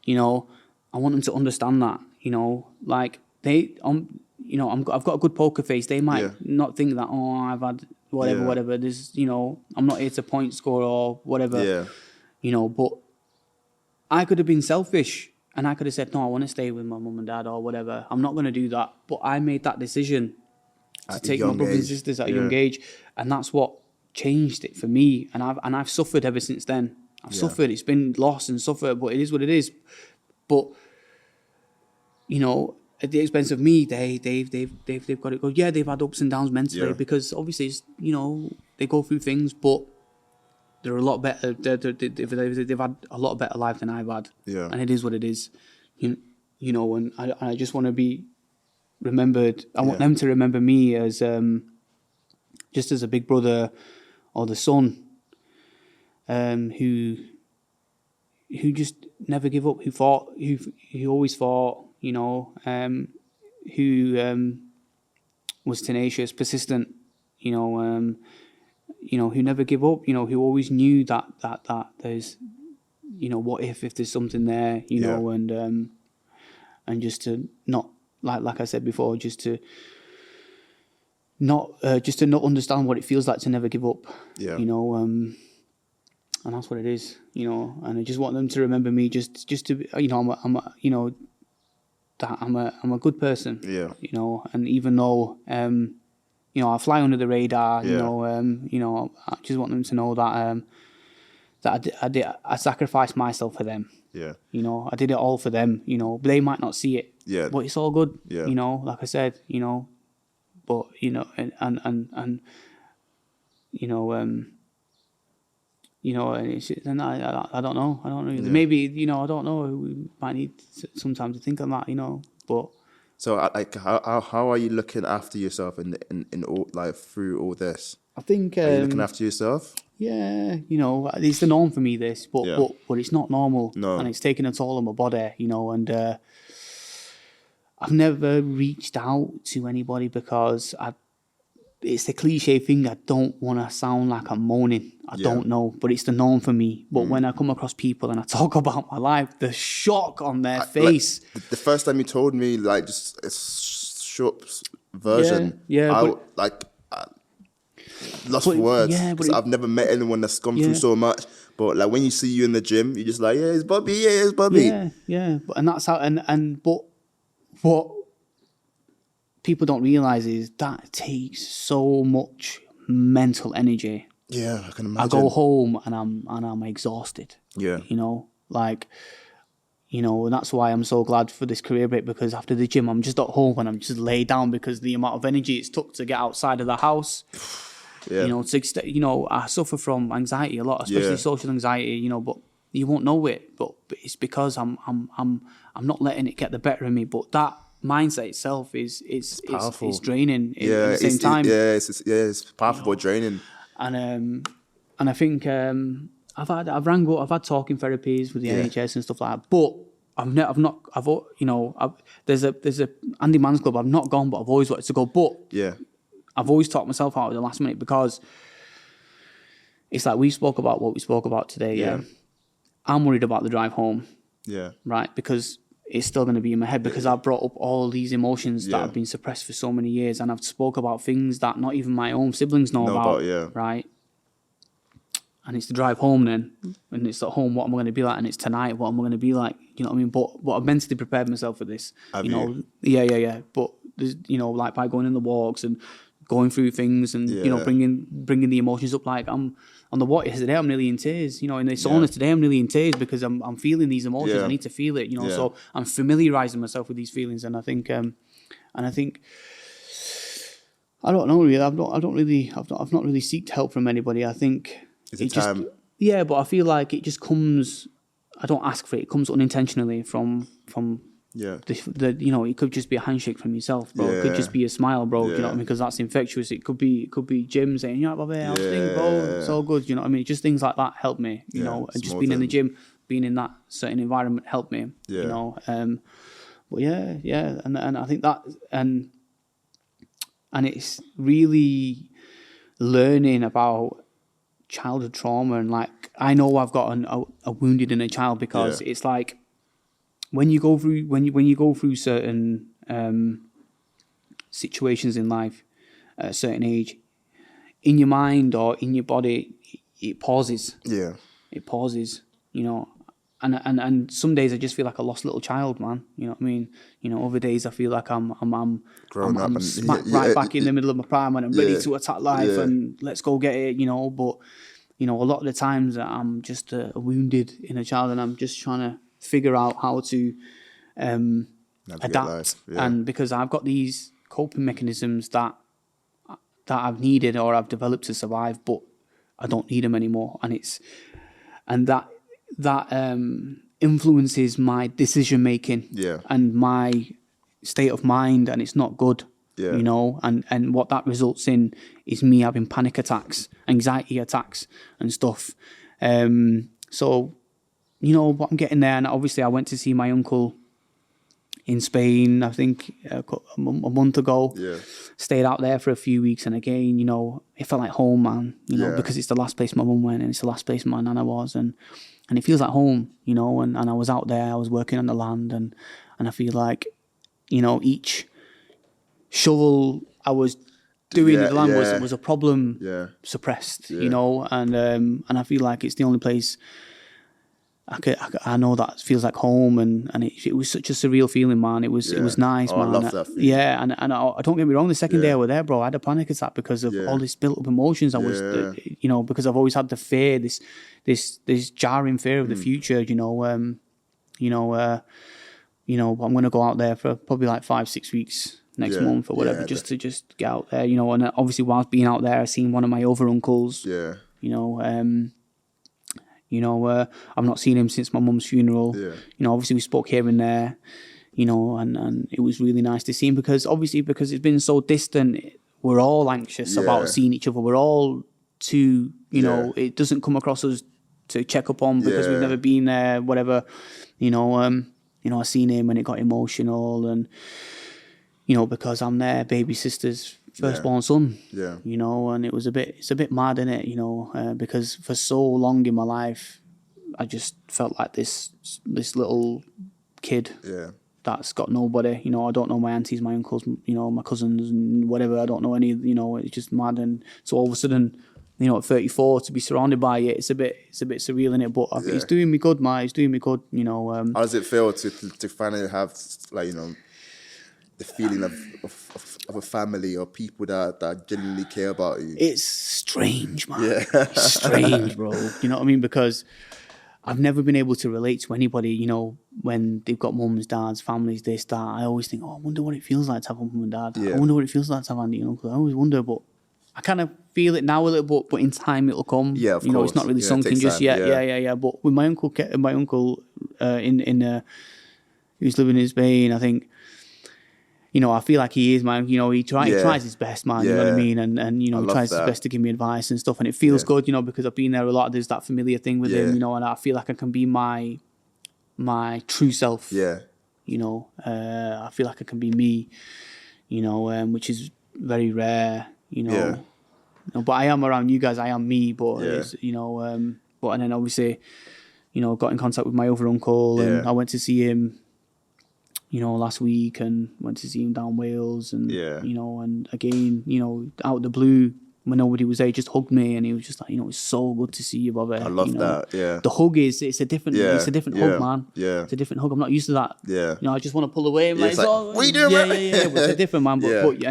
[SPEAKER 1] you know, I want them to understand that. You know, like I've got a good poker face. They might not think that, I've had whatever. There's, you know, I'm not here to point score or whatever.
[SPEAKER 2] Yeah.
[SPEAKER 1] You know, but I could have been selfish, and I could have said, no, I want to stay with my mum and dad or whatever. I'm not going to do that. But I made that decision to take my brothers and sisters at a young age, and that's what changed it for me. And I've suffered ever since then. I've suffered. It's been loss and suffer, but it is what it is. But you know, at the expense of me, they've got it good. Yeah, they've had ups and downs mentally because obviously, it's, you know, they go through things, but they're a lot better. They've had a lot better life than I've had.
[SPEAKER 2] Yeah,
[SPEAKER 1] and it is what it is. You know, and I just want to be remembered. I want them to remember me as just as a big brother or the son who just never give up, who always fought, you know, who was tenacious, persistent, you know, who never give up, you know, who always knew that there's, you know, what if there's something there, you know, and just to not, like I said before, just to not understand what it feels like to never give up, you know, and that's what it is, you know. And I just want them to remember me, just to, you know, I'm you know, that I'm a good person, you know. And even though, you know, I fly under the radar, you know, I just want them to know that I sacrificed myself for them.
[SPEAKER 2] Yeah.
[SPEAKER 1] You know, I did it all for them, you know. They might not see it.
[SPEAKER 2] Yeah.
[SPEAKER 1] But it's all good.
[SPEAKER 2] Yeah.
[SPEAKER 1] You know, like I said, you know. But, you know, and you know, and it's, and I don't know. I don't know. Yeah. Maybe, you know, I don't know. We might need some time to think on that, you know. But
[SPEAKER 2] so, like, how are you looking after yourself in all, like, through all this?
[SPEAKER 1] I think
[SPEAKER 2] are you looking after yourself?
[SPEAKER 1] Yeah, you know, it's the norm for me, this, but it's not normal.
[SPEAKER 2] No.
[SPEAKER 1] And it's taken a toll on my body, you know, and I've never reached out to anybody because it's the cliche thing. I don't want to sound like I'm moaning. I don't know, but it's the norm for me. But when I come across people and I talk about my life, the shock on their face.
[SPEAKER 2] Like, the first time you told me, like, just a short version, lost for words. Yeah, because I've never met anyone that's gone through so much. But like when you see you in the gym, you're just like, yeah, it's Bobby, yeah, it's Bobby.
[SPEAKER 1] Yeah. And that's how. But what people don't realize is that takes so much mental energy.
[SPEAKER 2] Yeah, I can imagine.
[SPEAKER 1] I go home and I'm exhausted.
[SPEAKER 2] Yeah,
[SPEAKER 1] you know, like. You know, and that's why I'm so glad for this career break, because after the gym, I'm just at home and I'm just laid down because the amount of energy it's took to get outside of the house. You know, I suffer from anxiety a lot, especially social anxiety. You know, but you won't know it. But it's because I'm not letting it get the better of me. But that mindset itself is powerful. It's draining at the same time.
[SPEAKER 2] It's powerful but draining.
[SPEAKER 1] And I think. I've had talking therapies with the NHS and stuff like that, but there's a Andy Man's Club. I've not gone, but I've always wanted to go. But I've always talked myself out at the last minute because it's like we spoke about what we spoke about today. Yeah, I'm worried about the drive home. Yeah, right, because it's still going to be in my head because I brought up all these emotions that have been suppressed for so many years, and I've spoke about things that not even my own siblings know about. Right. And it's the drive home then, and it's at home, what am I going to be like? And it's tonight, what am I going to be like? You know what I mean? But I've mentally prepared myself for this.
[SPEAKER 2] Have
[SPEAKER 1] you know? Yeah. But, you know, like by going in the walks and going through things and, you know, bringing the emotions up. Like I'm on the water today, I'm nearly in tears. You know, in the sauna today, I'm nearly in tears because I'm feeling these emotions. I need to feel it, you know. So I'm familiarizing myself with these feelings. And I think, I don't know really. I've not really seeked help from anybody. I think... but I feel like it just comes. I don't ask for it. It comes unintentionally from the you know, it could just be a handshake from yourself, bro. It could just be a smile, bro. You know what I mean? Because that's infectious. It could be Jim saying, "Yeah, Bobby, how's things, bro? It's all good." You know what I mean? Just things like that help me. You know, and just being in the gym, being in that certain environment helped me. You know, but and I think that and it's really learning about childhood trauma, and like I know I've got a wounded inner child because it's like when you go through certain situations in life at a certain age, in your mind or in your body, it pauses. It pauses, you know, and some days I just feel like a lost little child, man. You know what I mean? You know, other days I feel like I'm smack right back in the middle of my prime and I'm ready to attack life and let's go get it, you know. But, you know, a lot of the times I'm just a wounded inner child and I'm just trying to figure out how to adapt. And because I've got these coping mechanisms that I've needed or I've developed to survive, but I don't need them anymore. And that influences my decision making and my state of mind, and it's not good. You know, and what that results in is me having panic attacks, anxiety attacks and stuff. So, you know, but I'm getting there. And obviously I went to see my uncle in Spain, I think a month ago. Stayed out there for a few weeks, and again, you know, it felt like home, man. You know, because it's the last place my mum went, and it's the last place my nana was, and it feels like home, you know. And I was out there, I was working on the land, and I feel like, you know, each shovel I was doing in the land was a problem suppressed, you know, and I feel like it's the only place I know that feels like home, and it was such a surreal feeling, man. It was nice, man.
[SPEAKER 2] I love that feeling.
[SPEAKER 1] Yeah, and I don't get me wrong. The second day I was there, bro, I had a panic attack because of all this built up emotions. I was, you know, because I've always had the fear, this jarring fear of the future. You know, I'm going to go out there for probably like 5-6 weeks next month or whatever, just to get out there. You know, and obviously whilst being out there, I seen one of my other uncles. You know, I've not seen him since my mum's funeral. You know, obviously we spoke here and there, you know, and it was really nice to see him because it's been so distant, we're all anxious about seeing each other. We're all too, you know, it doesn't come across us to check up on because we've never been there, whatever, you know, I seen him and it got emotional, and, you know, because I'm their baby sister's firstborn son, you know, and it's a bit mad, innit, you know, because for so long in my life, I just felt like this little kid that's got nobody, you know. I don't know my aunties, my uncles, you know, my cousins and whatever. I don't know any, you know, it's just mad. And so all of a sudden, you know, at 34 to be surrounded by it, it's a bit surreal, innit, but it's doing me good, man. It's doing me good, you know.
[SPEAKER 2] How does it feel to finally have, like, you know, the feeling of a family or people that genuinely care about you?
[SPEAKER 1] It's strange, man. It's strange, bro. You know what I mean? Because I've never been able to relate to anybody, you know, when they've got mums, dads, families, this, that. I always think, I wonder what it feels like to have a mum and dad. I wonder what it feels like to have auntie and uncle. I always wonder, but I kind of feel it now a little bit, but in time it'll come.
[SPEAKER 2] Yeah, of
[SPEAKER 1] you know,
[SPEAKER 2] course.
[SPEAKER 1] It's not really sunk in just yet. Yeah. But with my uncle, who's living in Spain, I think, you know, I feel like he is, man. You know, he tries his best, man. You know what I mean? And you know, he tries his best to give me advice and stuff. And it feels good, you know, because I've been there a lot. There's that familiar thing with him, you know, and I feel like I can be my true self. You know, I feel like I can be me, you know, which is very rare, you know. But I am around you guys. I am me, but it's, you know, but and then obviously, you know, got in contact with my other uncle, and I went to see him, you know, last week, and went to see him down Wales, and you know, and again, you know, out of the blue, when nobody was there, he just hugged me, and he was just like, you know, it's so good to see you, Bobby.
[SPEAKER 2] I love
[SPEAKER 1] you know,
[SPEAKER 2] that.
[SPEAKER 1] The hug it's a different hug, man. It's a different hug. I'm not used to that. You know, I just want to pull away.
[SPEAKER 2] It's like, what are you doing, man?
[SPEAKER 1] But it's a different, man. But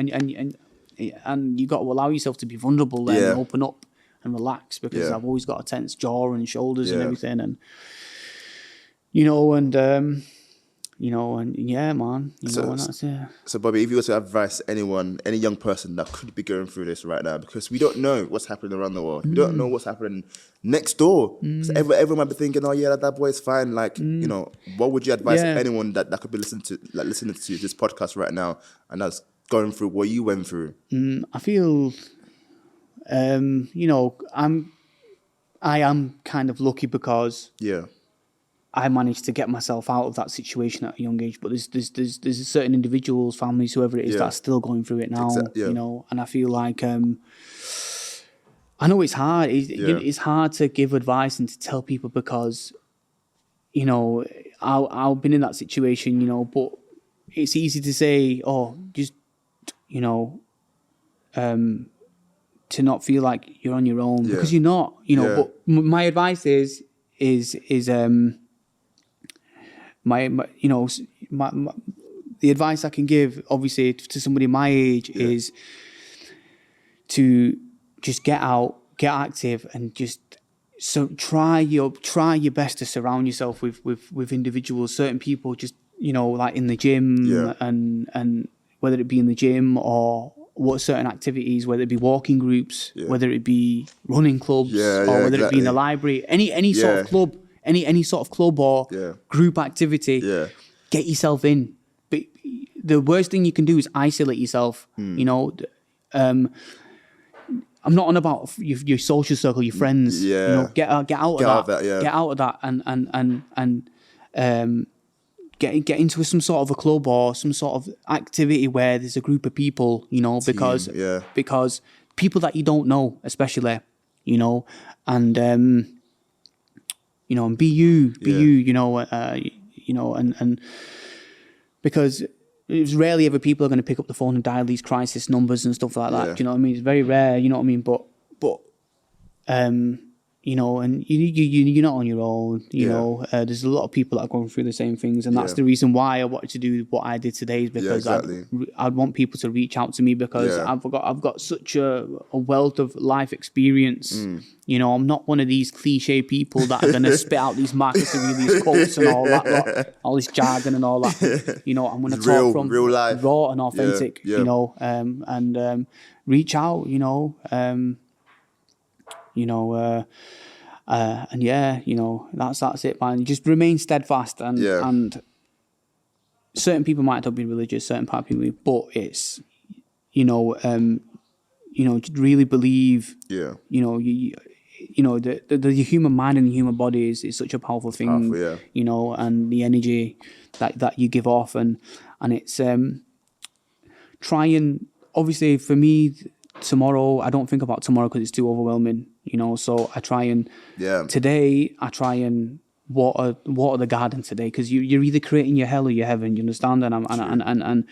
[SPEAKER 1] and you got to allow yourself to be vulnerable then, and open up and relax, because I've always got a tense jaw and shoulders and everything, and you know, and. You know, and man, you know, and that's it.
[SPEAKER 2] So, Bobby, if you were to advise anyone, any young person that could be going through this right now, because we don't know what's happening around the world. We don't know what's happening next door. So everyone might be thinking, oh, yeah, that boy's fine. Like, you know, what would you advise anyone that could be listening to this podcast right now and that's going through what you went through?
[SPEAKER 1] I feel, you know, I am kind of lucky because I managed to get myself out of that situation at a young age, but there's certain individuals, families, whoever it is, that's still going through it now. You know, and I feel like I know it's hard. It's hard to give advice and to tell people because, you know, I've been in that situation, you know, but it's easy to say, just, you know, to not feel like you're on your own because you're not, you know. But my advice is the advice I can give, obviously, to somebody my age is to just get out, get active, and just try your best to surround yourself with individuals, certain people, just like in the gym, and whether it be in the gym or what certain activities, whether it be walking groups, whether it be running clubs, or whether it be in the library, any sort of club, any sort of club or group activity, get yourself in. But the worst thing you can do is isolate yourself. I'm not on about your social circle, your friends. Get out of that. Get out of that, and get into some sort of a club or some sort of activity where there's a group of people. Because people that you don't know, especially, and and be you, and because it's rarely ever people are going to pick up the phone and dial these crisis numbers and stuff like that. Do you know what I mean? It's very rare. You know what I mean? But and you're not on your own. There's a lot of people that are going through the same things, and that's the reason why I wanted to do what I did today, is because I'd want people to reach out to me, because I've got such a wealth of life experience. I'm not one of these cliche people that are going to spit out these marketing, these quotes and all that, all this jargon and all that. I'm going to talk from
[SPEAKER 2] real life,
[SPEAKER 1] raw and authentic. And reach out. That's it, man. You just remain steadfast, and certain people might not be religious, certain part of people, but it's just really believe. The human mind and the human body is such a powerful thing. And the energy that you give off, and it's try and, obviously for me, tomorrow, I don't think about tomorrow because it's too overwhelming, so I try and today I try and water the garden today, because you're either creating your hell or your heaven, you understand? And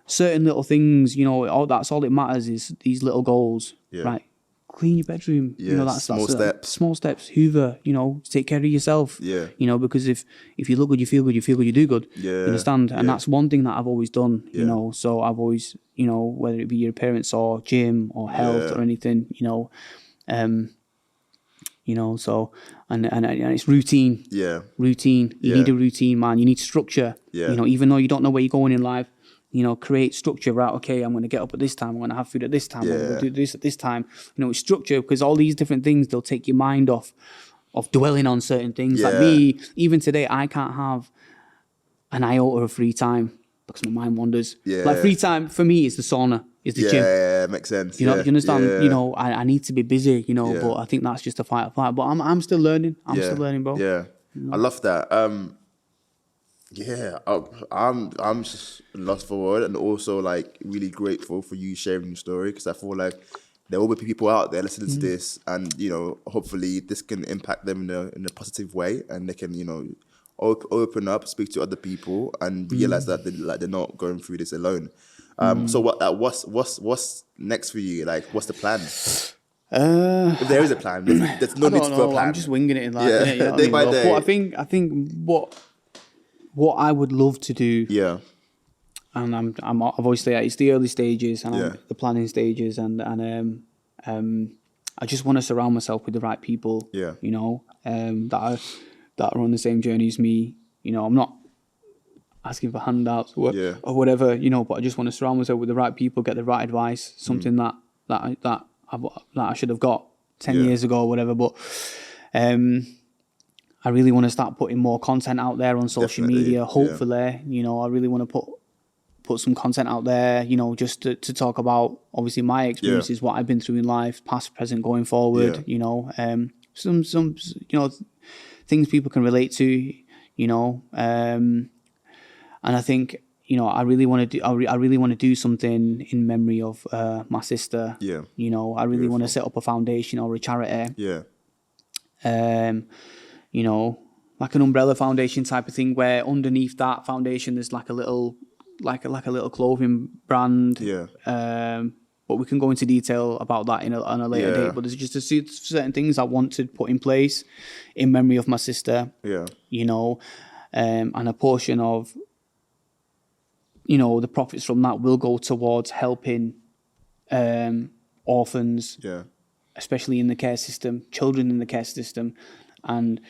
[SPEAKER 1] certain little things, that's all it matters, is these little goals, right? Clean your bedroom, that's small steps, hoover, take care of yourself, because if you look good, you feel good, you do good, you understand? And that's one thing that I've always done, so I've always, whether it be your parents or gym or health or anything, so and it's routine. Routine. You need a routine, man. You need structure. Even though you don't know where you're going in life, create structure. Right? Okay, I'm going to get up at this time. I'm going to have food at this time. I'm going to do this at this time. It's structure, because all these different things, they'll take your mind off dwelling on certain things. Like me, even today, I can't have an iota of free time because my mind wanders. Like free time for me is the sauna. Is the gym.
[SPEAKER 2] Yeah, makes sense.
[SPEAKER 1] Do you understand? I need to be busy, but I think that's just a fight or flight. But I'm still learning. I'm still learning, bro.
[SPEAKER 2] Yeah. I love that. I'm just lost for word, and also like really grateful for you sharing your story, because I feel like there will be people out there listening to this, and hopefully this can impact them in a positive way, and they can open up, speak to other people, and realize that they're not going through this alone. So what's next for you? Like, what's the plan? If there is a plan, there's no need for a plan.
[SPEAKER 1] I'm just winging it in life.
[SPEAKER 2] Day by day.
[SPEAKER 1] But I think what I would love to do. And I'm obviously, it's the early stages and I'm the planning stages, and I just want to surround myself with the right people. That are on the same journey as me. I'm not asking for handouts or whatever, but I just want to surround myself with the right people, get the right advice, something that I should have got 10 years ago or whatever. But I really want to start putting more content out there on social media. Hopefully, I really want to put some content out there, just to talk about obviously my experiences, what I've been through in life, past, present, going forward. Some things people can relate to, and I think, I really want to do something in memory of my sister. I really want to set up a foundation or a charity. Like an umbrella foundation type of thing, where underneath that foundation there's like a little clothing brand. But we can go into detail about that on a later date. But there's just certain things I want to put in place in memory of my sister. and a portion of, you know, the profits from that will go towards helping orphans, especially in the care system, children in the care system, and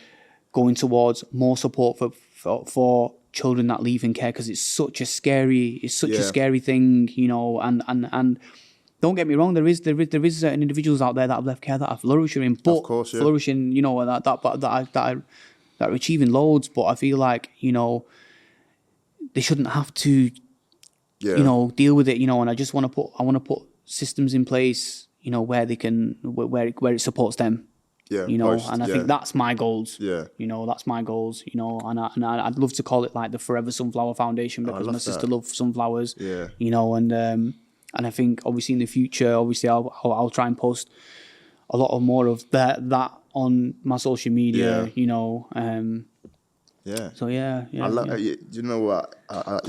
[SPEAKER 1] going towards more support for children that leave in care, because it's such a scary thing, you know, and don't get me wrong, there is certain individuals out there that have left care that are flourishing, but flourishing, you know, that are achieving loads, but I feel like, you know, they shouldn't have to, you know, deal with it, you know, and I want to put systems in place, you know, where they can, where it supports them. Yeah, you know, and I think that's my goals. Yeah, you know, that's my goals. You know, and I'd love to call it like the Forever Sunflower Foundation, because my sister loves sunflowers. Yeah, you know, and I think obviously in the future, obviously I'll try and post a lot of more of that on my social media. You know, So yeah.
[SPEAKER 2] I love. You know what? I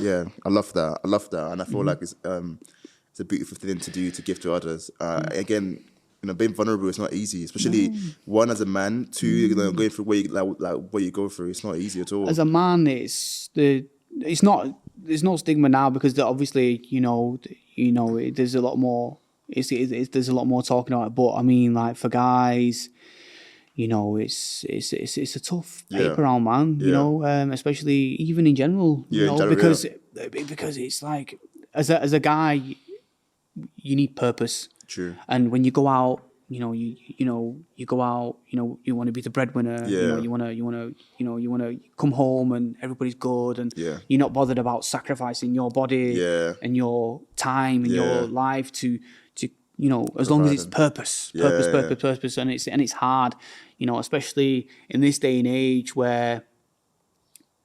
[SPEAKER 2] love that. I love that, and I feel like it's a beautiful thing to do, to give to others. Again, you know, being vulnerable is not easy, especially one, as a man, two, you know, going through what you go through. It's not easy at all.
[SPEAKER 1] As a man, there's no stigma now, because obviously, you know, there's a lot more. There's a lot more talking about it. But I mean, like, for guys, you know, it's a tough paper round, man. You know, especially even in general. You know, because it's like, as a guy, you need purpose.
[SPEAKER 2] True.
[SPEAKER 1] And when you go out, you know, you go out, you know, you want to be the breadwinner. You know, you want to come home and everybody's good, and you're not bothered about sacrificing your body and your time and your life to you know, as long as it's purpose, and it's hard, you know, especially in this day and age where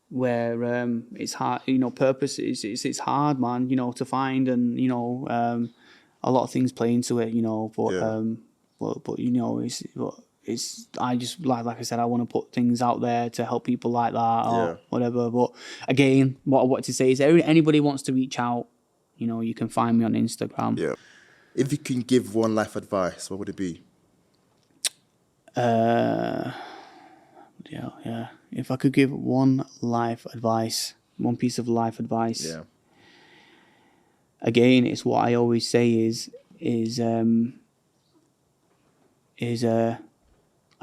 [SPEAKER 1] it's hard, you know, purpose it's hard, man, you know, to find, and you know, a lot of things play into it, you know, but you know, it's I just like I said, I want to put things out there to help people like that or whatever. But again, what I wanted to say is, anybody wants to reach out, you know, you can find me on Instagram.
[SPEAKER 2] Yeah. If you can give one life advice, what would it be? If I could give one piece of life advice. Yeah. Again, it's what I always say is I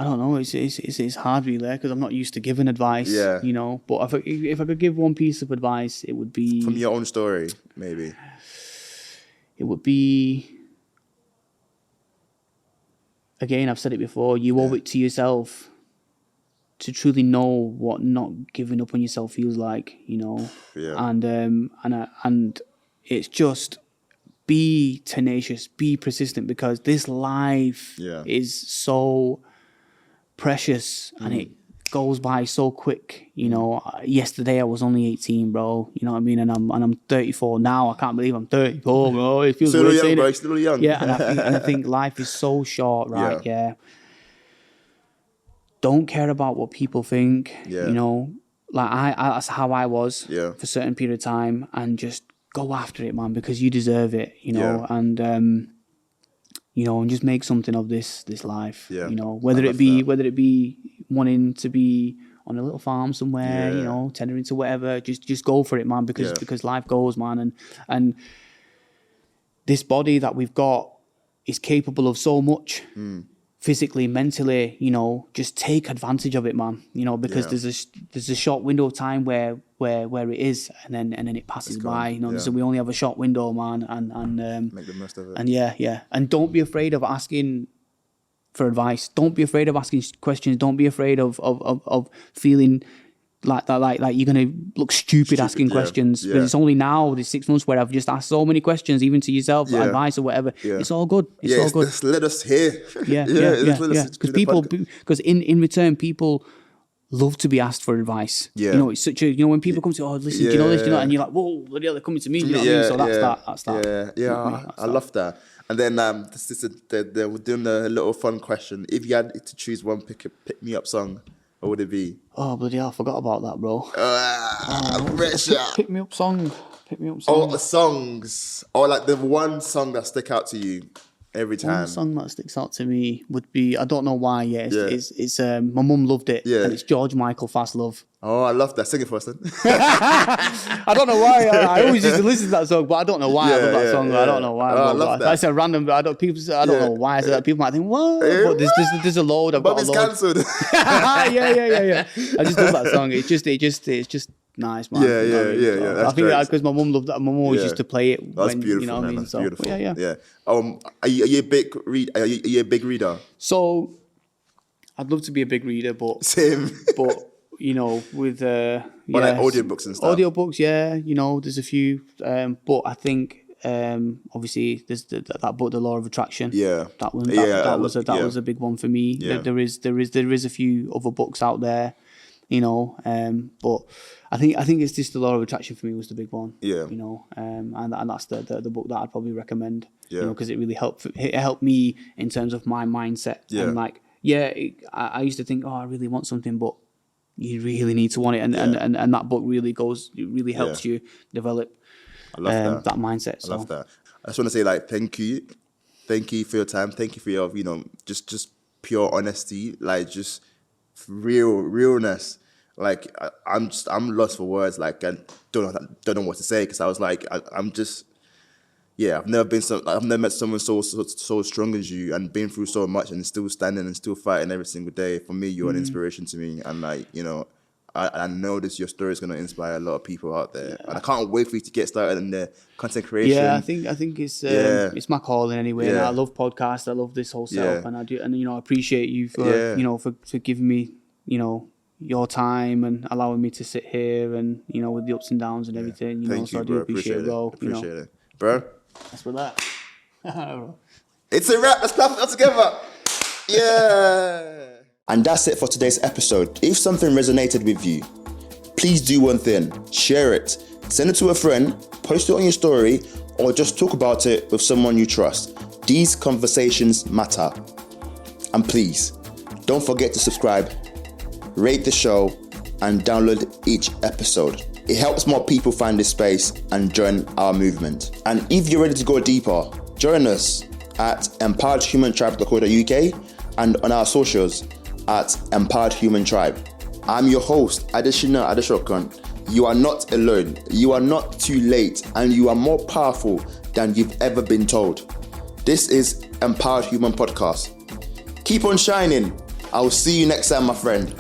[SPEAKER 2] don't know, it's hard really, because I'm not used to giving advice. Yeah. You know, but if I could give one piece of advice, it would be from your own story, maybe.
[SPEAKER 1] It would be, again, I've said it before, you owe it to yourself to truly know what not giving up on yourself feels like, you know. Yeah. And it's just, be tenacious, be persistent, because this life is so precious and it goes by so quick. You know, yesterday I was only 18, bro. You know what I mean? And I'm 34 now. I can't believe I'm 34, bro. It feels
[SPEAKER 2] still
[SPEAKER 1] weird
[SPEAKER 2] young,
[SPEAKER 1] saying
[SPEAKER 2] bro.
[SPEAKER 1] it.
[SPEAKER 2] Still young.
[SPEAKER 1] Yeah, and I think life is so short, right? Yeah. Don't care about what people think. Yeah. You know, like that's how I was for a certain period of time, and just go after it, man, because you deserve it, you know, and you know, and just make something of this life, you know, whether it be wanting to be on a little farm somewhere, you know, tendering to whatever, just go for it, man, because life goes, man, and this body that we've got is capable of so much. Physically, mentally, you know, just take advantage of it, man. You know, because there's a short window of time where it is, and then it passes by. You know, so we only have a short window, man, and
[SPEAKER 2] make the most of it.
[SPEAKER 1] And and don't be afraid of asking for advice. Don't be afraid of asking questions. Don't be afraid of feeling like that, like you're gonna look stupid asking questions. Because it's only now, this 6 months, where I've just asked so many questions, even to yourself, advice or whatever. It's all good. It's all good.
[SPEAKER 2] Just let us hear.
[SPEAKER 1] Because in return, people love to be asked for advice. You know, it's such a, you know, when people come to, listen, do you know this, do you know, and you're like, whoa, bloody hell, they're coming to me. You know what I mean? So that's that.
[SPEAKER 2] I love that. And then we're doing a little fun question. If you had to choose one pick me up song, what would it be?
[SPEAKER 1] Oh, bloody hell, I forgot about that, bro. Pick me up song.
[SPEAKER 2] All the songs. Or like the one song that stick out to you. every time.
[SPEAKER 1] One song that sticks out to me would be, I don't know why, it's my mum loved it, and it's George Michael, Fast Love.
[SPEAKER 2] Oh, I love that. Sing it for us then.
[SPEAKER 1] I don't know why. I always used to listen to that song, but I don't know why I love that song. I don't know why.
[SPEAKER 2] I love that.
[SPEAKER 1] That's a random. I don't know why I said that. People might think, what? But there's a load.
[SPEAKER 2] But it's cancelled.
[SPEAKER 1] yeah. I just love that song. It's just nice, man.
[SPEAKER 2] Yeah.
[SPEAKER 1] I think because my mum loved that. My mum always used to play it.
[SPEAKER 2] That's beautiful,
[SPEAKER 1] you know what I mean?
[SPEAKER 2] That's
[SPEAKER 1] so,
[SPEAKER 2] beautiful.
[SPEAKER 1] Yeah.
[SPEAKER 2] Are you a big read? Are you a big reader?
[SPEAKER 1] So, I'd love to be a big reader, but
[SPEAKER 2] same.
[SPEAKER 1] But with
[SPEAKER 2] like audiobooks and stuff.
[SPEAKER 1] Audiobooks, there's a few. But I think obviously there's that book, The Law of Attraction.
[SPEAKER 2] Yeah.
[SPEAKER 1] That one. That was a big one for me.
[SPEAKER 2] Yeah.
[SPEAKER 1] There is a few other books out there. But I think it's just The Law of Attraction for me was the big one.
[SPEAKER 2] Yeah.
[SPEAKER 1] And that's the book that I'd probably recommend.
[SPEAKER 2] Yeah.
[SPEAKER 1] Because it really helped me in terms of my mindset.
[SPEAKER 2] Yeah.
[SPEAKER 1] And I used to think, I really want something, but you really need to want it, and that book really helps you develop that mindset. So.
[SPEAKER 2] I love that. I just want to say thank you for your time, thank you for your just pure honesty, just realness. I'm lost for words. I don't know what to say, because I was I'm just. Yeah, I've never met someone so strong as you, and been through so much and still standing and still fighting every single day. For me, you're an inspiration to me, and I know your story is going to inspire a lot of people out there, and I can't wait for you to get started in the content creation.
[SPEAKER 1] Yeah, I think it's my calling anyway. And I love podcasts. I love this whole setup, and I do, and I appreciate you for giving me your time and allowing me to sit here and with the ups and downs and everything.
[SPEAKER 2] Thank you,
[SPEAKER 1] I do appreciate it, bro.
[SPEAKER 2] Appreciate it, bro.
[SPEAKER 1] That's with that.
[SPEAKER 2] It's a wrap. Let's clap it up together. Yeah. And that's it for today's episode. If something resonated with you, please do one thing. Share it. Send it to a friend. Post it on your story. Or just talk about it with someone you trust. These conversations matter. And please, don't forget to subscribe, rate the show, and download each episode. It helps more people find this space and join our movement. And if you're ready to go deeper, join us at empoweredhumantribe.co.uk and on our socials at Empowered Human Tribe. I'm your host, Adeshina Adeshokon. You are not alone, you are not too late, and you are more powerful than you've ever been told. This is Empowered Human Podcast. Keep on shining. I will see you next time, my friend.